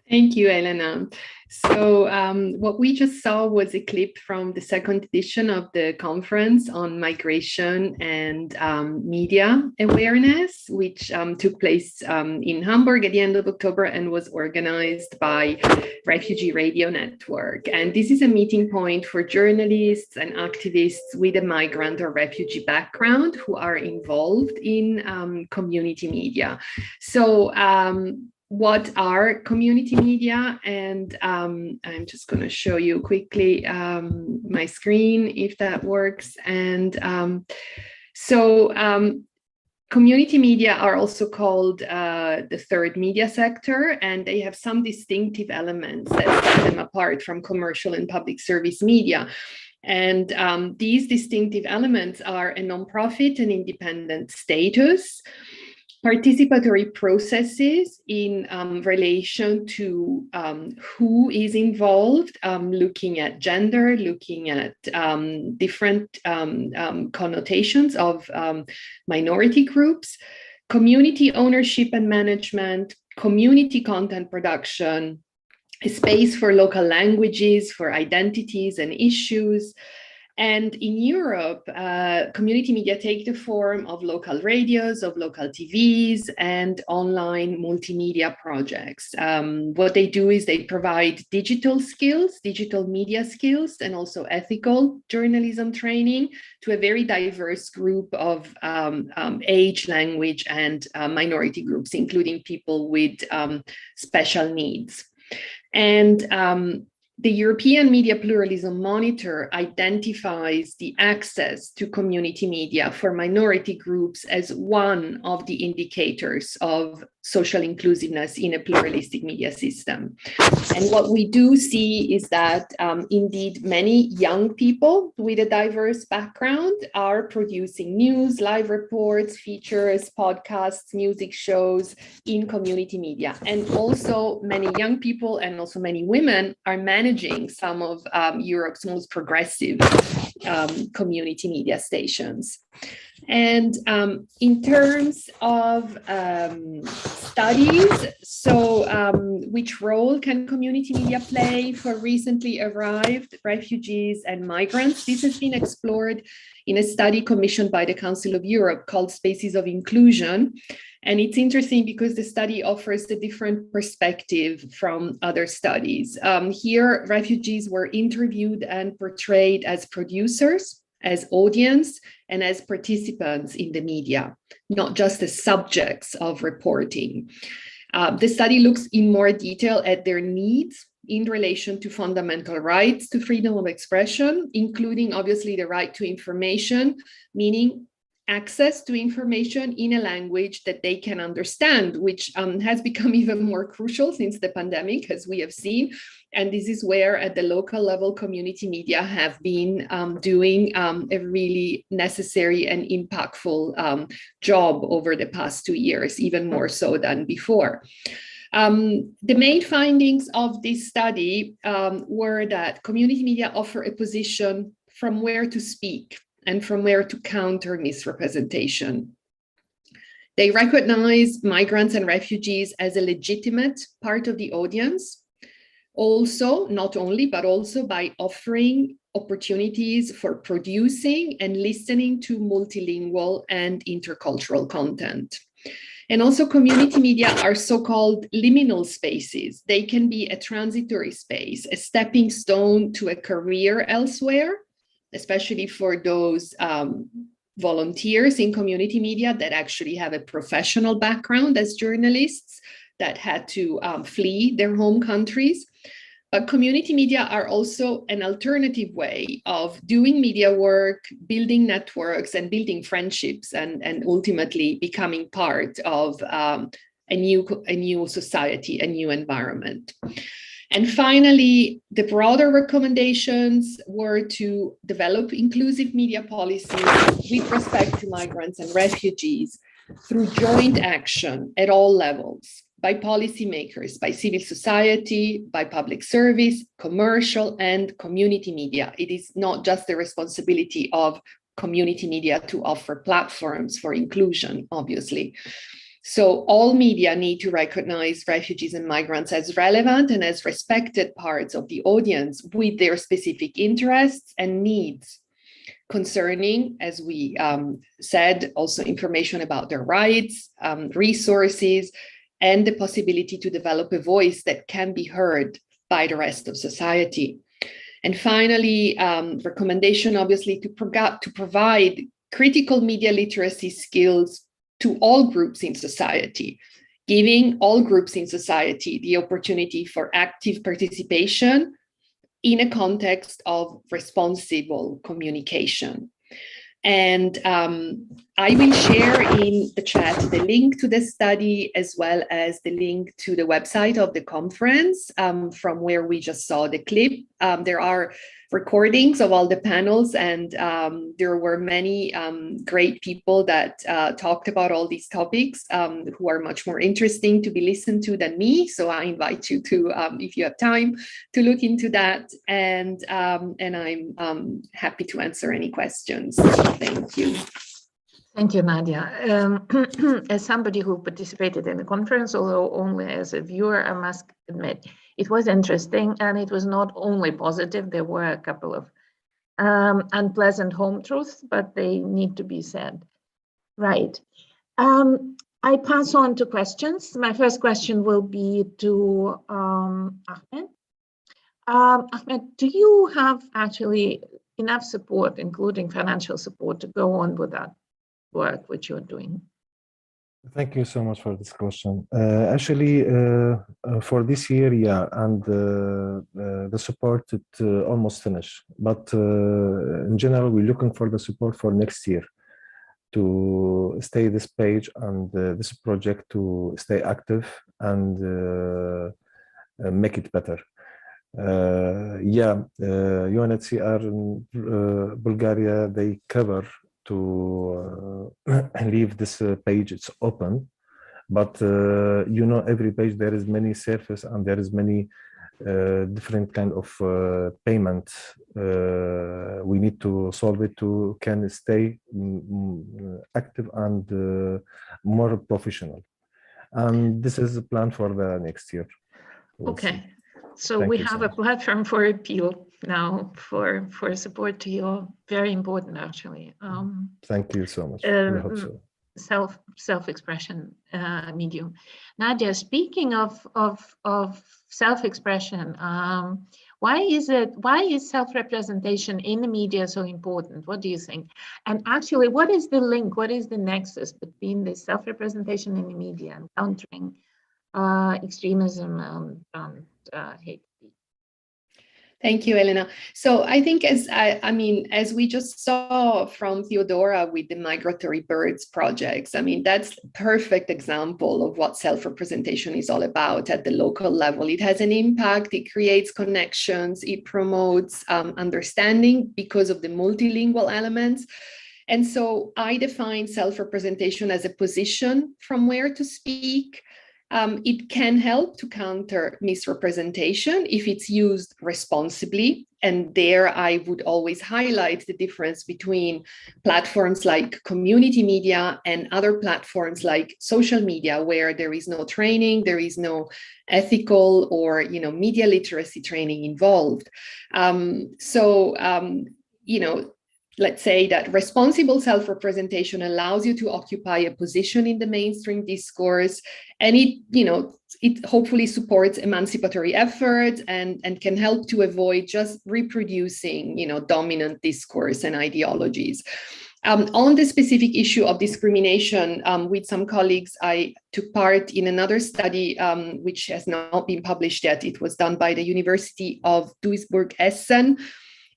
Thank you, Elena. So what we just saw was a clip from the second edition of the conference on migration and media awareness, which took place in Hamburg at the end of October and was organized by Refugee Radio Network. And this is a meeting point for journalists and activists with a migrant or refugee background who are involved in community media. So what are community media? And I'm just going to show you quickly my screen, if that works. And community media are also called the third media sector, and they have some distinctive elements that set them apart from commercial and public service media. And these distinctive elements are a nonprofit and independent status, participatory processes in relation to who is involved, looking at gender, looking at different connotations of minority groups, community ownership and management, community content production, a space for local languages, for identities and issues. And in Europe, community media take the form of local radios, of local TVs, and online multimedia projects. What they do is they provide digital skills, digital media skills, and also ethical journalism training to a very diverse group of age, language, and minority groups, including people with special needs. And the European Media Pluralism Monitor identifies the access to community media for minority groups as one of the indicators of social inclusiveness in a pluralistic media system. And what we do see is that indeed many young people with a diverse background are producing news, live reports, features, podcasts, music shows in community media. And also many young people and also many women are managing some of Europe's most progressive community media stations. And in terms of studies, which role can community media play for recently arrived refugees and migrants? This has been explored in a study commissioned by the Council of Europe called Spaces of Inclusion. And it's interesting because the study offers a different perspective from other studies. Here, refugees were interviewed and portrayed as producers, as audience, and as participants in the media, not just as subjects of reporting. The study looks in more detail at their needs in relation to fundamental rights to freedom of expression, including obviously the right to information, meaning access to information in a language that they can understand, which has become even more crucial since the pandemic, as we have seen. And this is where at the local level, community media have been doing a really necessary and impactful job over the past 2 years, even more so than before. The main findings of this study were that community media offer a position from where to speak and from where to counter misrepresentation. They recognize migrants and refugees as a legitimate part of the audience. Also, not only, but also by offering opportunities for producing and listening to multilingual and intercultural content. And also community media are so-called liminal spaces. They can be a transitory space, a stepping stone to a career elsewhere, especially for those volunteers in community media that actually have a professional background as journalists that had to flee their home countries. But community media are also an alternative way of doing media work, building networks and building friendships and ultimately becoming part of a new society, a new environment. And finally, the broader recommendations were to develop inclusive media policies with respect to migrants and refugees through joint action at all levels, by policymakers, by civil society, by public service, commercial and community media. It is not just the responsibility of community media to offer platforms for inclusion, obviously. So all media need to recognize refugees and migrants as relevant and as respected parts of the audience with their specific interests and needs concerning, as we said, also information about their rights, resources, and the possibility to develop a voice that can be heard by the rest of society. And finally, recommendation obviously to provide critical media literacy skills to all groups in society, giving all groups in society the opportunity for active participation in a context of responsible communication. And I will share in the chat the link to the study as well as the link to the website of the conference from where we just saw the clip. There are recordings of all the panels, and there were many great people that talked about all these topics who are much more interesting to be listened to than me. So I invite you to, if you have time, to look into that. And I'm happy to answer any questions. Thank you.
Thank you, Nadia. As somebody who participated in the conference, although only as a viewer, I must admit, it was interesting, and it was not only positive. There were a couple of unpleasant home truths, but they need to be said. Right. I pass on to questions. My first question will be to Ahmed. Ahmed, do you have actually enough support, including financial support, to go on with that work which you're doing?
Thank you so much for this question. Actually, for this year, yeah, and the support it almost finished. But in general, we're looking for the support for next year to stay this page and this project to stay active and make it better. UNHCR in Bulgaria, they cover to leave this page, it's open, but every page there is many surface and there is many different kind of payment. We need to solve it to can stay active and more professional. And this is a plan for the next year.
Okay, so we have a platform for appeal now for support to your very important, actually.
Thank you so much. I hope so.
Self-expression medium. Nadia, speaking of self-expression, why is self-representation in the media so important? What do you think? And actually, what is the link? What is the nexus between the self-representation in the media and countering extremism and hate?
Thank you, Elena. So I think as we just saw from Theodora with the Migratory Birds projects, that's a perfect example of what self-representation is all about at the local level. It has an impact, it creates connections, it promotes understanding because of the multilingual elements. And so I define self-representation as a position from where to speak. It can help to counter misrepresentation if it's used responsibly. And there I would always highlight the difference between platforms like community media and other platforms like social media, where there is no training, there is no ethical or media literacy training involved. Let's say that responsible self-representation allows you to occupy a position in the mainstream discourse, and it hopefully supports emancipatory efforts and can help to avoid just reproducing, dominant discourse and ideologies. On the specific issue of discrimination, with some colleagues, I took part in another study, which has not been published yet. It was done by the University of Duisburg-Essen.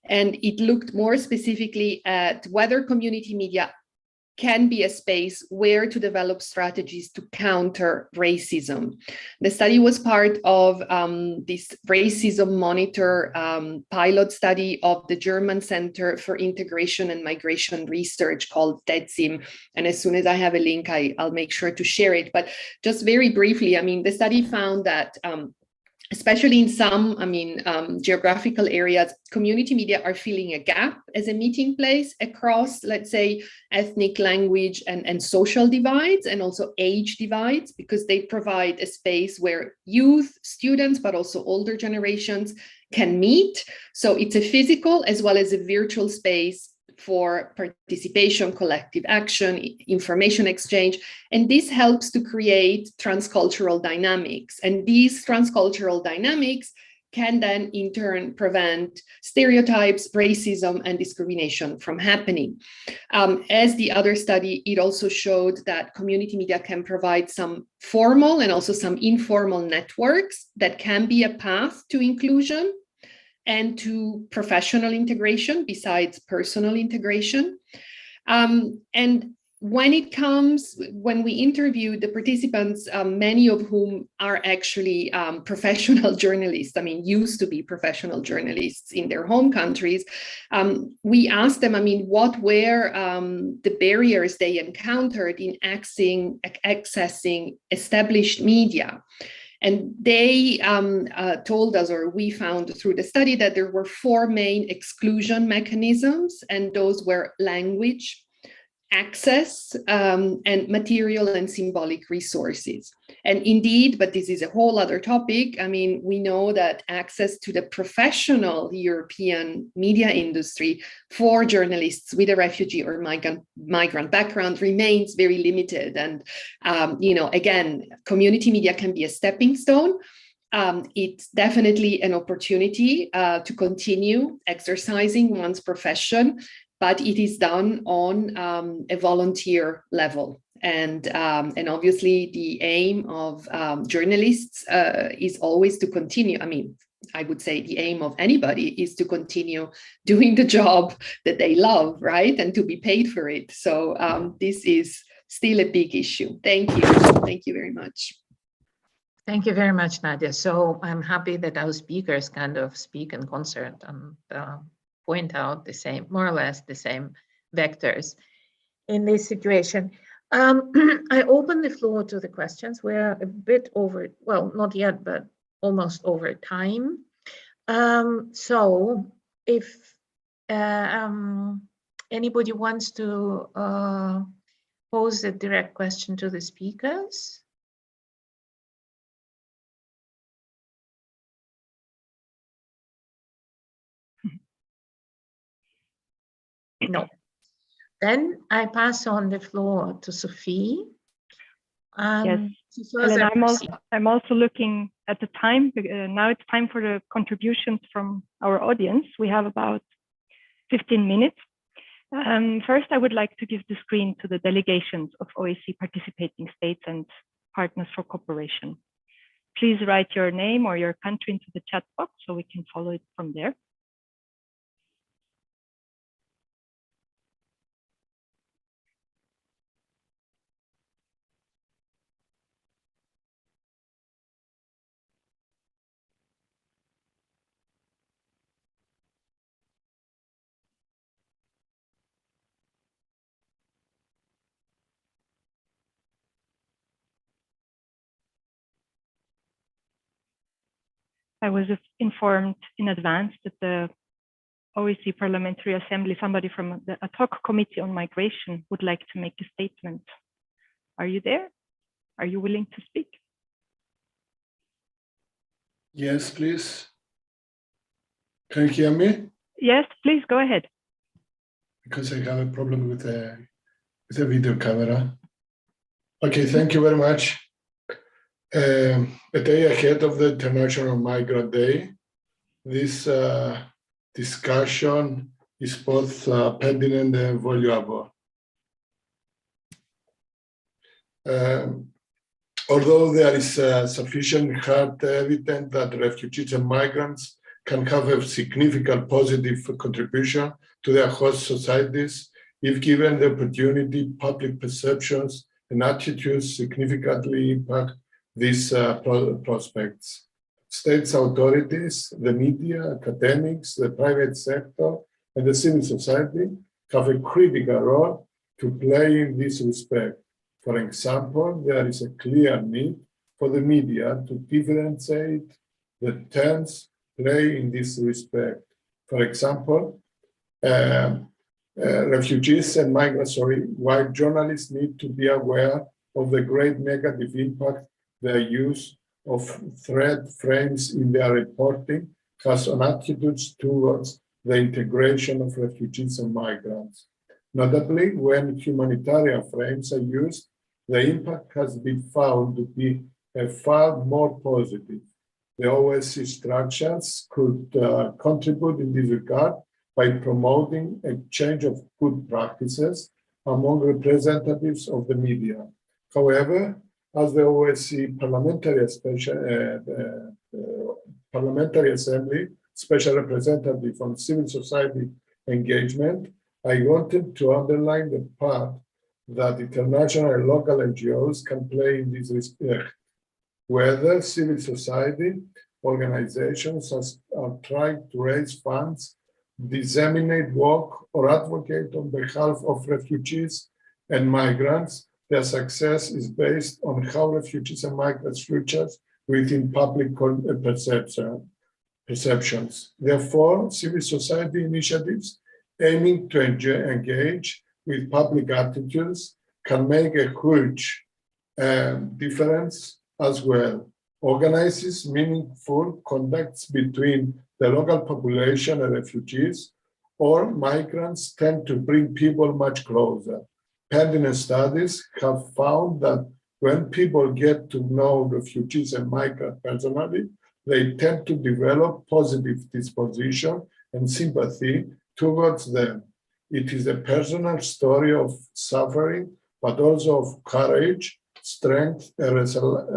And it looked more specifically at whether community media can be a space where to develop strategies to counter racism. The study was part of this racism monitor pilot study of the German Center for Integration and Migration Research called DETSIM. And as soon as I have a link, I'll make sure to share it. But just very briefly, I mean, the study found that especially in some, geographical areas, community media are filling a gap as a meeting place across, let's say, ethnic, language, and social divides, and also age divides, because they provide a space where youth, students, but also older generations can meet. So it's a physical as well as a virtual space for participation, collective action, information exchange, and this helps to create transcultural dynamics. And these transcultural dynamics can then in turn prevent stereotypes, racism, and discrimination from happening. As the other study, it also showed that community media can provide some formal and also some informal networks that can be a path to inclusion and to professional integration besides personal integration. And when we interviewed the participants, many of whom are actually professional journalists, used to be professional journalists in their home countries, we asked them, what were the barriers they encountered in accessing established media? And they told us, or we found through the study, that there were 4 main exclusion mechanisms, and those were language, access, and material and symbolic resources. And indeed, but this is a whole other topic, we know that access to the professional European media industry for journalists with a refugee or migrant background remains very limited. And, again, community media can be a stepping stone. It's definitely an opportunity to continue exercising one's profession, but it is done on a volunteer level. And obviously the aim of journalists is always to continue. I would say the aim of anybody is to continue doing the job that they love, right? And to be paid for it. So this is still a big issue. Thank you. Thank you very much.
Thank you very much, Nadia. So I'm happy that our speakers kind of speak in concert and point out the same, more or less the same vectors in this situation. I open the floor to the questions. We're a bit over, well, not yet, but almost over time. So if anybody wants to pose a direct question to the speakers. No. Then I pass on the floor to Sophie.
Yes, Elena, I'm also looking at the time. Now it's time for the contributions from our audience. We have about 15 minutes. First, I would like to give the screen to the delegations of OSCE participating states and partners for cooperation. Please write your name or your country into the chat box so we can follow it from there. I was informed in advance that the OSCE Parliamentary Assembly, somebody from the ad hoc committee on migration would like to make a statement. Are you there? Are you willing to speak?
Yes, please. Can you hear me?
Yes, please go ahead.
Because I have a problem with the video camera. Okay, thank you very much. A day ahead of the International Migrant Day, this discussion is both pending and valuable. Although there is sufficient hard evidence that refugees and migrants can have a significant positive contribution to their host societies, If given the opportunity, public perceptions and attitudes significantly impact these prospects. States authorities, the media, academics, the private sector, and the civil society have a critical role to play in this respect. For example, there is a clear need for the media to differentiate the terms play in this respect. For example, refugees and migratory, while journalists need to be aware of the great negative impact their use of threat frames in their reporting has on attitudes towards the integration of refugees and migrants. Notably, when humanitarian frames are used, the impact has been found to be far more positive. The OSCE structures could contribute in this regard by promoting exchange of good practices among representatives of the media. However, as the OSCE Parliamentary Assembly Special Representative on Civil Society Engagement, I wanted to underline the part that international and local NGOs can play in this respect, whether civil society organizations are trying to raise funds, disseminate work, or advocate on behalf of refugees and migrants. Their success is based on how refugees and migrants' futures within public perceptions. Therefore, civil society initiatives aiming to engage with public attitudes can make a huge difference as well. Organizes meaningful contacts between the local population and refugees or migrants tend to bring people much closer. Pertinent studies have found that when people get to know refugees and migrants personally, they tend to develop positive disposition and sympathy towards them. It is a personal story of suffering, but also of courage, strength, and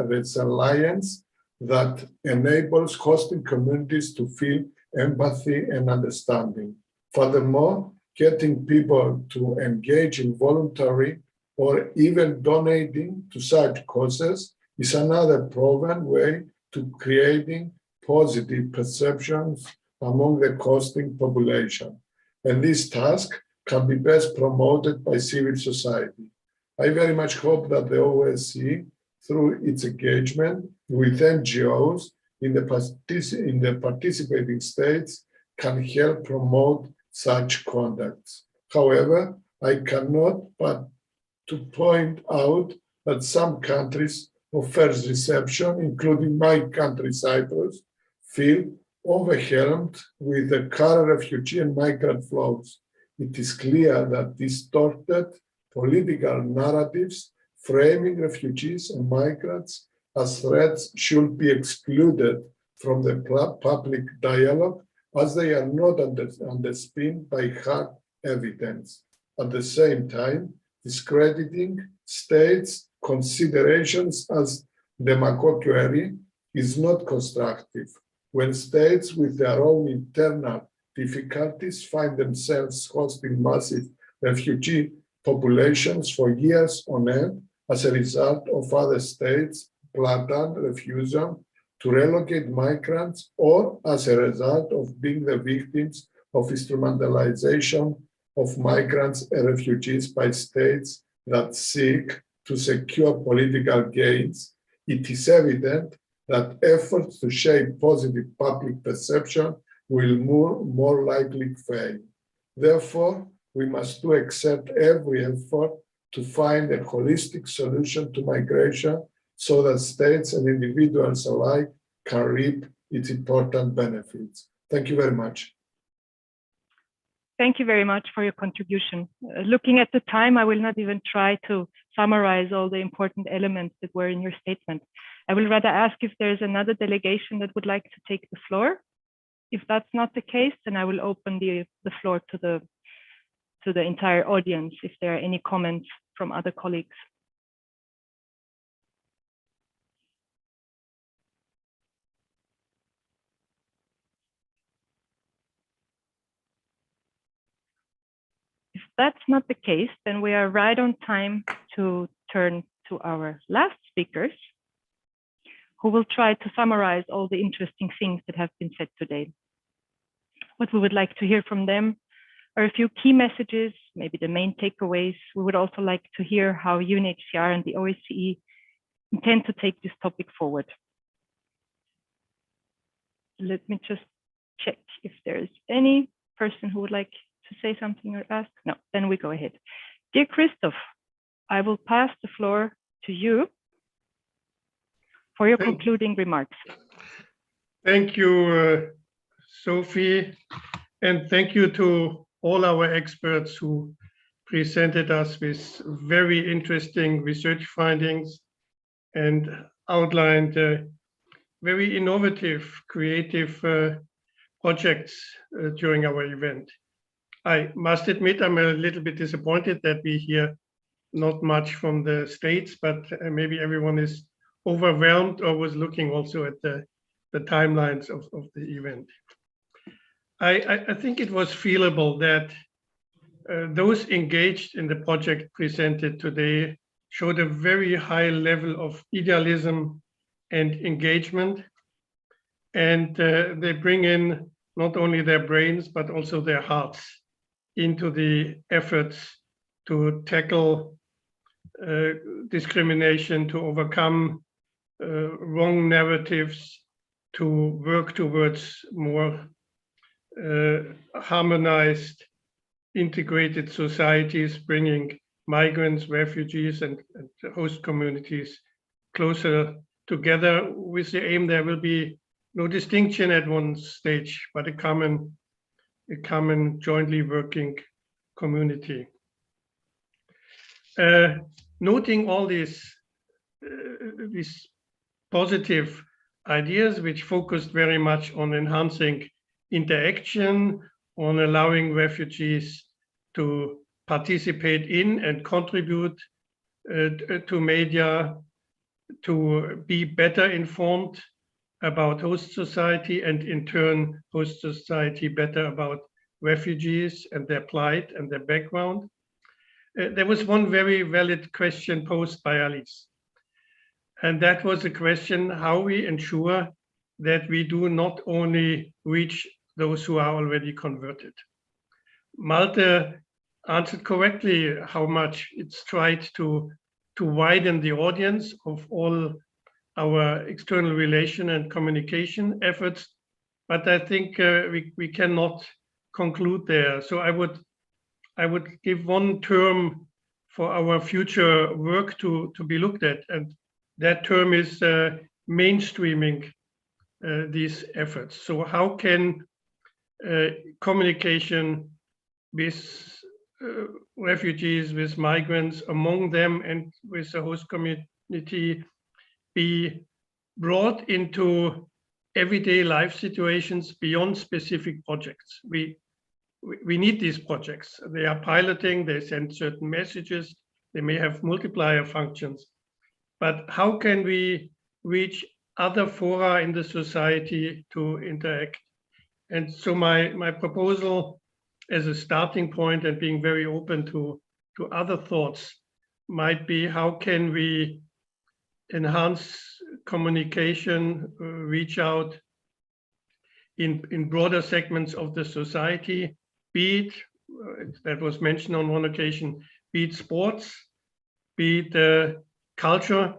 resilience that enables hosting communities to feel empathy and understanding. Furthermore, getting people to engage in voluntary or even donating to such causes is another proven way to creating positive perceptions among the hosting population. And this task can be best promoted by civil society. I very much hope that the OSCE, through its engagement with NGOs in the participating states, can help promote such contacts. However, I cannot but to point out that some countries of first reception, including my country, Cyprus, feel overwhelmed with the current refugee and migrant flows. It is clear that distorted political narratives framing refugees and migrants as threats should be excluded from the public dialogue, as they are not underpinned by hard evidence. At the same time, discrediting states' considerations as demagoguery is not constructive. When states with their own internal difficulties find themselves hosting massive refugee populations for years on end as a result of other states' blatant refusal to relocate migrants, or as a result of being the victims of instrumentalization of migrants and refugees by states that seek to secure political gains, it is evident that efforts to shape positive public perception will more likely fail. Therefore, we must accept every effort to find a holistic solution to migration so that states and individuals alike can reap its important benefits. Thank you very much.
Thank you very much for your contribution. Looking at the time, I will not even try to summarize all the important elements that were in your statement. I will rather ask if there's another delegation that would like to take the floor. If that's not the case, then I will open the floor to the entire audience if there are any comments from other colleagues. If that's not the case, then we are right on time to turn to our last speakers, who will try to summarize all the interesting things that have been said today. What we would like to hear from them are a few key messages, maybe the main takeaways. We would also like to hear how UNHCR and the OSCE intend to take this topic forward. Let me just check if there's any person who would like to say something or ask. No, then we go ahead. Dear Christoph, I will pass the floor to you for your concluding remarks.
Thank you, Sophie, and thank you to all our experts who presented us with very interesting research findings and outlined very innovative, creative projects during our event. I must admit I'm a little bit disappointed that we hear not much from the States, but maybe everyone is overwhelmed or was looking also at the timelines of the event. I think it was feelable that those engaged in the project presented today showed a very high level of idealism and engagement. And they bring in not only their brains, but also their hearts into the efforts to tackle discrimination, to overcome wrong narratives, to work towards more harmonized, integrated societies, bringing migrants, refugees, and host communities closer together with the aim there will be no distinction at one stage, but a common jointly working community. Noting all these positive ideas, which focused very much on enhancing interaction, on allowing refugees to participate in and contribute to media, to be better informed about host society, and in turn, host society better about refugees and their plight and their background. There was one very valid question posed by Alice. And that was the question how we ensure that we do not only reach those who are already converted. Malte answered correctly how much it's tried to widen the audience of all our external relation and communication efforts, but I think we cannot conclude there. So I would give one term for our future work to be looked at, and that term is mainstreaming these efforts. So how can communication with refugees, with migrants, among them and with the host community be brought into everyday life situations beyond specific projects? We need these projects. They are piloting, they send certain messages, they may have multiplier functions, but how can we reach other fora in the society to interact? And so my proposal as a starting point, and being very open to other thoughts, might be how can we enhance communication, reach out in broader segments of the society, be it, that was mentioned on one occasion, be it sports, be it culture,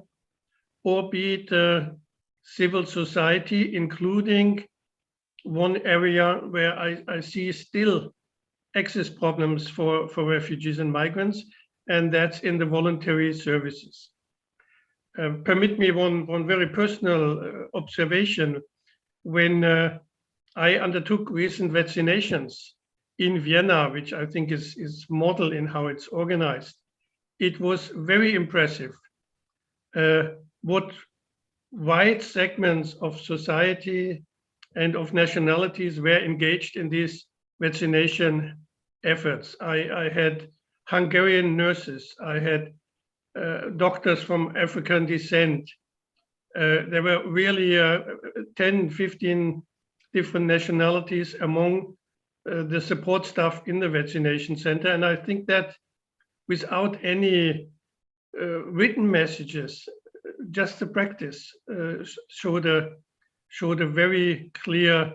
or be it civil society, including one area where I see still access problems for refugees and migrants, and that's in the voluntary services. Permit me one very personal observation. When I undertook recent vaccinations in Vienna, which I think is model in how it's organized, it was very impressive what wide segments of society and of nationalities were engaged in these vaccination efforts. I had Hungarian nurses, I had doctors from African descent. There were really 10, 15 different nationalities among the support staff in the vaccination center. And I think that without any written messages, just the practice showed a very clear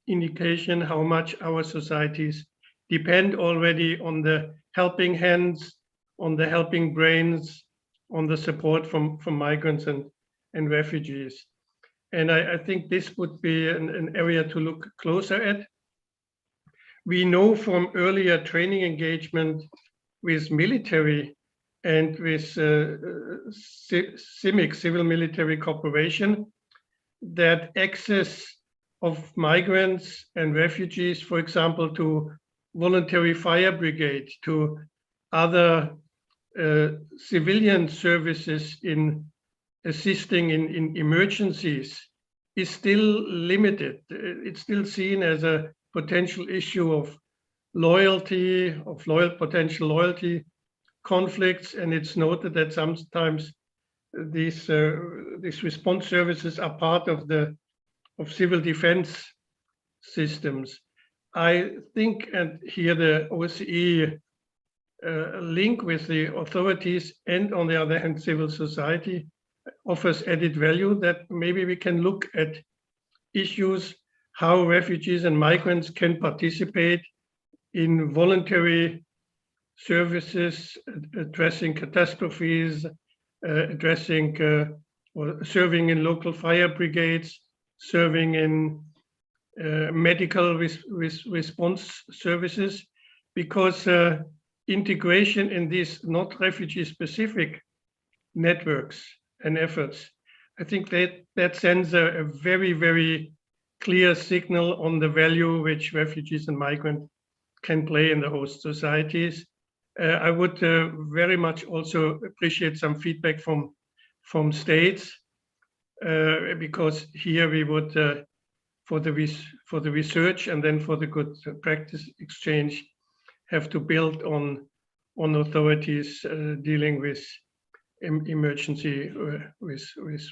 indication how much our societies depend already on the helping hands, on the helping brains, on the support from migrants and refugees. And I think this would be an area to look closer at. We know from earlier training engagement with military and with CIMIC, civil military cooperation, that access of migrants and refugees, for example, to voluntary fire brigade, to other civilian services in assisting in emergencies, is still limited. It's still seen as a potential issue of loyalty, potential loyalty conflicts, and it's noted that sometimes these response services are part of civil defense systems. I think, and here the OSCE link with the authorities and on the other hand civil society offers added value, that maybe we can look at issues how refugees and migrants can participate in voluntary services, addressing catastrophes, addressing or serving in local fire brigades, serving in medical response services, because integration in these not refugee-specific networks and efforts, I think that sends a very, very clear signal on the value which refugees and migrants can play in the host societies. I would very much also appreciate some feedback from states, because here we would, for the research and then for the good practice exchange, have to build on authorities dealing with emergency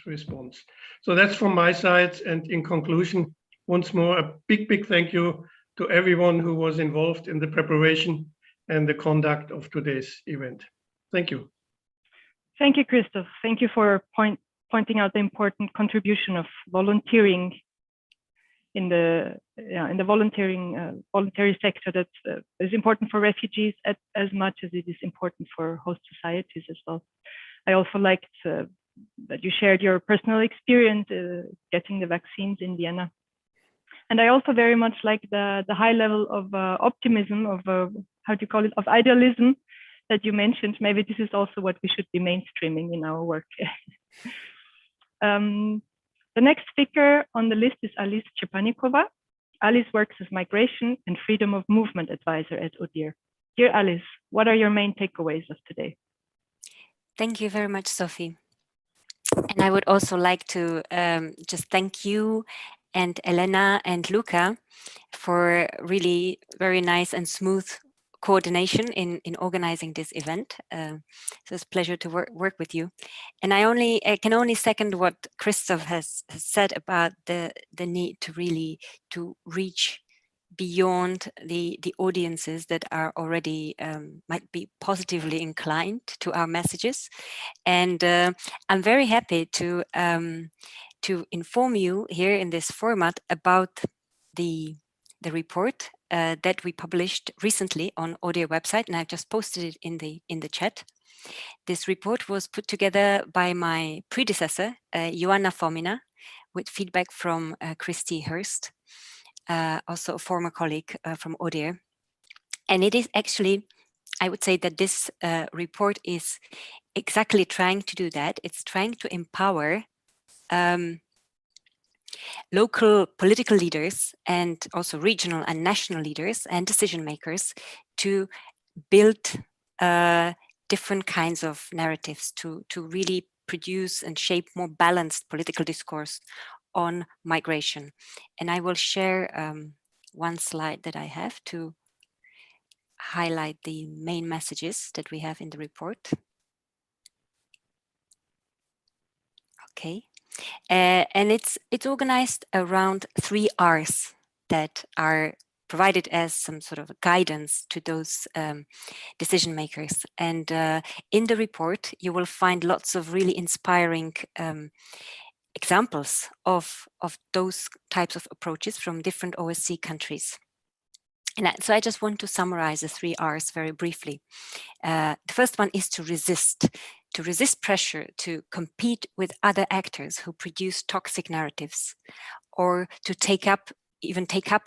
response. So that's from my side. And in conclusion, once more, a big thank you to everyone who was involved in the preparation and the conduct of today's event. Thank you.
Thank you, Christoph. Thank you for pointing out the important contribution of volunteering in the voluntary sector that is important for refugees as much as it is important for host societies as well. I also liked that you shared your personal experience getting the vaccines in Vienna. And I also very much like the high level of optimism, of how do you call it, of idealism that you mentioned. Maybe this is also what we should be mainstreaming in our work. The next speaker on the list is Alice Chepanikova. Alice works as migration and freedom of movement advisor at ODIHR. Dear Alice, what are your main takeaways of today?
Thank you very much, Sophie. And I would also like to just thank you and Elena and Luca for really very nice and smooth coordination in organizing this event. So it's a pleasure to work with you. And I can only second what Christoph has said about the need to really reach beyond the audiences that are already might be positively inclined to our messages. And I'm very happy to inform you here in this format about the report that we published recently on ODIHR website, and I've just posted it in the chat. This report was put together by my predecessor, Joanna Fomina, with feedback from Christy Hurst, also a former colleague from ODIHR. And it is actually, I would say that this report is exactly trying to do that. It's trying to empower local political leaders and also regional and national leaders and decision makers to build different kinds of narratives to really produce and shape more balanced political discourse on migration. And I will share one slide that I have to highlight the main messages that we have in the report. Okay. And it's organized around 3 R's that are provided as some sort of guidance to those decision makers. And in the report, you will find lots of really inspiring examples of those types of approaches from different OSCE countries. And so I just want to summarize the 3 R's very briefly. The first one is to resist pressure to compete with other actors who produce toxic narratives, or to take up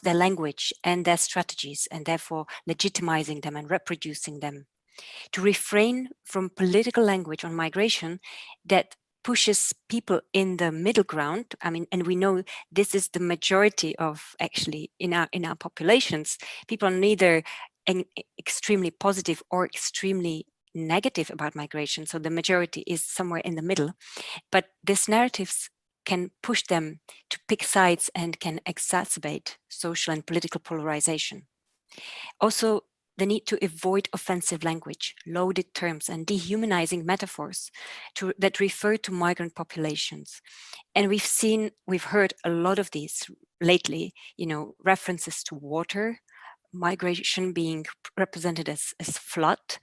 their language and their strategies, and therefore legitimizing them and reproducing them. To refrain from political language on migration that pushes people in the middle ground. I mean, and we know this is the majority of actually in our populations. People are neither extremely positive or extremely negative about migration. So the majority is somewhere in the middle. But these narratives can push them to pick sides and can exacerbate social and political polarization. Also, the need to avoid offensive language, loaded terms, and dehumanizing metaphors that refer to migrant populations. And we've heard a lot of these lately, references to water, migration being represented as flood,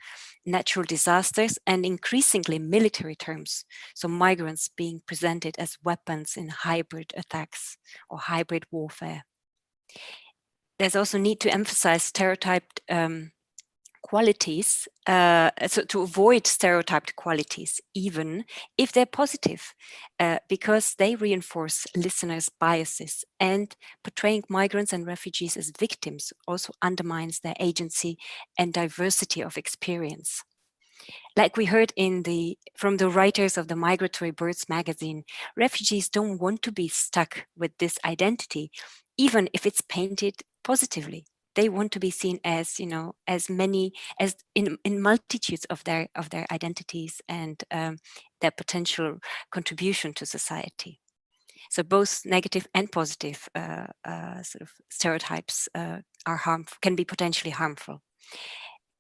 natural disasters, and increasingly military terms. So migrants being presented as weapons in hybrid attacks or hybrid warfare. There's also need to emphasize stereotyped qualities, so to avoid stereotyped qualities, even if they're positive, because they reinforce listeners' biases, and portraying migrants and refugees as victims also undermines their agency and diversity of experience. Like we heard from the writers of the Migratory Birds magazine, refugees don't want to be stuck with this identity, even if it's painted positively. They want to be seen as, as many as in multitudes of their identities and their potential contribution to society. So both negative and positive sort of stereotypes can be potentially harmful.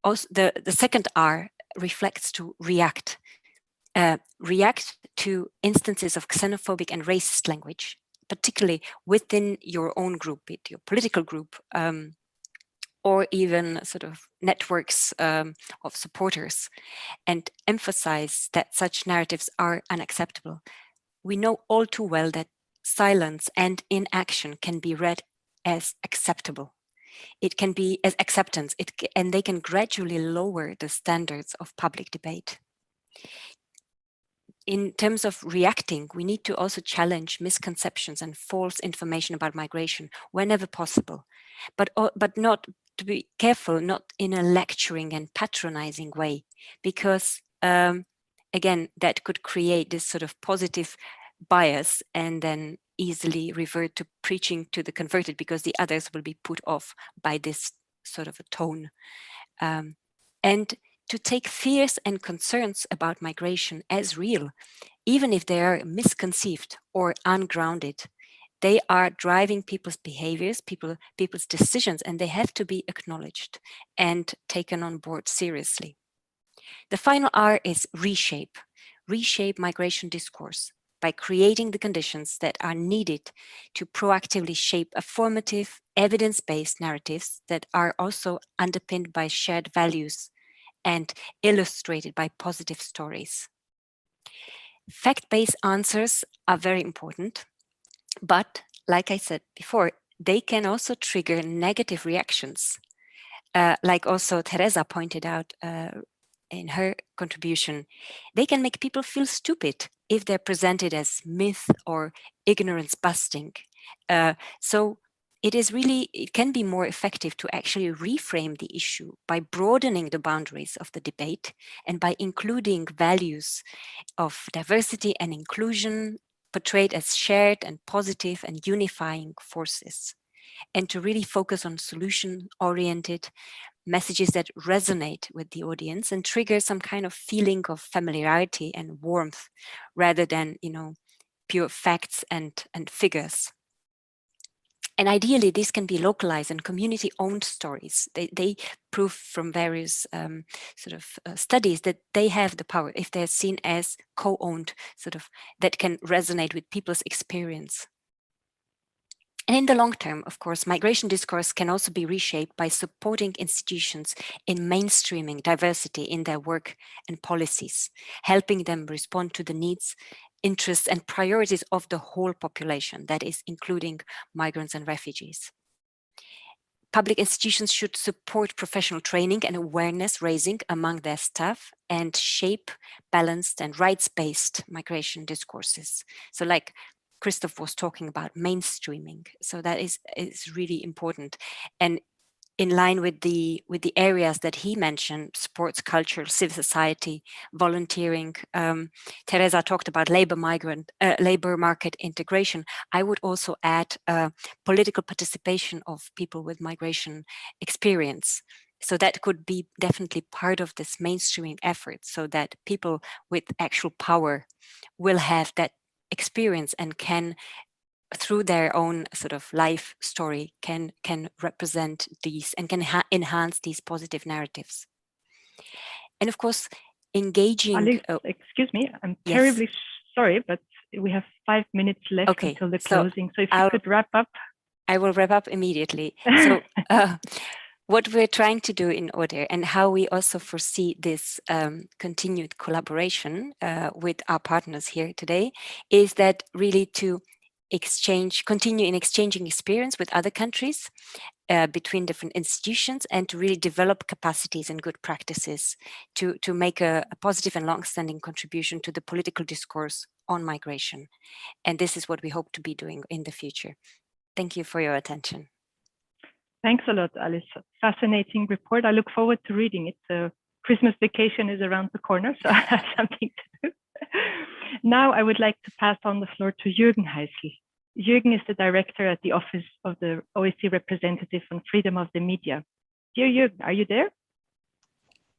Also, the second R reflects to react. React to instances of xenophobic and racist language, particularly within your own group, your political group, or even sort of networks of supporters, and emphasize that such narratives are unacceptable. We know all too well that silence and inaction can be read as acceptable. It can be as acceptance, and they can gradually lower the standards of public debate. In terms of reacting, we need to also challenge misconceptions and false information about migration whenever possible, but not to be careful, not in a lecturing and patronizing way, because again, that could create this sort of positive bias and then easily revert to preaching to the converted, because the others will be put off by this sort of a tone. And to take fears and concerns about migration as real, even if they are misconceived or ungrounded. They are driving people's behaviors, people's decisions, and they have to be acknowledged and taken on board seriously. The final R is reshape. Reshape migration discourse by creating the conditions that are needed to proactively shape affirmative, evidence-based narratives that are also underpinned by shared values and illustrated by positive stories. Fact-based answers are very important, but like I said before, they can also trigger negative reactions. Like also Teresa pointed out in her contribution, they can make people feel stupid if they're presented as myth or ignorance busting. So it can be more effective to actually reframe the issue by broadening the boundaries of the debate and by including values of diversity and inclusion portrayed as shared and positive and unifying forces, and to really focus on solution-oriented messages that resonate with the audience and trigger some kind of feeling of familiarity and warmth rather than, pure facts and figures. And ideally, this can be localized and community-owned stories. They prove from various studies that they have the power if they're seen as co-owned, that can resonate with people's experience. And in the long term, of course, migration discourse can also be reshaped by supporting institutions in mainstreaming diversity in their work and policies, helping them respond to the needs, interests, and priorities of the whole population, that is, including migrants and refugees. Public institutions should support professional training and awareness raising among their staff and shape balanced and rights-based migration discourses. So like Christoph was talking about, mainstreaming. So that is really important. And in line with the areas that he mentioned, sports, culture, civil society, volunteering. Teresa talked about labor market integration. I would also add political participation of people with migration experience. So that could be definitely part of this mainstreaming effort, so that people with actual power will have that experience and can, through their own sort of life story, can represent these and can enhance these positive narratives. And of course, engaging.
Alex, excuse me, I'm terribly sorry, but we have 5 minutes left until the closing. So if you could wrap up.
I will wrap up immediately. So what we're trying to do in order, and how we also foresee this continued collaboration with our partners here today, is that really to continue in exchanging experience with other countries between different institutions, and to really develop capacities and good practices to make a positive and long-standing contribution to the political discourse on migration. And this is what we hope to be doing in the future. Thank you for your attention.
Thanks a lot, Alice. Fascinating report. I look forward to reading it. The Christmas vacation is around the corner, so I have something to do. Now I would like to pass on the floor to Jürgen Heißl. Jürgen is the director at the Office of the OSCE Representative on Freedom of the Media. Dear Jürgen, are you there?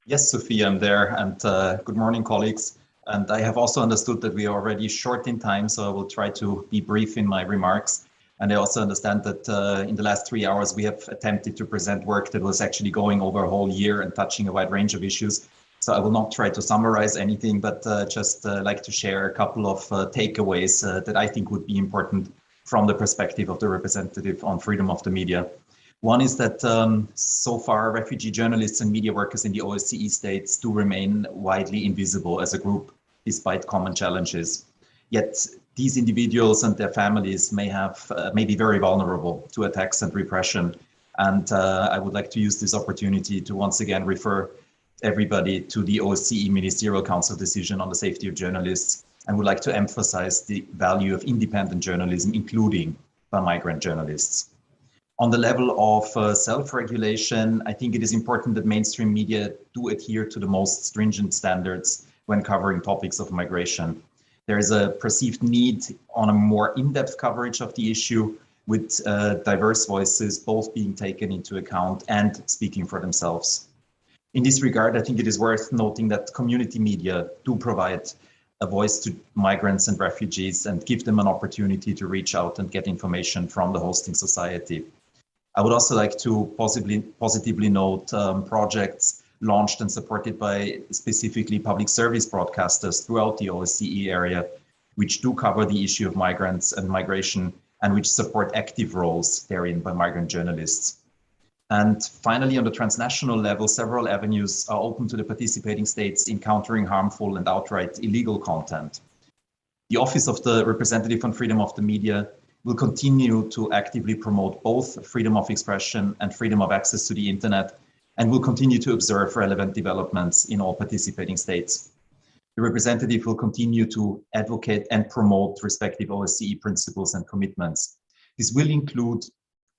Yes, Sophie, I'm there. And good morning, colleagues. And I have also understood that we are already short in time, so I will try to be brief in my remarks. And I also understand that in the last 3 hours, we have attempted to present work that was actually going over a whole year and touching a wide range of issues. So I will not try to summarize anything, but just like to share a couple of takeaways that I think would be important from the perspective of the representative on freedom of the media. One is that so far, refugee journalists and media workers in the OSCE states do remain widely invisible as a group, despite common challenges. Yet these individuals and their families may be very vulnerable to attacks and repression. And I would like to use this opportunity to once again refer everybody to the OSCE Ministerial Council decision on the safety of journalists, and would like to emphasize the value of independent journalism, including by migrant journalists. On the level of self-regulation, I think it is important that mainstream media do adhere to the most stringent standards when covering topics of migration. There is a perceived need on a more in-depth coverage of the issue, with diverse voices both being taken into account and speaking for themselves. In this regard, I think it is worth noting that community media do provide a voice to migrants and refugees and give them an opportunity to reach out and get information from the hosting society. I would also like to positively note projects launched and supported by specifically public service broadcasters throughout the OSCE area, which do cover the issue of migrants and migration, and which support active roles therein by migrant journalists. And finally, on the transnational level, several avenues are open to the participating states in countering harmful and outright illegal content. The Office of the Representative on Freedom of the Media will continue to actively promote both freedom of expression and freedom of access to the internet, and will continue to observe relevant developments in all participating states. The representative will continue to advocate and promote respective OSCE principles and commitments. This will include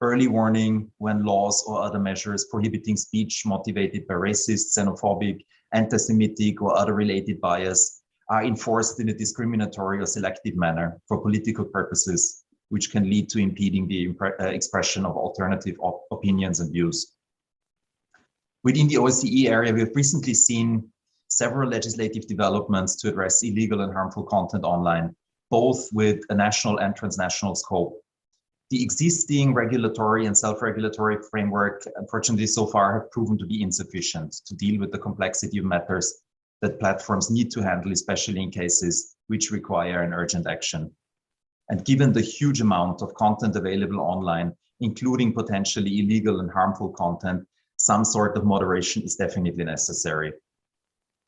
early warning when laws or other measures prohibiting speech motivated by racist, xenophobic, anti-Semitic, or other related bias are enforced in a discriminatory or selective manner for political purposes, which can lead to impeding the expression of alternative opinions and views. Within the OSCE area, we have recently seen several legislative developments to address illegal and harmful content online, both with a national and transnational scope. The existing regulatory and self-regulatory framework, unfortunately, so far have proven to be insufficient to deal with the complexity of matters that platforms need to handle, especially in cases which require an urgent action. And given the huge amount of content available online, including potentially illegal and harmful content, some sort of moderation is definitely necessary.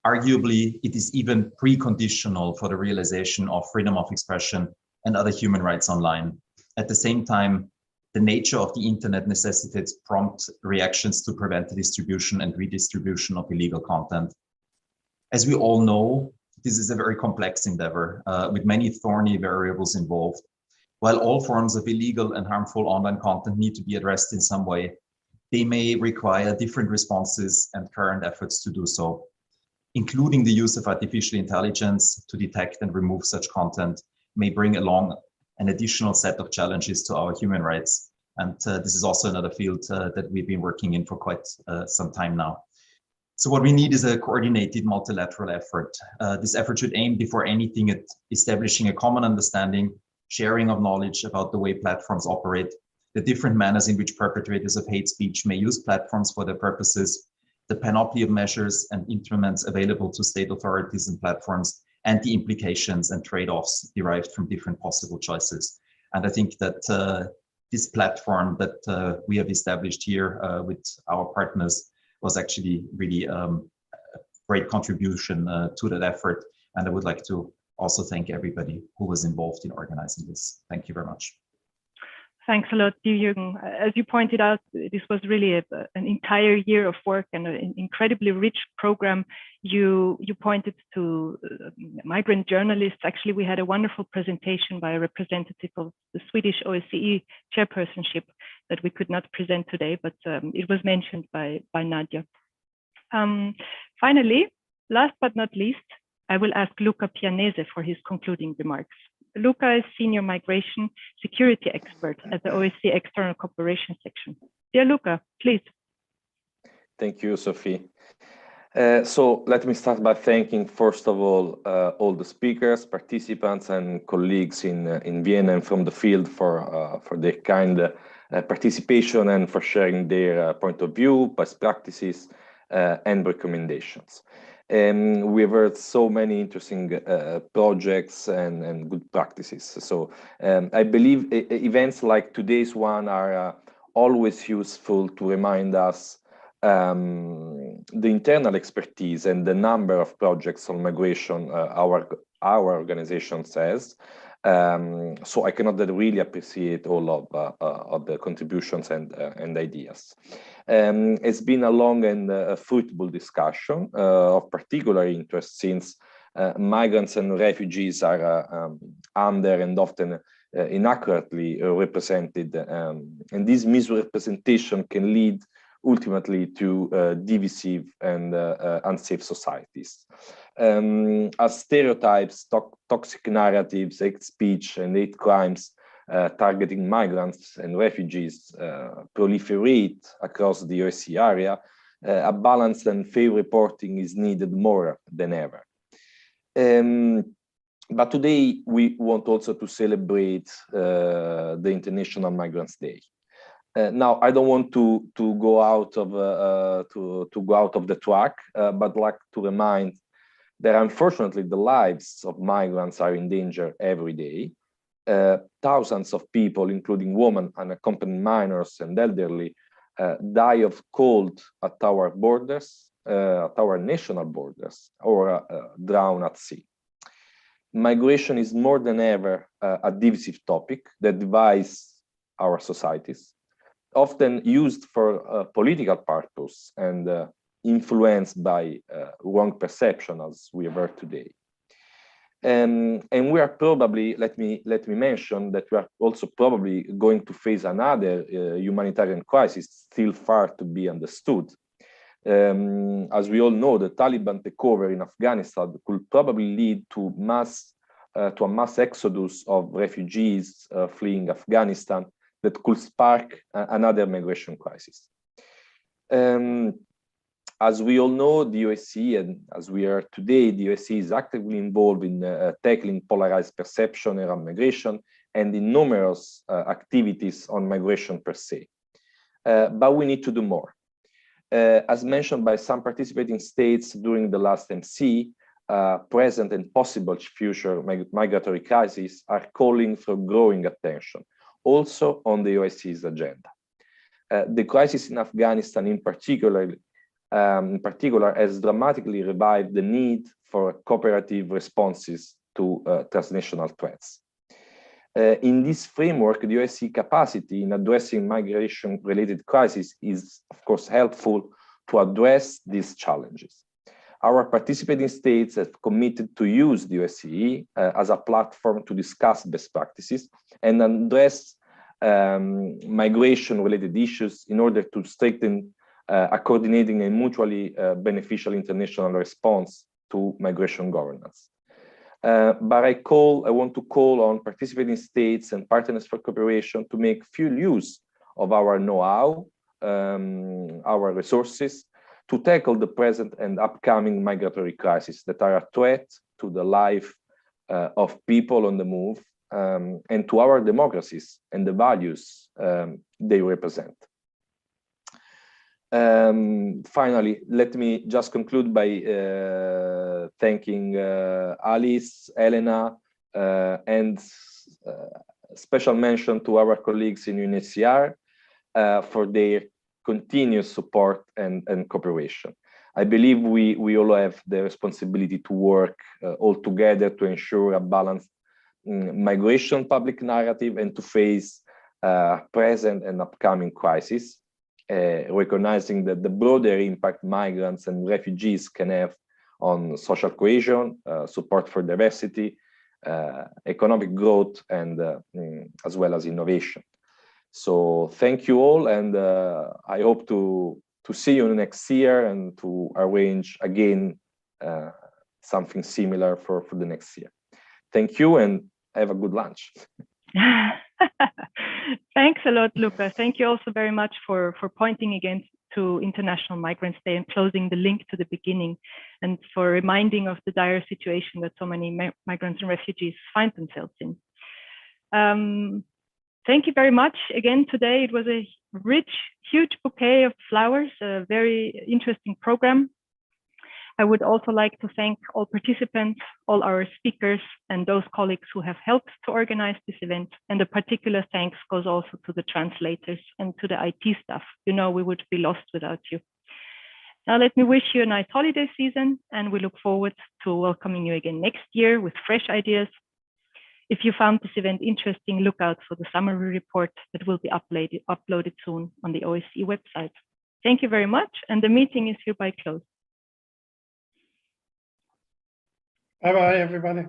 Arguably, it is even preconditional for the realization of freedom of expression and other human rights online. At the same time, the nature of the internet necessitates prompt reactions to prevent the distribution and redistribution of illegal content. As we all know, this is a very complex endeavor with many thorny variables involved. While all forms of illegal and harmful online content need to be addressed in some way, they may require different responses and current efforts to do so, including the use of artificial intelligence to detect and remove such content may bring along an additional set of challenges to our human rights. And this is also another field that we've been working in for quite some time now. So what we need is a coordinated multilateral effort. This effort should aim before anything at establishing a common understanding, sharing of knowledge about the way platforms operate, the different manners in which perpetrators of hate speech may use platforms for their purposes, the panoply of measures and instruments available to state authorities and platforms, and the implications and trade-offs derived from different possible choices. And I think that this platform that we have established here with our partners was actually really a great contribution to that effort. And I would like to also thank everybody who was involved in organizing this. Thank you very much.
Thanks a lot, Jürgen. As you pointed out, this was really an entire year of work and an incredibly rich program. You pointed to migrant journalists. Actually, we had a wonderful presentation by a representative of the Swedish OSCE chairpersonship that we could not present today, but it was mentioned by Nadia. Finally, last but not least, I will ask Luca Pianese for his concluding remarks. Luca is Senior Migration Security Expert at the OSCE External Cooperation Section. Dear Luca, please.
Thank you, Sophie. So let me start by thanking, first of all the speakers, participants, and colleagues in Vienna and from the field for their kind participation and for sharing their point of view, best practices, and recommendations. We've heard so many interesting projects and good practices. So I believe events like today's one are always useful to remind us the internal expertise and the number of projects on migration our organization says. So I cannot really appreciate all of the contributions and ideas. It's been a long and fruitful discussion of particular interest since migrants and refugees are under and often inaccurately represented, and this misrepresentation can lead ultimately to divisive and unsafe societies. As stereotypes, toxic narratives, hate speech, and hate crimes targeting migrants and refugees proliferate across the OSCE area, a balanced and fair reporting is needed more than ever. But today we want also to celebrate the International Migrants Day. Now I don't want to go out of the track, but like to remind that unfortunately the lives of migrants are in danger every day. Thousands of people, including women, unaccompanied minors, and elderly, die of cold at our borders, at our national borders, or drown at sea. Migration is more than ever a divisive topic that divides our societies, often used for political purpose and influenced by wrong perception, as we have heard today. And we are probably, let me mention that we are also probably going to face another humanitarian crisis still far to be understood. As we all know, the Taliban takeover in Afghanistan could probably lead to a mass exodus of refugees fleeing Afghanistan that could spark another migration crisis. As we all know, the OSCE, and as we are today, the OSCE is actively involved in tackling polarized perception around migration and in numerous activities on migration per se. But we need to do more. As mentioned by some participating states during the last MC, present and possible future migratory crises are calling for growing attention, also on the OSCE's agenda. The crisis in Afghanistan in particular has dramatically revived the need for cooperative responses to transnational threats. In this framework, the OSCE capacity in addressing migration-related crises is, of course, helpful to address these challenges. Our participating states have committed to use the OSCE as a platform to discuss best practices and address migration-related issues in order to strengthen a coordinating and mutually beneficial international response to migration governance. But I want to call on participating states and partners for cooperation to make full use of our know-how, our resources, to tackle the present and upcoming migratory crises that are a threat to the life of people on the move and to our democracies and the values they represent. Finally, let me just conclude by thanking Alice, Elena, and special mention to our colleagues in UNHCR for their continuous support and cooperation. I believe we all have the responsibility to work all together to ensure a balanced migration public narrative and to face present and upcoming crises, recognizing that the broader impact migrants and refugees can have on social cohesion, support for diversity, economic growth, and as well as innovation. So thank you all, and I hope to see you next year and to arrange again something similar for the next year. Thank you, and have a good lunch.
Thanks a lot, Luca. Thank you also very much for pointing again to International Migrants Day and closing the link to the beginning, and for reminding of the dire situation that so many migrants and refugees find themselves in. Thank you very much again today. It was a rich, huge bouquet of flowers, a very interesting program. I would also like to thank all participants, all our speakers, and those colleagues who have helped to organize this event. And a particular thanks goes also to the translators and to the IT staff. You know, we would be lost without you. Now, let me wish you a nice holiday season, and we look forward to welcoming you again next year with fresh ideas. If you found this event interesting, look out for the summary report that will be uploaded soon on the OSCE website. Thank you very much, and the meeting is hereby closed.
Bye-bye, everybody.